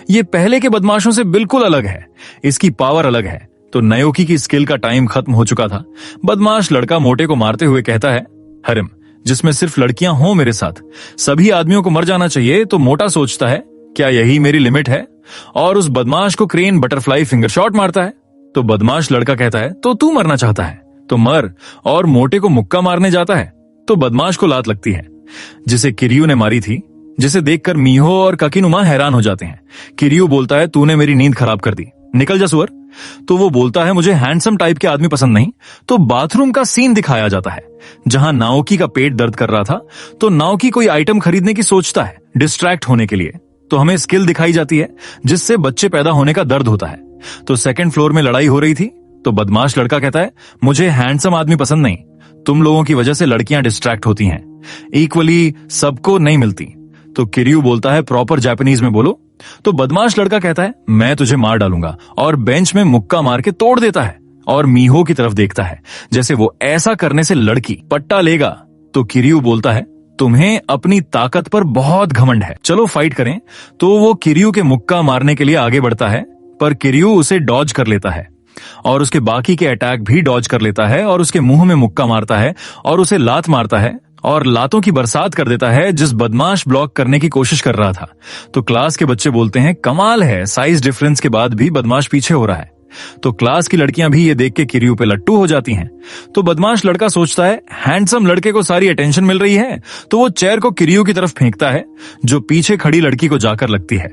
ये पहले के बदमाशों से बिल्कुल अलग है, इसकी पावर अलग है। तो नाओकी की स्किल का टाइम खत्म हो चुका था। बदमाश लड़का मोटे को मारते हुए कहता है हरम जिसमें सिर्फ लड़कियां हों मेरे साथ, सभी आदमियों को मर जाना चाहिए। तो मोटा सोचता है क्या यही मेरी लिमिट है, और उस बदमाश को क्रेन बटरफ्लाई फिंगर शॉट मारता है। तो बदमाश लड़का कहता है तो तू मरना चाहता है तो मर, और मोटे को मुक्का मारने जाता है। तो बदमाश को लात लगती है जिसे किरियू ने मारी थी, जिसे देखकर मीहो और काकिनुमा हैरान हो जाते हैं। किरियू बोलता है तूने मेरी नींद खराब कर दी, निकल जा सुअर। तो वो बोलता है मुझे हैंडसम टाइप के आदमी पसंद नहीं। तो बाथरूम का सीन दिखाया जाता है जहां नाओकी का पेट दर्द कर रहा था। तो नाओकी कोई आइटम खरीदने की सोचता है डिस्ट्रैक्ट होने के लिए। तो हमें स्किल दिखाई जाती है जिससे बच्चे पैदा होने का दर्द होता है। तो 2nd फ्लोर में लड़ाई हो रही थी। तो बदमाश लड़का कहता है मुझे हैंडसम आदमी पसंद नहीं, तुम लोगों की वजह से लड़कियां डिस्ट्रैक्ट होती हैं, इक्वली सबको नहीं मिलती। तो किरियू बोलता है प्रॉपर जापानीज में बोलो। तो बदमाश लड़का कहता है मैं तुझे मार डालूंगा, और बेंच में मुक्का मार के तोड़ देता है और मीहो की तरफ देखता है जैसे वो ऐसा करने से लड़की पट्टा लेगा। तो किरियू बोलता है तुम्हें अपनी ताकत पर बहुत घमंड है, चलो फाइट करें। तो वो किरियू के मुक्का मारने के लिए आगे बढ़ता है, पर किरियू उसे डॉज कर लेता है और उसके बाकी के अटैक भी डॉज कर लेता है और उसके मुंह में मुक्का मारता है और उसे लात मारता है और लातों की बरसात कर देता है जिस बदमाश ब्लॉक करने की कोशिश कर रहा था। तो क्लास के बच्चे बोलते हैं कमाल है, साइज डिफरेंस के बाद भी बदमाश पीछे हो रहा है। तो क्लास की लड़कियां भी ये देख के किरियू पे लट्टू हो जाती हैं। तो बदमाश लड़का सोचता है हैंडसम लड़के को सारी अटेंशन मिल रही है, तो वो चेयर को किरियू की तरफ फेंकता है जो पीछे खड़ी लड़की को जाकर लगती है।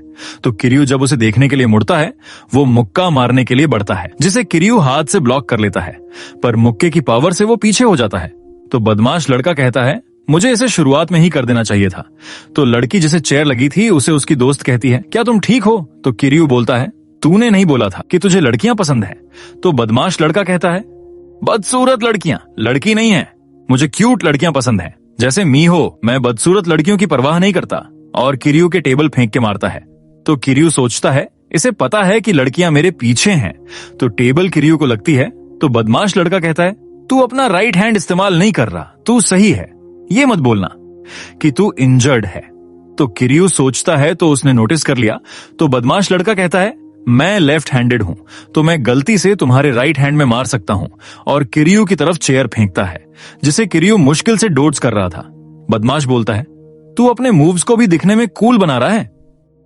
तो किरियू जब उसे देखने के लिए मुड़ता है वो मुक्का मारने के लिए बढ़ता है जिसे किरियू हाथ से ब्लॉक कर लेता है, पर मुक्के की पावर से वो पीछे हो जाता है। तो बदमाश लड़का कहता है मुझे इसे शुरुआत में ही कर देना चाहिए था। तो लड़की जिसे चेयर लगी थी उसे उसकी दोस्त कहती है क्या तुम ठीक हो? तो किरियू बोलता है तूने नहीं बोला था कि तुझे लड़कियां पसंद है। तो बदमाश लड़का कहता है बदसूरत लड़कियां, लड़की नहीं है, मुझे क्यूट लड़कियां पसंद है, जैसे मीहो। मैं बदसूरत लड़कियों की परवाह नहीं करता, और किरियू के टेबल फेंक के मारता है। तो किरियू सोचता है इसे पता है कि लड़कियां मेरे पीछे हैं। तो टेबल किरियू को लगती है। तो बदमाश लड़का कहता है तू अपना राइट हैंड इस्तेमाल नहीं कर रहा, तू सही है, ये मत बोलना कि तू इंजर्ड है। तो किरियू सोचता है तो उसने नोटिस कर लिया। तो बदमाश लड़का कहता है मैं लेफ्ट हैंडेड हूं, तो मैं गलती से तुम्हारे राइट हैंड में मार सकता हूं। और किरियू की तरफ चेयर फेंकता है, जिसे किरियू मुश्किल से डोज कर रहा था। बदमाश बोलता है, तू अपने मूव्स को भी दिखने में कूल बना रहा है।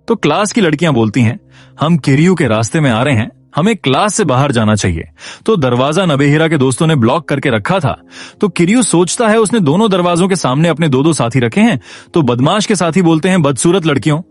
तो क्लास की लड़कियां बोलती हैं, हम किरियू के रास्ते में आ रहे हैं, हमें क्लास से बाहर जाना चाहिए। तो दरवाजा नबेहिरा के दोस्तों ने ब्लॉक करके रखा था। तो किरियू सोचता है उसने दोनों दरवाजों के सामने अपने दो दो साथी रखे हैं। तो बदमाश के साथी बोलते हैं, बदसूरत लड़कियों,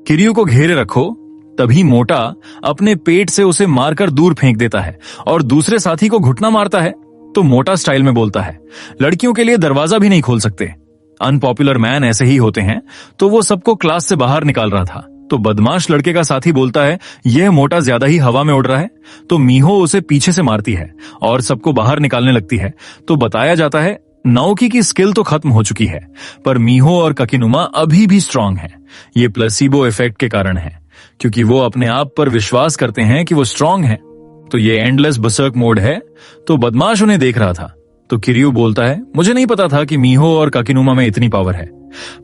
किरियू को घेरे रखो। तभी मोटा अपने पेट से उसे मारकर दूर फेंक देता है और दूसरे साथी को घुटना मारता है। तो मोटा स्टाइल में बोलता है, लड़कियों के लिए दरवाजा भी नहीं खोल सकते, अनपॉपुलर मैन ऐसे ही होते हैं। तो वो सबको क्लास से बाहर निकाल रहा था। तो बदमाश लड़के का साथी बोलता है, यह मोटा ज्यादा ही हवा में उड़ रहा है। तो मीहो उसे पीछे से मारती है और सबको बाहर निकालने लगती है। तो बताया जाता है, नाओकी की स्किल तो खत्म हो चुकी है, पर मीहो और ककिनुमा अभी भी स्ट्रांग हैं। ये प्लेसिबो इफेक्ट के कारण है, क्योंकि वो अपने आप पर विश्वास करते हैं कि वो स्ट्रांग हैं। तो ये एंडलेस बर्सर्क मोड है। तो बदमाश उन्हें देख रहा था। तो किरियू बोलता है, मुझे नहीं पता था कि मीहो और ककिनुमा में इतनी पावर है,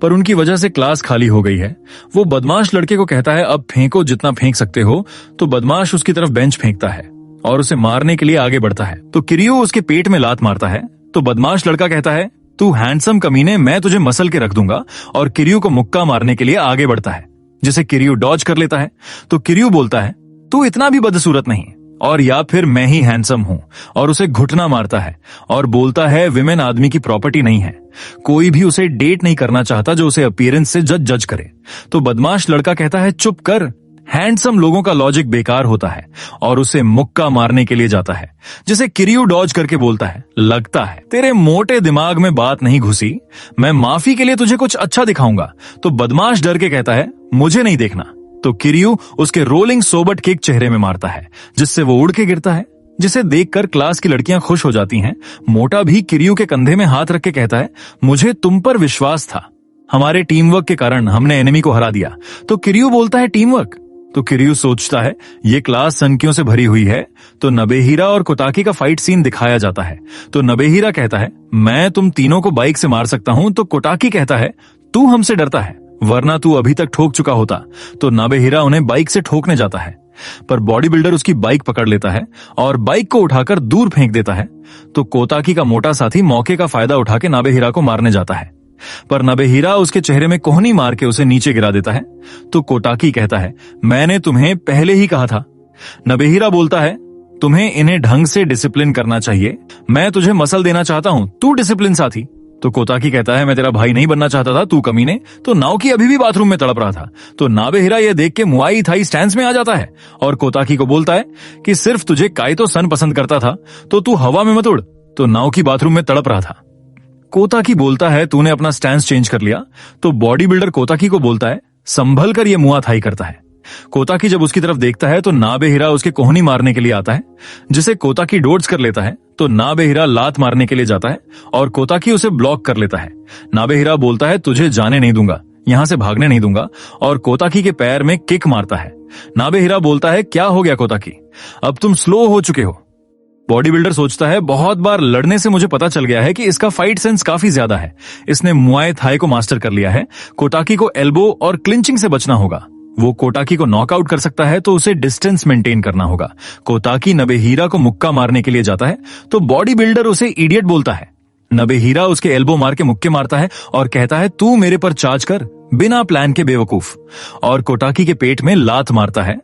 पर उनकी वजह से क्लास खाली हो गई है। वो बदमाश लड़के को कहता है, अब फेंको जितना फेंक सकते हो। तो बदमाश उसकी तरफ बेंच फेंकता है और उसे मारने के लिए आगे बढ़ता है। तो किरियू उसके पेट में लात मारता है। तो बदमाश लड़का कहता है, तू हैंडसम कमीने, मैं तुझे मसल के रख दूंगा। और किरियू को मुक्का मारने के लिए आगे बढ़ता है, जिसे किरियू डॉज कर लेता है। तो किरियू बोलता है, तू इतना भी बदसूरत नहीं, और या फिर मैं ही हैंडसम हूं। और उसे घुटना मारता है और बोलता है, विमेन आदमी की प्रॉपर्टी नहीं है, कोई भी उसे डेट नहीं करना चाहता जो उसे अपीयरेंस से जज करे। तो बदमाश लड़का कहता है, चुप कर, हैंडसम लोगों का लॉजिक बेकार होता है। और उसे मुक्का मारने के लिए जाता है, जिसे किरियू डॉज करके बोलता है, लगता है तेरे मोटे दिमाग में बात नहीं घुसी, मैं माफी के लिए तुझे कुछ अच्छा दिखाऊंगा। तो बदमाश डर के कहता है, मुझे नहीं देखना। तो किरियू उसके रोलिंग सोबट किक चेहरे में मारता है, जिससे वो उड़ के गिरता है, जिसे देखकर क्लास की लड़कियां खुश हो जाती हैं। मोटा भी किरियू के कंधे में हाथ रख के कहता है, मुझे तुम पर विश्वास था, हमारे टीम वर्क के कारण हमने एनिमी को हरा दिया। तो किरियू बोलता है, टीम वर्क? तो किरियू सोचता है, ये क्लास सनकियों से भरी हुई है। तो नबेहिरा और कोताकी का फाइट सीन दिखाया जाता है। तो नबेहिरा कहता है, मैं तुम तीनों को बाइक से मार सकता हूं। तो कोताकी कहता है, तू हमसे डरता है, वरना तू अभी तक ठोक चुका होता। तो नबेहिरा उन्हें बाइक से ठोकने जाता है, पर बॉडी बिल्डर उसकी बाइक पकड़ लेता है और बाइक को उठाकर दूर फेंक देता है। तो कोताकी का मोटा साथी मौके का फायदा उठा के नबेहिरा को मारने जाता है, पर नबेहिरा उसके चेहरे में कोहनी मार के उसे नीचे गिरा देता है। तो कोताकी कहता है, मैंने तुम्हें पहले ही कहा था। नबेहिरा बोलता है, तुम्हें इन्हें ढंग से डिसिप्लिन करना चाहिए, मैं तुझे मसल देना चाहता हूं, तू डिसिप्लिन साथी। तो कोताकी कहता है, मैं तेरा भाई नहीं बनना चाहता था, तू कमीने। तो नाओकी अभी भी बाथरूम में तड़प रहा था। तो नबेहिरा यह देख के मुआई थाई स्टैंस में आ जाता है और कोताकी को बोलता है कि सिर्फ तुझे काइतो सन पसंद करता था, तो तू हवा में मत उड़। तो नाओकी बाथरूम में तड़प रहा था। कोताकी बोलता है, तूने अपना स्टैंस चेंज कर लिया। तो बॉडी बिल्डर कोताकी को बोलता है, संभल कर ये मुआ थाई करता है। कोताकी जब उसकी तरफ देखता है तो नबेहिरा उसके कोहनी मारने के लिए आता है, जिसे कोताकी डोज कर लेता है। तो नबेहिरा लात मारने के लिए जाता है और कोताकी उसे ब्लॉक कर लेता है। नबेहिरा बोलता है, तुझे जाने नहीं दूंगा, यहां से भागने नहीं दूंगा, और कोताकी के पैर में किक मारता है। नबेहिरा बोलता है, क्या हो गया कोताकी, अब तुम स्लो हो चुके हो। बॉडी बिल्डर सोचता है, बहुत बार लड़ने से मुझे पता चल गया है कि इसका फाइट सेंस काफी ज्यादा है, इसने मुआय थाई को मास्टर कर लिया है। कोताकी को एल्बो और क्लिंचिंग से बचना होगा, वो कोताकी को नॉकआउट कर सकता है, तो उसे डिस्टेंस मेंटेन करना होगा। कोताकी नबेहिरा को मुक्का मारने के लिए जाता है, तो बॉडी बिल्डर उसे इडियट बोलता है। नबेहिरा उसके एल्बो मार के मुक्के मारता है और कहता है, तू मेरे पर चार्ज कर, बिना प्लान के बेवकूफ, और कोताकी के पेट में लात मारता है।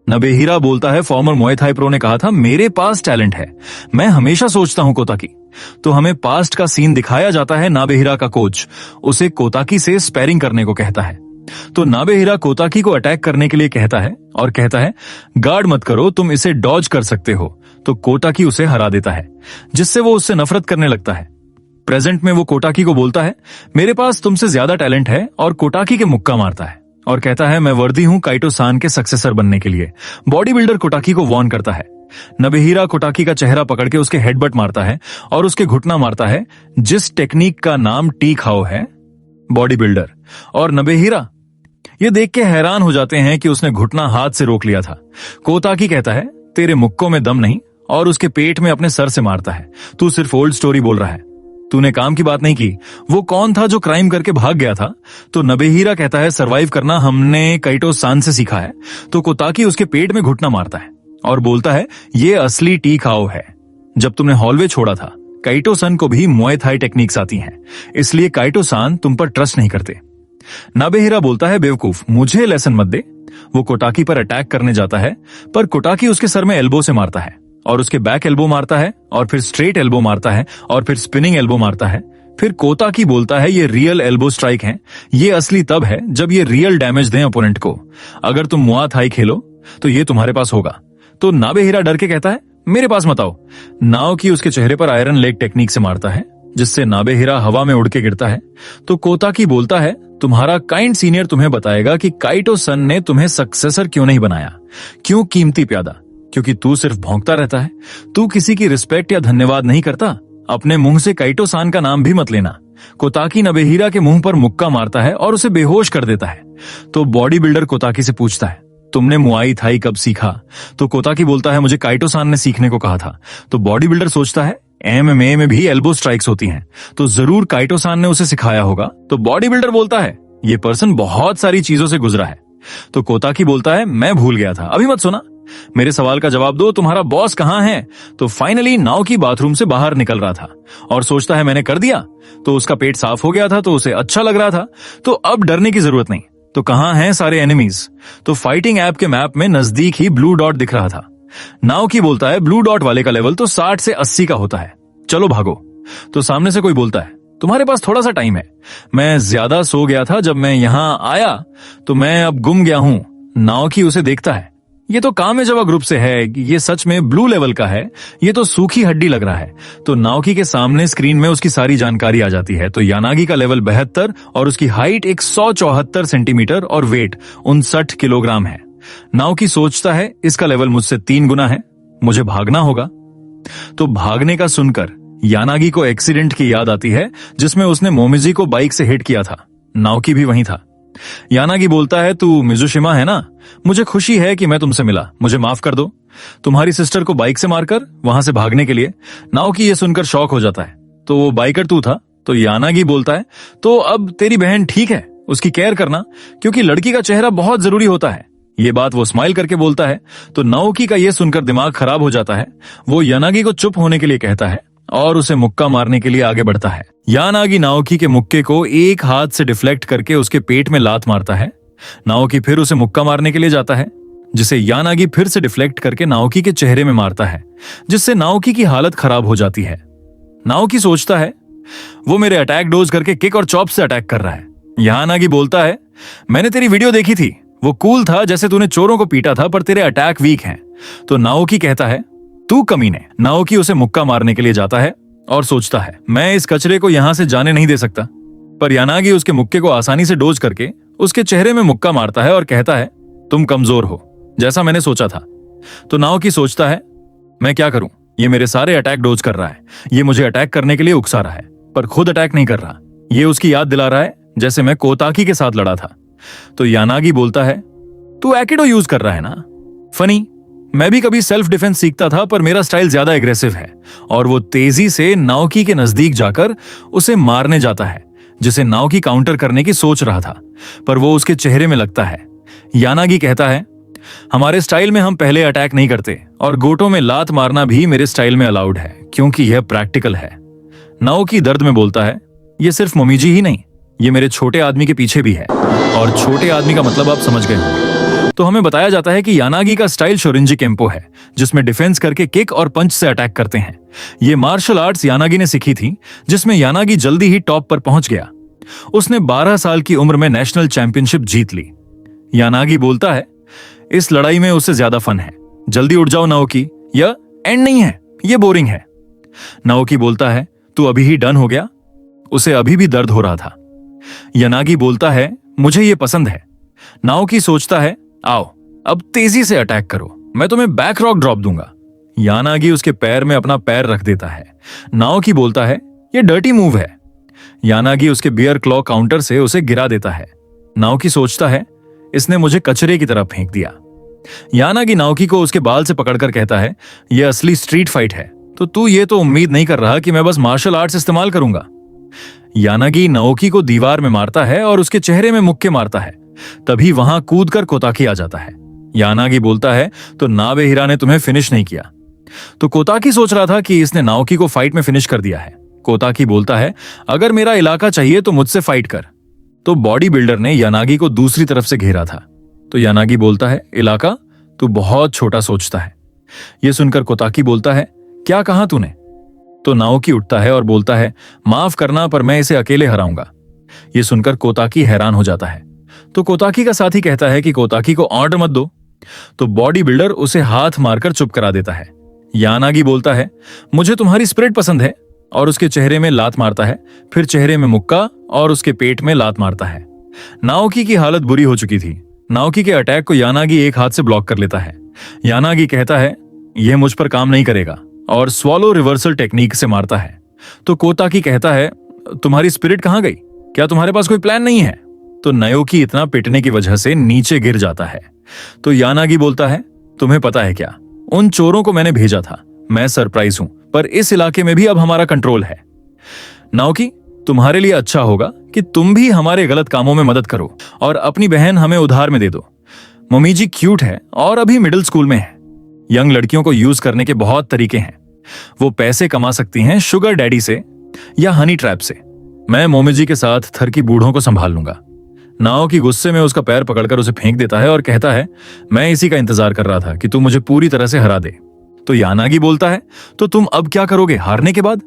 नबेहिरा बोलता है, फॉर्मर मुआय थाई प्रो ने कहा था, मेरे पास टैलेंट है, मैं हमेशा सोचता हूं कोताकी। तो हमें पास्ट का सीन दिखाया जाता है। नबेहिरा का कोच उसे कोताकी से स्पैरिंग करने को कहता है। तो नबेहिरा कोताकी को अटैक करने के लिए कहता है और कहता है, गार्ड मत करो, तुम इसे डॉज कर सकते हो। तो कोताकी उसे हरा देता है, जिससे वो उससे नफरत करने लगता है। प्रेजेंट में वो कोताकी को बोलता है, मेरे पास तुमसे ज्यादा टैलेंट है, और कोताकी के मुक्का मारता है और कहता है, मैं वर्दी हूं काइटो सान के सक्सेसर बनने के लिए। बॉडी बिल्डर कोताकी को वार्न करता है। नबेहिरा कोताकी का चेहरा पकड़ के उसके हेडबट मारता है और उसके घुटना मारता है, जिस टेक्निक का नाम टी खाओ है। बॉडी बिल्डर और नबेहिरा ये देख के हैरान हो जाते हैं कि उसने घुटना हाथ से रोक लिया था। कोताकी कहता है, तेरे मुक्कों में दम नहीं, और उसके पेट में अपने सर से मारता है, तू सिर्फ ओल्ड स्टोरी बोल रहा है। तूने काम की बात नहीं की। वो कौन था जो क्राइम करके भाग गया था? तो नबेहिरा कहता है, सरवाइव करना हमने काइटो सान से सीखा है। तो कोताकी उसके पेट में घुटना मारता है और बोलता है, ये असली टी खाओ है। जब तुमने हॉलवे छोड़ा था, काइटो सान को भी मुए थाई टेक्निक्स आती हैं, इसलिए काइटो सान तुम पर ट्रस्ट नहीं करते। नबेहिरा बोलता है, बेवकूफ, मुझे लेसन मत दे। वो कोटाकी पर अटैक करने जाता है, पर कोटाकी उसके सर में एल्बो से मारता है और उसके बैक एल्बो मारता है और फिर स्ट्रेट एल्बो मारता है और फिर स्पिनिंग एल्बो मारता है। फिर कोताकी बोलता है, ये रियल एल्बो स्ट्राइक है, ये असली तब है जब ये रियल डैमेज दें ओपोनेंट को। अगर तुम मुआ थाई खेलो तो ये तुम्हारे पास होगा। तो नाबेहिरा डर के कहता है, मेरे पास मत आओ। नाओकी उसके चेहरे पर आयरन लेग टेक्निक से मारता है, जिससे नाबेहिरा हवा में उड़ के गिरता है। तो कोताकी बोलता है, तुम्हारा काइंड सीनियर तुम्हें बताएगा कि काइटो सन ने तुम्हें सक्सेसर क्यों नहीं बनाया। क्यों कीमती प्यादा? क्योंकि तू सिर्फ भौंकता रहता है, तू किसी की रिस्पेक्ट या धन्यवाद नहीं करता। अपने मुंह से काइटो सान का नाम भी मत लेना। कोताकी नबेहिरा के मुंह पर मुक्का मारता है और उसे बेहोश कर देता है। तो बॉडी बिल्डर कोताकी से पूछता है, तुमने मुआई थाई कब सीखा? तो कोताकी बोलता है, मुझे काइटो सान ने सीखने को कहा था। तो बॉडी बिल्डर सोचता है, एमएमए में भी एल्बो स्ट्राइक्स होती हैं, तो जरूर काइटो सान ने उसे सिखाया होगा। तो बॉडी बिल्डर बोलता है, ये पर्सन बहुत सारी चीजों से गुजरा है। तो कोताकी बोलता है, मैं भूल गया था, अभी मत सुना, मेरे सवाल का जवाब दो, तुम्हारा बॉस कहां है? तो फाइनली नाओकी बाथरूम से बाहर निकल रहा था और सोचता है, मैंने कर दिया। तो उसका पेट साफ हो गया था, तो उसे अच्छा लग रहा था, तो अब डरने की जरूरत नहीं। तो कहां हैं सारे एनिमीज? तो फाइटिंग ऐप के मैप में नजदीक ही ब्लू डॉट दिख रहा था। नाओकी बोलता है, ब्लू डॉट वाले का लेवल तो 60 से 80 का होता है, चलो भागो। तो सामने से कोई बोलता है, तुम्हारे पास थोड़ा सा टाइम है, मैं ज्यादा सो गया था जब मैं यहां आया, तो मैं अब गुम गया हूं। नाओकी उसे देखता है, ये तो कामेजावा ग्रुप से है, ये सच में ब्लू लेवल का है, ये तो सूखी हड्डी लग रहा है। तो नाओकी के सामने स्क्रीन में उसकी सारी जानकारी आ जाती है। तो यानागी का लेवल 72 और उसकी हाइट 174 सेंटीमीटर और वेट 59 किलोग्राम है। नाओकी सोचता है, इसका लेवल मुझसे 3 गुना है, मुझे भागना होगा। तो भागने का सुनकर यानागी को एक्सीडेंट की याद आती है, जिसमें उसने मोमिजी को बाइक से हिट किया था। नाओकी भी वहीं था। यानागी बोलता है, तू मिजुशिमा है ना? मुझे खुशी है कि मैं तुमसे मिला, मुझे माफ कर दो, तुम्हारी सिस्टर को बाइक से मारकर वहां से भागने के लिए। नाओकी ये सुनकर शॉक हो जाता है, तो वो बाइकर तू था? तो यानागी बोलता है, तो अब तेरी बहन ठीक है, उसकी केयर करना, क्योंकि लड़की का चेहरा बहुत जरूरी होता है। ये बात वो स्माइल करके बोलता है। तो नाओकी का ये सुनकर दिमाग खराब हो जाता है। वो यानागी को चुप होने के लिए कहता है और उसे मुक्का मारने के लिए आगे बढ़ता है। यानागी नाओकी के मुक्के को एक हाथ से डिफ्लेक्ट करके उसके पेट में लात मारता है। नाओकी फिर उसे मुक्का मारने के लिए जाता है, जिसे यानागी फिर से डिफ्लेक्ट करके नाओकी के चेहरे में मारता है, जिससे नाओकी की हालत खराब हो जाती है। नाओकी सोचता है, वो मेरे अटैक डोज करके किक और चॉप से अटैक कर रहा है। यानागी बोलता है, मैंने तेरी वीडियो देखी थी, वो कूल था, जैसे तूने चोरों को पीटा था, पर तेरे अटैक वीक हैं। तो नाओकी कहता है, तू कमीने। नाओकी उसे मुक्का मारने के लिए जाता है और सोचता है, मैं इस कचरे को यहां से जाने नहीं दे सकता। पर यानागी उसके मुक्के को आसानी से डोज करके उसके चेहरे में मुक्का मारता है और कहता है, तुम कमजोर हो, जैसा मैंने सोचा था। तो नाओकी सोचता है, मैं क्या करूं, ये मेरे सारे अटैक डोज कर रहा है, ये मुझे अटैक करने के लिए उकसा रहा है, पर खुद अटैक नहीं कर रहा। ये उसकी याद दिला रहा है जैसे मैं कोताकी के साथ लड़ा था। तो यानागी बोलता है, तू एकिडो यूज कर रहा है ना? फनी, मैं भी कभी सेल्फ डिफेंस सीखता था, पर मेरा स्टाइल ज्यादा एग्रेसिव है। और वो तेजी से नाओकी के नजदीक जाकर उसे मारने जाता है, जिसे नाओकी काउंटर करने की सोच रहा था, पर वो उसके चेहरे में लगता है। यानागी कहता है, हमारे स्टाइल में हम पहले अटैक नहीं करते, और गोटो में लात मारना भी मेरे स्टाइल में अलाउड है, क्योंकि यह प्रैक्टिकल है। नाओकी दर्द में बोलता है, ये सिर्फ मोमिजी ही नहीं, ये मेरे छोटे आदमी के पीछे भी है। और छोटे आदमी का मतलब आप समझ गए होंगे। तो हमें बताया जाता है कि यानागी का स्टाइल शोरिंजी केम्पो है, जिसमें डिफेंस करके किक और पंच से अटैक करते हैं। ये मार्शल आर्ट्स यानागी ने सीखी थी, जिसमें यानागी जल्दी ही टॉप पर पहुंच गया। उसने 12 साल की उम्र में नेशनल चैंपियनशिप जीत ली। यानागी बोलता है, इस लड़ाई में उससे ज्यादा फन है, जल्दी उठ जाओ नाओकी, यह एंड नहीं है, यह बोरिंग है। नाओकी बोलता है, तू अभी ही डन हो गया? उसे अभी भी दर्द हो रहा था। यानागी बोलता है, मुझे ये पसंद है। नाओकी सोचता है, आओ अब तेजी से अटैक करो, मैं तुम्हें बैक रॉक ड्रॉप दूंगा। यानागी उसके पैर में अपना पैर रख देता है। नाओकी बोलता है, ये डर्टी मूव है। यानागी उसके बियर क्लॉ काउंटर से उसे गिरा देता है। नाओकी सोचता है, इसने मुझे कचरे की तरफ फेंक दिया। यानागी नाओकी को उसके बाल से पकड़कर कहता है, यह असली स्ट्रीट फाइट है, तो तू ये तो उम्मीद नहीं कर रहा कि मैं बस मार्शल आर्ट्स इस्तेमाल करूंगा। यानागी नाओकी को दीवार में मारता है और उसके चेहरे में मुक्के मारता है। तभी वहां कूदकर कोताकी आ जाता है। यानागी बोलता है, तो नाबे हिरा ने तुम्हें फिनिश नहीं किया। तो कोताकी सोच रहा था कि इसने नाओकी को फाइट में फिनिश कर दिया है। कोताकी बोलता है, अगर मेरा इलाका चाहिए तो मुझसे फाइट कर। तो बॉडी बिल्डर ने यानागी को दूसरी तरफ से घेरा था। तो यानागी बोलता है, इलाका? तू बहुत छोटा सोचता है। यह सुनकर कोताकी बोलता है, क्या कहा तूने? तो नाओकी उठता है और बोलता है, माफ करना पर मैं इसे अकेले हराऊंगा। यह सुनकर कोताकी हैरान हो जाता है। तो कोताकी का साथी कहता है कि कोताकी को ऑर्डर मत दो। तो बॉडी बिल्डर उसे हाथ मारकर चुप करा देता है। यानागी बोलता है, मुझे तुम्हारी स्पिरिट पसंद है, और उसके चेहरे में लात मारता है, फिर चेहरे में मुक्का और उसके पेट में लात मारता है। नाओकी की हालत बुरी हो चुकी थी। नाओकी के अटैक को यानागी एक हाथ से ब्लॉक कर लेता है। यानागी कहता है, यह मुझ पर काम नहीं करेगा, और स्वॉलो रिवर्सल टेक्निक से मारता है। तो कोताकी कहता है, तुम्हारी स्पिरिट कहां गई? क्या तुम्हारे पास कोई प्लान नहीं है? तो नाओकी इतना पिटने की वजह से नीचे गिर जाता है। तो यानागी बोलता है, तुम्हें पता है क्या, उन चोरों को मैंने भेजा था। मैं सरप्राइज हूं, पर इस इलाके में भी अब हमारा कंट्रोल है। नाओकी, तुम्हारे लिए अच्छा होगा कि तुम भी हमारे गलत कामों में मदद करो और अपनी बहन हमें उधार में दे दो। मोमीजी क्यूट है और अभी मिडिल स्कूल में है। यंग लड़कियों को यूज करने के बहुत तरीके हैं। वो पैसे कमा सकती हैं शुगर डैडी से या हनी ट्रैप से। मैं मोमीजी के साथ थरकी बूढ़ों को संभाल लूंगा। नाओकी गुस्से में उसका पैर पकड़कर उसे फेंक देता है और कहता है, मैं इसी का इंतजार कर रहा था कि तू मुझे पूरी तरह से हरा दे। तो यानागी बोलता है, तो तुम अब क्या करोगे हारने के बाद?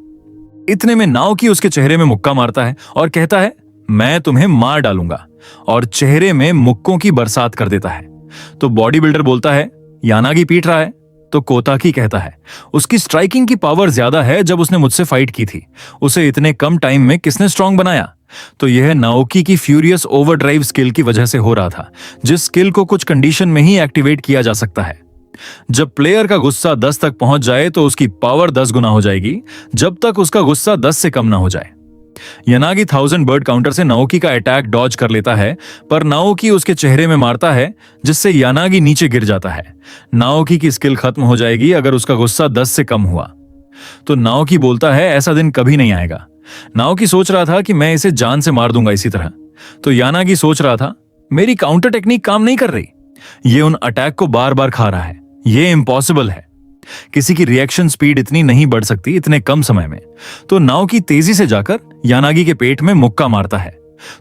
इतने में नाओकी उसके चेहरे में मुक्का मारता है और कहता है, मैं तुम्हें मार डालूंगा, और चेहरे में मुक्कों की बरसात कर देता है। तो बॉडी बिल्डर बोलता है, यानागी पीट रहा है? तो कोताकी कहता है, उसकी स्ट्राइकिंग की पावर ज्यादा है। जब उसने मुझसे फाइट की थी, उसे इतने कम टाइम में किसने स्ट्रांग बनाया? तो यह नाओकी की फ्यूरियस ओवरड्राइव स्किल की वजह से हो रहा था, जिस स्किल को कुछ कंडीशन में ही एक्टिवेट किया जा सकता है। जब प्लेयर का गुस्सा 10 तक पहुंच जाए तो उसकी पावर 10 गुना हो जाएगी, जब तक उसका गुस्सा 10 से कम ना हो जाए। यानागी 1000 बर्ड काउंटर से नाओकी का अटैक डॉज कर लेता है, पर नाओकी उसके चेहरे में मारता है, जिससे यानागी नीचे गिर जाता है। नाओकी की स्किल खत्म हो जाएगी अगर उसका गुस्सा 10 से कम हुआ। तो नाओकी बोलता है, ऐसा दिन कभी नहीं आएगा। नाओकी सोच रहा था कि मैं इसे जान से मार दूंगा इसी तरह। तो यानागी सोच रहा था, मेरी काउंटर टेक्निक काम नहीं कर रही। ये उन अटैक को बार बार खा रहा है। ये इम्पॉसिबल है। किसी की रिएक्शन स्पीड इतनी नहीं बढ़ सकती इतने कम समय में। तो नाओकी तेजी से जाकर यानागी के पेट में मुक्का मारता है।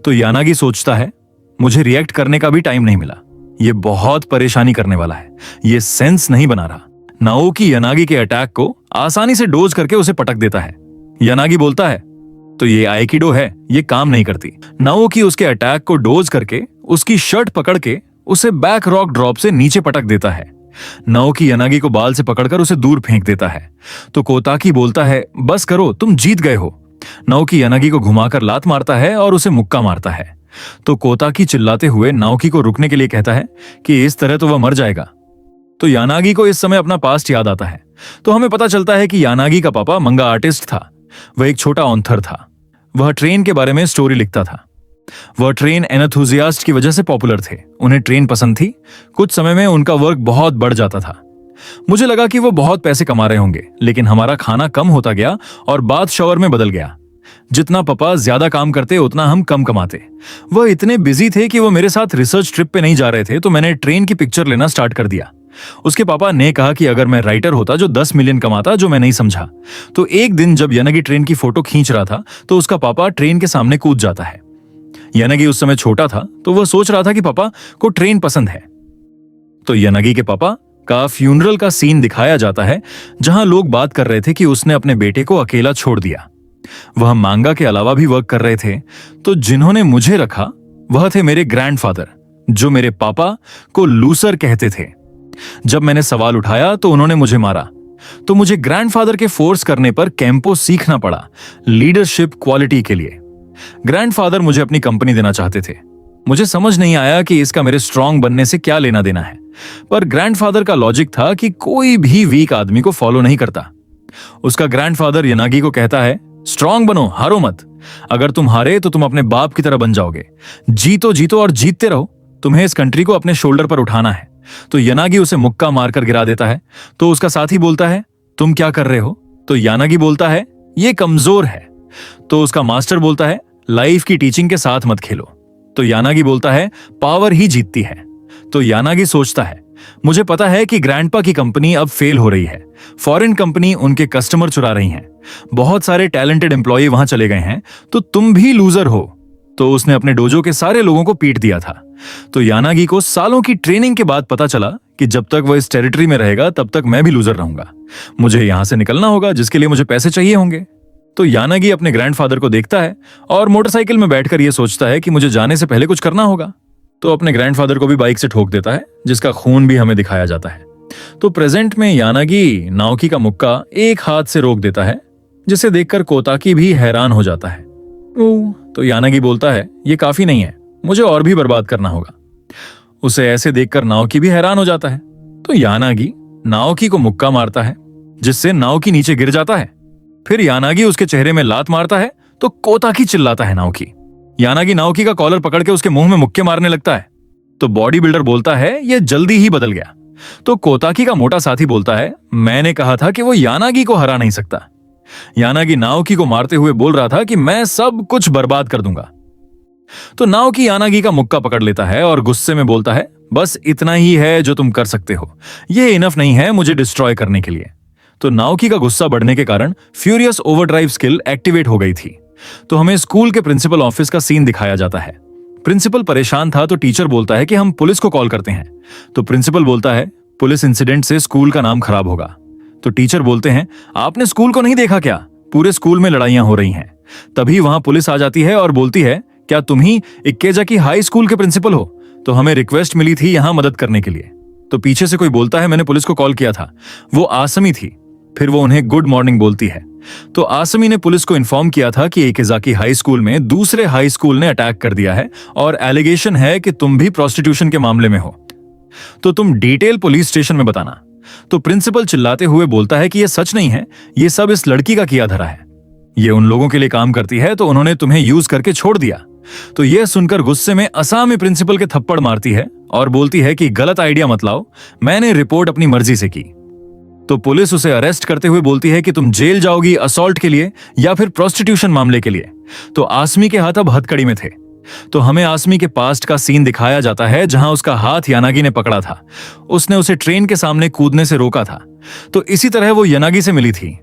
तो यानागी सोचता है, मुझे रिएक्ट करने का भी टाइम नहीं मिला। ये बहुत परेशानी करने वाला है। ये सेंस नहीं बना रहा। नाओकी यानागी के अटैक को आसानी से डोज करके उसे पटक देता है। यानागी बोलता है, तो ये आइकिडो है, ये काम नहीं करती। नाओकी उसके अटैक को डोज करके उसकी शर्ट पकड़ के उसे बैक रॉक ड्रॉप से नीचे पटक देता है। नाओकी यानागी को बाल से पकड़कर उसे दूर फेंक देता है। तो कोताकी बोलता है, बस करो, तुम जीत गए हो। नाओकी यानागी को घुमाकर लात मारता है और उसे मुक्का मारता है। तो कोताकी चिल्लाते हुए नाओकी को रुकने के लिए कहता है कि इस तरह तो वह मर जाएगा। तो यानागी को इस समय अपना पास्ट याद आता है। तो हमें पता चलता है कि यानागी का पापा मंगा आर्टिस्ट था। वह एक छोटा ऑथर था। वह ट्रेन के बारे में स्टोरी लिखता था। वह ट्रेन एंथुसियास्ट की वजह से पॉपुलर थे। उन्हें ट्रेन पसंद थी। कुछ समय में उनका वर्क बहुत बढ़ जाता था। मुझे लगा कि वो बहुत पैसे कमा रहे होंगे, लेकिन हमारा खाना कम होता गया और बाथ शावर में बदल गया। जितना पापा ज्यादा काम करते उतना हम कम कमाते। वह इतने बिजी थे कि वो मेरे साथ रिसर्च ट्रिप पे नहीं जा रहे थे, तो मैंने ट्रेन की पिक्चर लेना स्टार्ट कर दिया। उसके पापा ने कहा कि अगर मैं राइटर होता जो 10 मिलियन कमाता, जो मैं नहीं समझा। तो एक दिन जब यानागी ट्रेन की फोटो खींच रहा था तो उसका पापा ट्रेन के सामने कूद जाता है। यानागी उस समय छोटा था, तो वह सोच रहा था कि पापा को ट्रेन पसंद है। तो यानागी के पापा का फ्यूनरल का सीन दिखाया जाता है, जहां लोग बात कर रहे थे कि उसने अपने बेटे को अकेला छोड़ दिया। वह मांगा के अलावा भी वर्क कर रहे थे। तो जिन्होंने मुझे रखा वह थे मेरे ग्रैंडफादर, जो मेरे पापा को लूसर कहते थे। जब मैंने सवाल उठाया तो उन्होंने मुझे मारा। तो मुझे ग्रैंडफादर के फोर्स करने पर कैंपो सीखना पड़ा, लीडरशिप क्वालिटी के लिए। ग्रैंडफादर मुझे अपनी कंपनी देना चाहते थे। मुझे समझ नहीं आया कि इसका मेरे स्ट्रांग बनने से क्या लेना देना है, पर ग्रैंडफादर का लॉजिक था कि कोई भी वीक आदमी को फॉलो नहीं करता। उसका ग्रैंडफादर यानागी को कहता है, स्ट्रांग बनो, हारो मत। अगर तुम हारे तो तुम अपने बाप की तरह बन जाओगे। जीतो जीतो और जीतते रहो। तुम्हें इस कंट्री को अपने शोल्डर पर उठाना है। तो यानागी उसे मुक्का मारकर गिरा देता है। तो उसका साथी बोलता है, तुम क्या कर रहे हो? तो यानागी बोलता है ये कमजोर है। तो उसका मास्टर बोलता है लाइफ की टीचिंग के साथ मत खेलो। तो यानागी बोलता है पावर ही जीतती है। तो यानागी सोचता है मुझे पता है कि ग्रैंडपा की कंपनी अब फेल हो रही है, फॉरेन कंपनी उनके कस्टमर चुरा रही हैं, बहुत सारे टैलेंटेड एम्प्लॉय वहां चले गए हैं, तो तुम भी लूजर हो। तो उसने अपने डोजो के सारे लोगों को पीट दिया था। तो यानागी को सालों की ट्रेनिंग के बाद पता चला कि जब तक वह इस टेरिटरी में रहेगा तब तक मैं भी लूजर रहूंगा। मुझे यहां से निकलना होगा, जिसके लिए मुझे पैसे चाहिए होंगे। तो यानागी अपने ग्रैंडफादर को देखता है और मोटरसाइकिल में बैठकर यह सोचता है कि मुझे जाने से पहले कुछ करना होगा। तो अपने ग्रैंडफादर को भी बाइक से ठोक देता है, जिसका खून भी हमें दिखाया जाता है। तो प्रेजेंट में यानागी नाओकी का मुक्का एक हाथ से रोक देता है, जिसे देखकर कोताकी भी हैरान हो जाता है। तो यानागी बोलता है ये काफी नहीं है, मुझे और भी बर्बाद करना होगा। उसे ऐसे देखकर नाओकी भी हैरान हो जाता है। तो यानागी नाओकी को मुक्का मारता है, जिससे नाओकी नीचे गिर जाता है। फिर यानागी उसके चेहरे में लात मारता है तो कोताकी चिल्लाता है नाओकी। यानागी नाओकी का कॉलर पकड़ के उसके मुंह में मुक्के मारने लगता है। तो बॉडी बिल्डर बोलता है यह जल्दी ही बदल गया। तो कोताकी का मोटा साथी बोलता है मैंने कहा था कि वो यानागी को हरा नहीं सकता। यानागी नाओकी को मारते हुए बोल रहा था कि मैं सब कुछ बर्बाद कर दूंगा। तो नाओकी यानागी का मुक्का पकड़ लेता है और गुस्से में बोलता है बस इतना ही है जो तुम कर सकते हो, यह इनफ नहीं है मुझे डिस्ट्रॉय करने के लिए। तो नाओकी का गुस्सा बढ़ने के कारण फ्यूरियस ओवरड्राइव स्किल एक्टिवेट हो गई थी। तो हमें स्कूल के प्रिंसिपल ऑफिस का सीन दिखाया जाता है। प्रिंसिपल परेशान था तो टीचर बोलता है कि हम पुलिस को कॉल करते हैं। तो प्रिंसिपल बोलता है पुलिस इंसिडेंट से स्कूल का नाम खराब होगा। तो टीचर बोलते हैं आपने स्कूल को नहीं देखा क्या, पूरे स्कूल में लड़ाइयां हो रही हैं। तभी वहां पुलिस आ जाती है और बोलती है क्या तुम ही इक्केजाकी हाई स्कूल के प्रिंसिपल हो? तो हमें रिक्वेस्ट मिली थी यहां मदद करने के लिए। तो पीछे से कोई बोलता है मैंने पुलिस को कॉल किया था, वो आसमी थी। फिर वो उन्हें गुड मॉर्निंग बोलती है। तो आसमी ने पुलिस को इन्फॉर्म किया था कि इकेजाकी हाई स्कूल में दूसरे हाई स्कूल ने अटैक कर दिया है और एलिगेशन है कि तुम भी प्रोस्टिट्यूशन के मामले में हो, तो तुम डिटेल पुलिस स्टेशन में बताना। तो प्रिंसिपल चिल्लाते हुए बोलता है कि यह सच नहीं है, यह सब इस लड़की का किया धरा है, ये उन लोगों के लिए काम करती है तो उन्होंने तुम्हें यूज करके छोड़ दिया। तो यह सुनकर गुस्से में असामी प्रिंसिपल के थप्पड़ मारती है और बोलती है कि गलत आइडिया मत लाओ, मैंने रिपोर्ट अपनी मर्जी से की। तो पुलिस उसे अरेस्ट करते हुए बोलती है कि तुम जेल जाओगी असॉल्ट के लिए या फिर प्रोस्टिट्यूशन मामले के लिए। तो आसमी के हाथ अब हथकड़ी में थे। तो हमें आसमी के पास्ट का सीन दिखाया जाता है जहां उसका हाथ यानागी ने पकड़ा था, उसने उसे ट्रेन के सामने कूदने से रोका था। तो इसी तरह वो यानागी से मिली थी।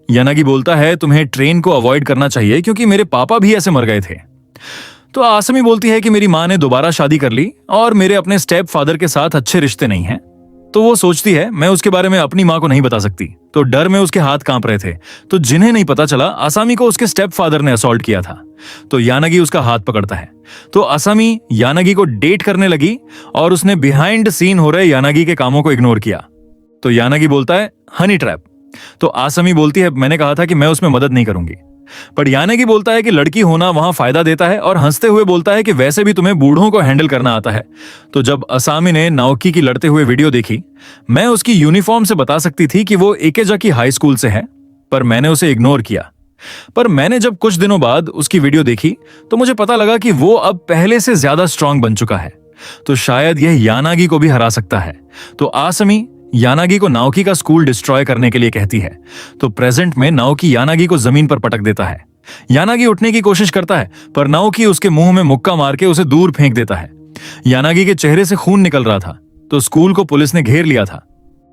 यानागी बोलता है तुम्हें ट्रेन को अवॉइड करना चाहिए क्योंकि मेरे पापा भी ऐसे मर गए थे। तो आसमी बोलती है कि मेरी मां ने दोबारा शादी कर ली और मेरे अपने स्टेप फादर के साथ अच्छे रिश्ते नहीं हैं। तो वो सोचती है मैं उसके बारे में अपनी मां को नहीं बता सकती। तो डर में उसके हाथ कांप रहे थे। तो जिन्हें नहीं पता चला आसामी को उसके स्टेप फादर ने असॉल्ट किया था। तो यानागी उसका हाथ पकड़ता है। तो आसामी यानागी को डेट करने लगी और उसने बिहाइंड सीन हो रहे यानागी के कामों को इग्नोर किया। तो यानागी बोलता है हनी ट्रैप। तो आसामी बोलती है मैंने कहा था कि मैं उसमें मदद नहीं करूंगी। पर यानागी बोलता है कि लड़की होना वहां फायदा देता है और हंसते हुए बोलता है कि वैसे भी तुम्हें बूढ़ों को हैंडल करना आता है। तो जब असामी ने नाओकी की लड़ते हुए वीडियो देखी, मैं उसकी यूनिफॉर्म से बता सकती थी कि वो इकेजाकी हाई स्कूल से है, पर मैंने उसे इग्नोर किया। पर मैंने जब कुछ दिनों बाद उसकी वीडियो देखी तो मुझे पता लगा कि वो अब पहले से ज्यादा स्ट्रांग बन चुका है, तो शायद यह यानागी को भी हरा सकता है। तो आसमी यानागी को नाओकी का स्कूल डिस्ट्रॉय करने के लिए कहती है। तो प्रेजेंट में नाओकी यानागी को जमीन पर पटक देता है। यानागी उठने की कोशिश करता है पर नाओकी उसके मुंह में मुक्का मार के उसे दूर फेंक देता है। यानागी के चेहरे से खून निकल रहा था। तो स्कूल को पुलिस ने घेर लिया था।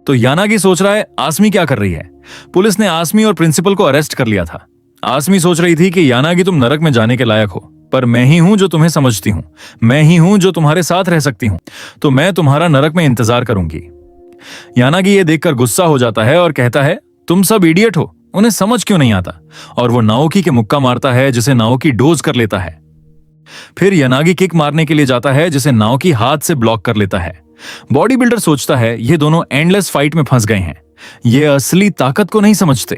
तो यानागी सोच रहा है आसमी क्या कर रही है। पुलिस ने आसमी और प्रिंसिपल को अरेस्ट कर लिया था। आसमी सोच रही थी कि यानागी तुम नरक में जाने के लायक हो, पर मैं ही हूं जो तुम्हें समझती हूं, मैं ही हूं जो तुम्हारे साथ रह सकती हूं, तो मैं तुम्हारा नरक में इंतजार करूंगी। यानागी ये देखकर गुस्सा हो जाता है और कहता है तुम सब इडियट हो, उन्हें समझ क्यों नहीं आता। और वो नाओकी के मुक्का मारता है जिसे नाओकी डोज कर लेता है। फिर यानागी किक मारने के लिए जाता है जिसे नाओकी हाथ से ब्लॉक कर लेता है। बॉडी बिल्डर सोचता है ये दोनों एंडलेस फाइट में फंस गए हैं, ये असली ताकत को नहीं समझते।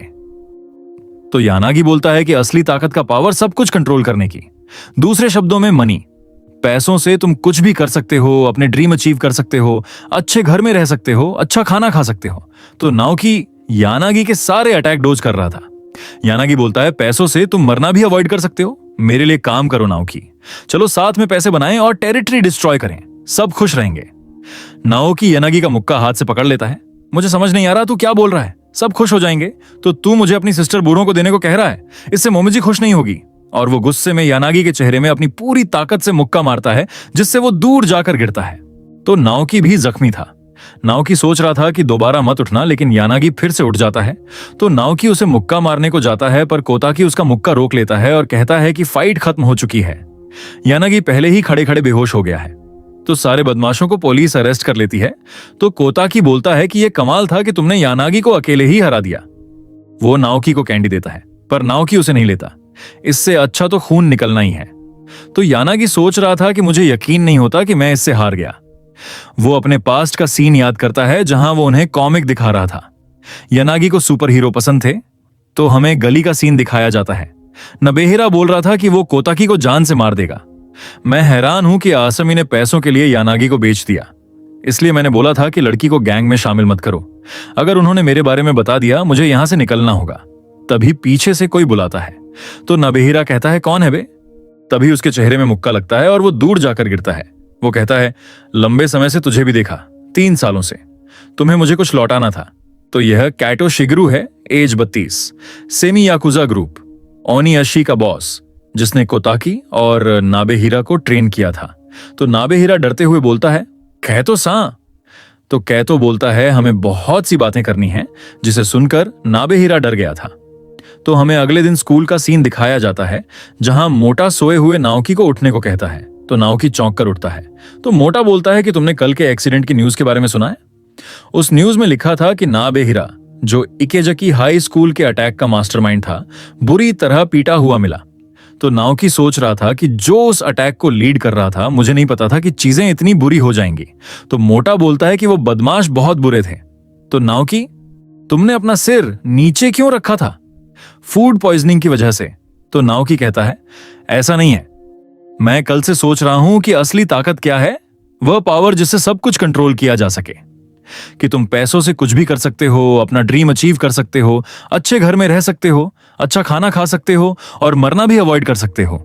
तो यानागी बोलता है कि असली ताकत का पावर सब कुछ कंट्रोल करने की, दूसरे शब्दों में मनी। पैसों से तुम कुछ भी कर सकते हो, अपने ड्रीम अचीव कर सकते हो, अच्छे घर में रह सकते हो, अच्छा खाना खा सकते हो। तो नाओकी यानागी के सारे अटैक डोज कर रहा था। यानागी बोलता है पैसों से तुम मरना भी अवॉइड कर सकते हो, मेरे लिए काम करो नाओकी, चलो साथ में पैसे बनाएं और टेरिटरी डिस्ट्रॉय करें, सब खुश रहेंगे। नाओकी यानागी का मुक्का हाथ से पकड़ लेता है। मुझे समझ नहीं आ रहा तू क्या बोल रहा है, सब खुश हो जाएंगे, तो तू मुझे अपनी सिस्टर बूढ़ों को देने को कह रहा है। इससे मोमिजी खुश नहीं होगी। और वो गुस्से में यानागी के चेहरे में अपनी पूरी ताकत से मुक्का मारता है, जिससे वो दूर जाकर गिरता है। तो नाओकी भी जख्मी था। नाओकी सोच रहा था कि दोबारा मत उठना, लेकिन यानागी फिर से उठ जाता है। तो नाओकी उसे मुक्का मारने को जाता है, पर कोताकी उसका मुक्का रोक लेता है और कहता है कि फाइट खत्म हो चुकी है। यानागी पहले ही खड़े खड़े बेहोश हो गया है। तो सारे बदमाशों को पुलिस अरेस्ट कर लेती है। तो कोताकी बोलता है कि यह कमाल था कि तुमने यानागी को अकेले ही हरा दिया। वो नाओकी को कैंडी देता है, पर नाओकी उसे नहीं लेता। इससे अच्छा तो खून निकलना ही है। तो यानागी सोच रहा था कि मुझे यकीन नहीं होता कि मैं इससे हार गया। वो अपने पास्ट का सीन याद करता है जहां वो उन्हें कॉमिक दिखा रहा था। यानागी को सुपर हीरो पसंद थे, तो हमें गली का सीन दिखाया जाता है। नबेहिरा बोल रहा था कि वो कोताकी को जान से मार देगा। मैं हैरान हूं कि आसमी ने पैसों के लिए यानागी को बेच दिया। इसलिए मैंने बोला था कि लड़की को गैंग में शामिल मत करो। अगर उन्होंने मेरे बारे में बता दिया, मुझे यहां से निकलना होगा। तभी पीछे से कोई बुलाता है। तो नबेहिरा कहता है, कौन है बे? तभी उसके चेहरे में मुक्का लगता है और वो दूर जाकर गिरता है। वो कहता है, लंबे समय से तुझे भी देखा, 3 सालों से। तुम्हें मुझे कुछ लौटाना था। तो यह कैटो शिगरू है, एज 32, सेमी याकुजा ग्रुप, ओनियाशी का बॉस, जिसने कोताकी और नाबेहिरा को ट्रेन किया था। तो नाबेहिरा डरते हुए बोलता है, कैटो सा। तो कैटो बोलता है, हमें बहुत सी बातें करनी है, जिसे सुनकर नाबेहिरा डर गया था। तो हमें अगले दिन स्कूल का सीन दिखाया जाता है, जहां मोटा सोए हुए नाओकी को उठने को कहता है। तो नाओकी चौंक कर उठता है। तो मोटा बोलता है कि तुमने कल के एक्सीडेंट की न्यूज के बारे में सुना है? उस न्यूज में लिखा था कि नाबेहिरा, जो इकेजकी हाई स्कूल के अटैक का मास्टरमाइंड था, बुरी तरह पीटा हुआ मिला। तो नाओकी सोच रहा था कि जो उस अटैक को लीड कर रहा था, मुझे नहीं पता था कि चीजें इतनी बुरी हो जाएंगी। तो मोटा बोलता है कि वो बदमाश बहुत बुरे थे। तो नाओकी, तुमने अपना सिर नीचे क्यों रखा था? फूड पॉइजनिंग की वजह से। तो नाओकी कहता है, ऐसा नहीं है। मैं कल से सोच रहा हूं कि असली ताकत क्या है। वह पावर जिससे सब कुछ कंट्रोल किया जा सके, कि तुम पैसों से कुछ भी कर सकते हो, अपना ड्रीम अचीव कर सकते हो, अच्छे घर में रह सकते हो, अच्छा खाना खा सकते हो और मरना भी अवॉइड कर सकते हो।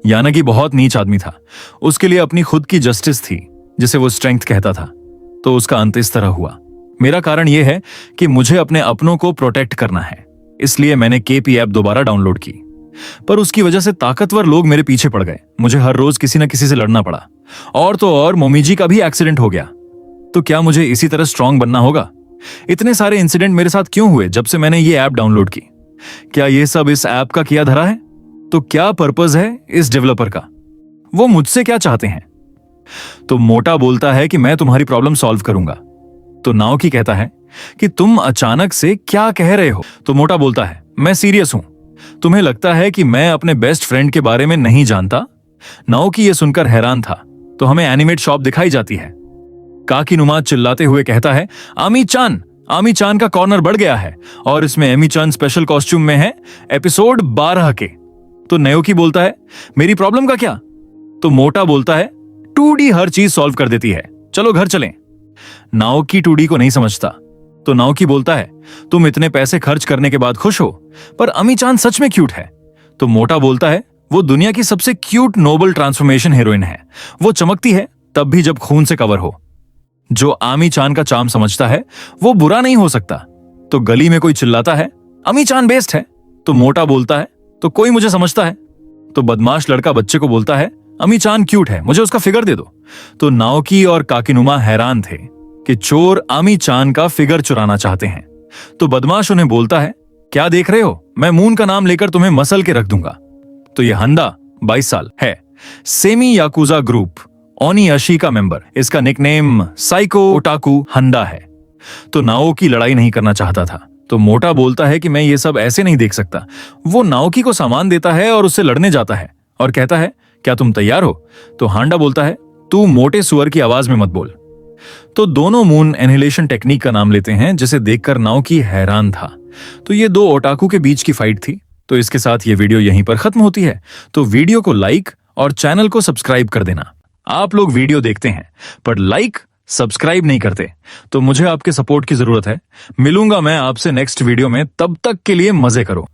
यानागी बहुत नीच आदमी था। उसके लिए अपनी खुद की जस्टिस थी, जिसे वो स्ट्रेंथ कहता था। तो उसका अंत इस तरह हुआ। मेरा कारण यह है कि मुझे अपने अपनों को प्रोटेक्ट करना है, इसलिए मैंने केपी ऐप दोबारा डाउनलोड की। पर उसकी वजह से ताकतवर लोग मेरे पीछे पड़ गए। मुझे हर रोज किसी न किसी से लड़ना पड़ा। और तो और मोमीजी का भी एक्सीडेंट हो गया। तो क्या मुझे इसी तरह स्ट्रांग बनना होगा? इतने सारे इंसिडेंट मेरे साथ क्यों हुए जब से मैंने ये ऐप डाउनलोड की? क्या ये सब इस ऐप का किया धरा है? तो क्या पर्पस है इस डेवलपर का? वो मुझसे क्या चाहते हैं? तो मोटा बोलता है कि मैं तुम्हारी प्रॉब्लम सॉल्व करूंगा। तो नाओकी कहता है कि तुम अचानक से क्या कह रहे हो? तो मोटा बोलता है, मैं सीरियस हूं। तुम्हें लगता है कि मैं अपने बेस्ट फ्रेंड के बारे में नहीं जानता? नाओकी ये सुनकर हैरान था। तो हमें एनिमेट शॉप दिखाई जाती है। काकीनुमा चिल्लाते हुए कहता है, आमी चान का कॉर्नर बढ़ गया है और इसमें एमी चान स्पेशल कॉस्ट्यूम में है, एपिसोड 12 के। तो नाओकी बोलता है, मेरी प्रॉब्लम का क्या? तो मोटा बोलता है, 2D हर चीज सॉल्व कर देती है, चलो घर चलें। नाओकी 2D को नहीं समझता। तो नाओकी बोलता है, तुम इतने पैसे खर्च करने के बाद खुश हो, पर अमी चान सच में क्यूट है। तो मोटा बोलता है, वो दुनिया की सबसे क्यूट नोबल ट्रांसफॉर्मेशन हीरोइन है। वो चमकती है तब भी जब खून से कवर हो। जो आमी चान का चार्म समझता है वो बुरा नहीं हो सकता। तो गली में कोई चिल्लाता है, अमी चान बेस्ट है। तो मोटा बोलता है, तो कोई मुझे समझता है? तो बदमाश लड़का बच्चे को बोलता है, अमी चान क्यूट है, मुझे उसका फिगर दे दो। तो नाओकी और काकीनुमा हैरान थे कि चोर आमी चान का फिगर चुराना चाहते हैं। तो बदमाश उन्हें बोलता है, क्या देख रहे हो? मैं मून का नाम लेकर तुम्हें मसल के रख दूंगा। तो यह हंदा 22 साल है, सेमी याकुजा ग्रुप, ओनियाशी का मेंबर। इसका निकनेम साइको ओटाकू हंदा है। तो नाओकी लड़ाई नहीं करना चाहता था। तो मोटा बोलता है कि मैं ये सब ऐसे नहीं देख सकता। वो नाओकी को सामान देता है और उससे लड़ने जाता है और कहता है, क्या तुम तैयार हो? तो हांडा बोलता है, तू मोटे सुअर की आवाज में मत बोल। तो दोनों मून एनहिलेशन टेक्निक का नाम लेते हैं, जिसे देखकर नाओकी हैरान था। तो ये दो ओटाकू के बीच की फाइट थी। तो इसके साथ ये वीडियो यहीं पर खत्म होती है। तो वीडियो को लाइक और चैनल को सब्सक्राइब कर देना। आप लोग वीडियो देखते हैं पर लाइक सब्सक्राइब नहीं करते, तो मुझे आपके सपोर्ट की जरूरत है। मिलूंगा मैं आपसे नेक्स्ट वीडियो में, तब तक के लिए मजे करो।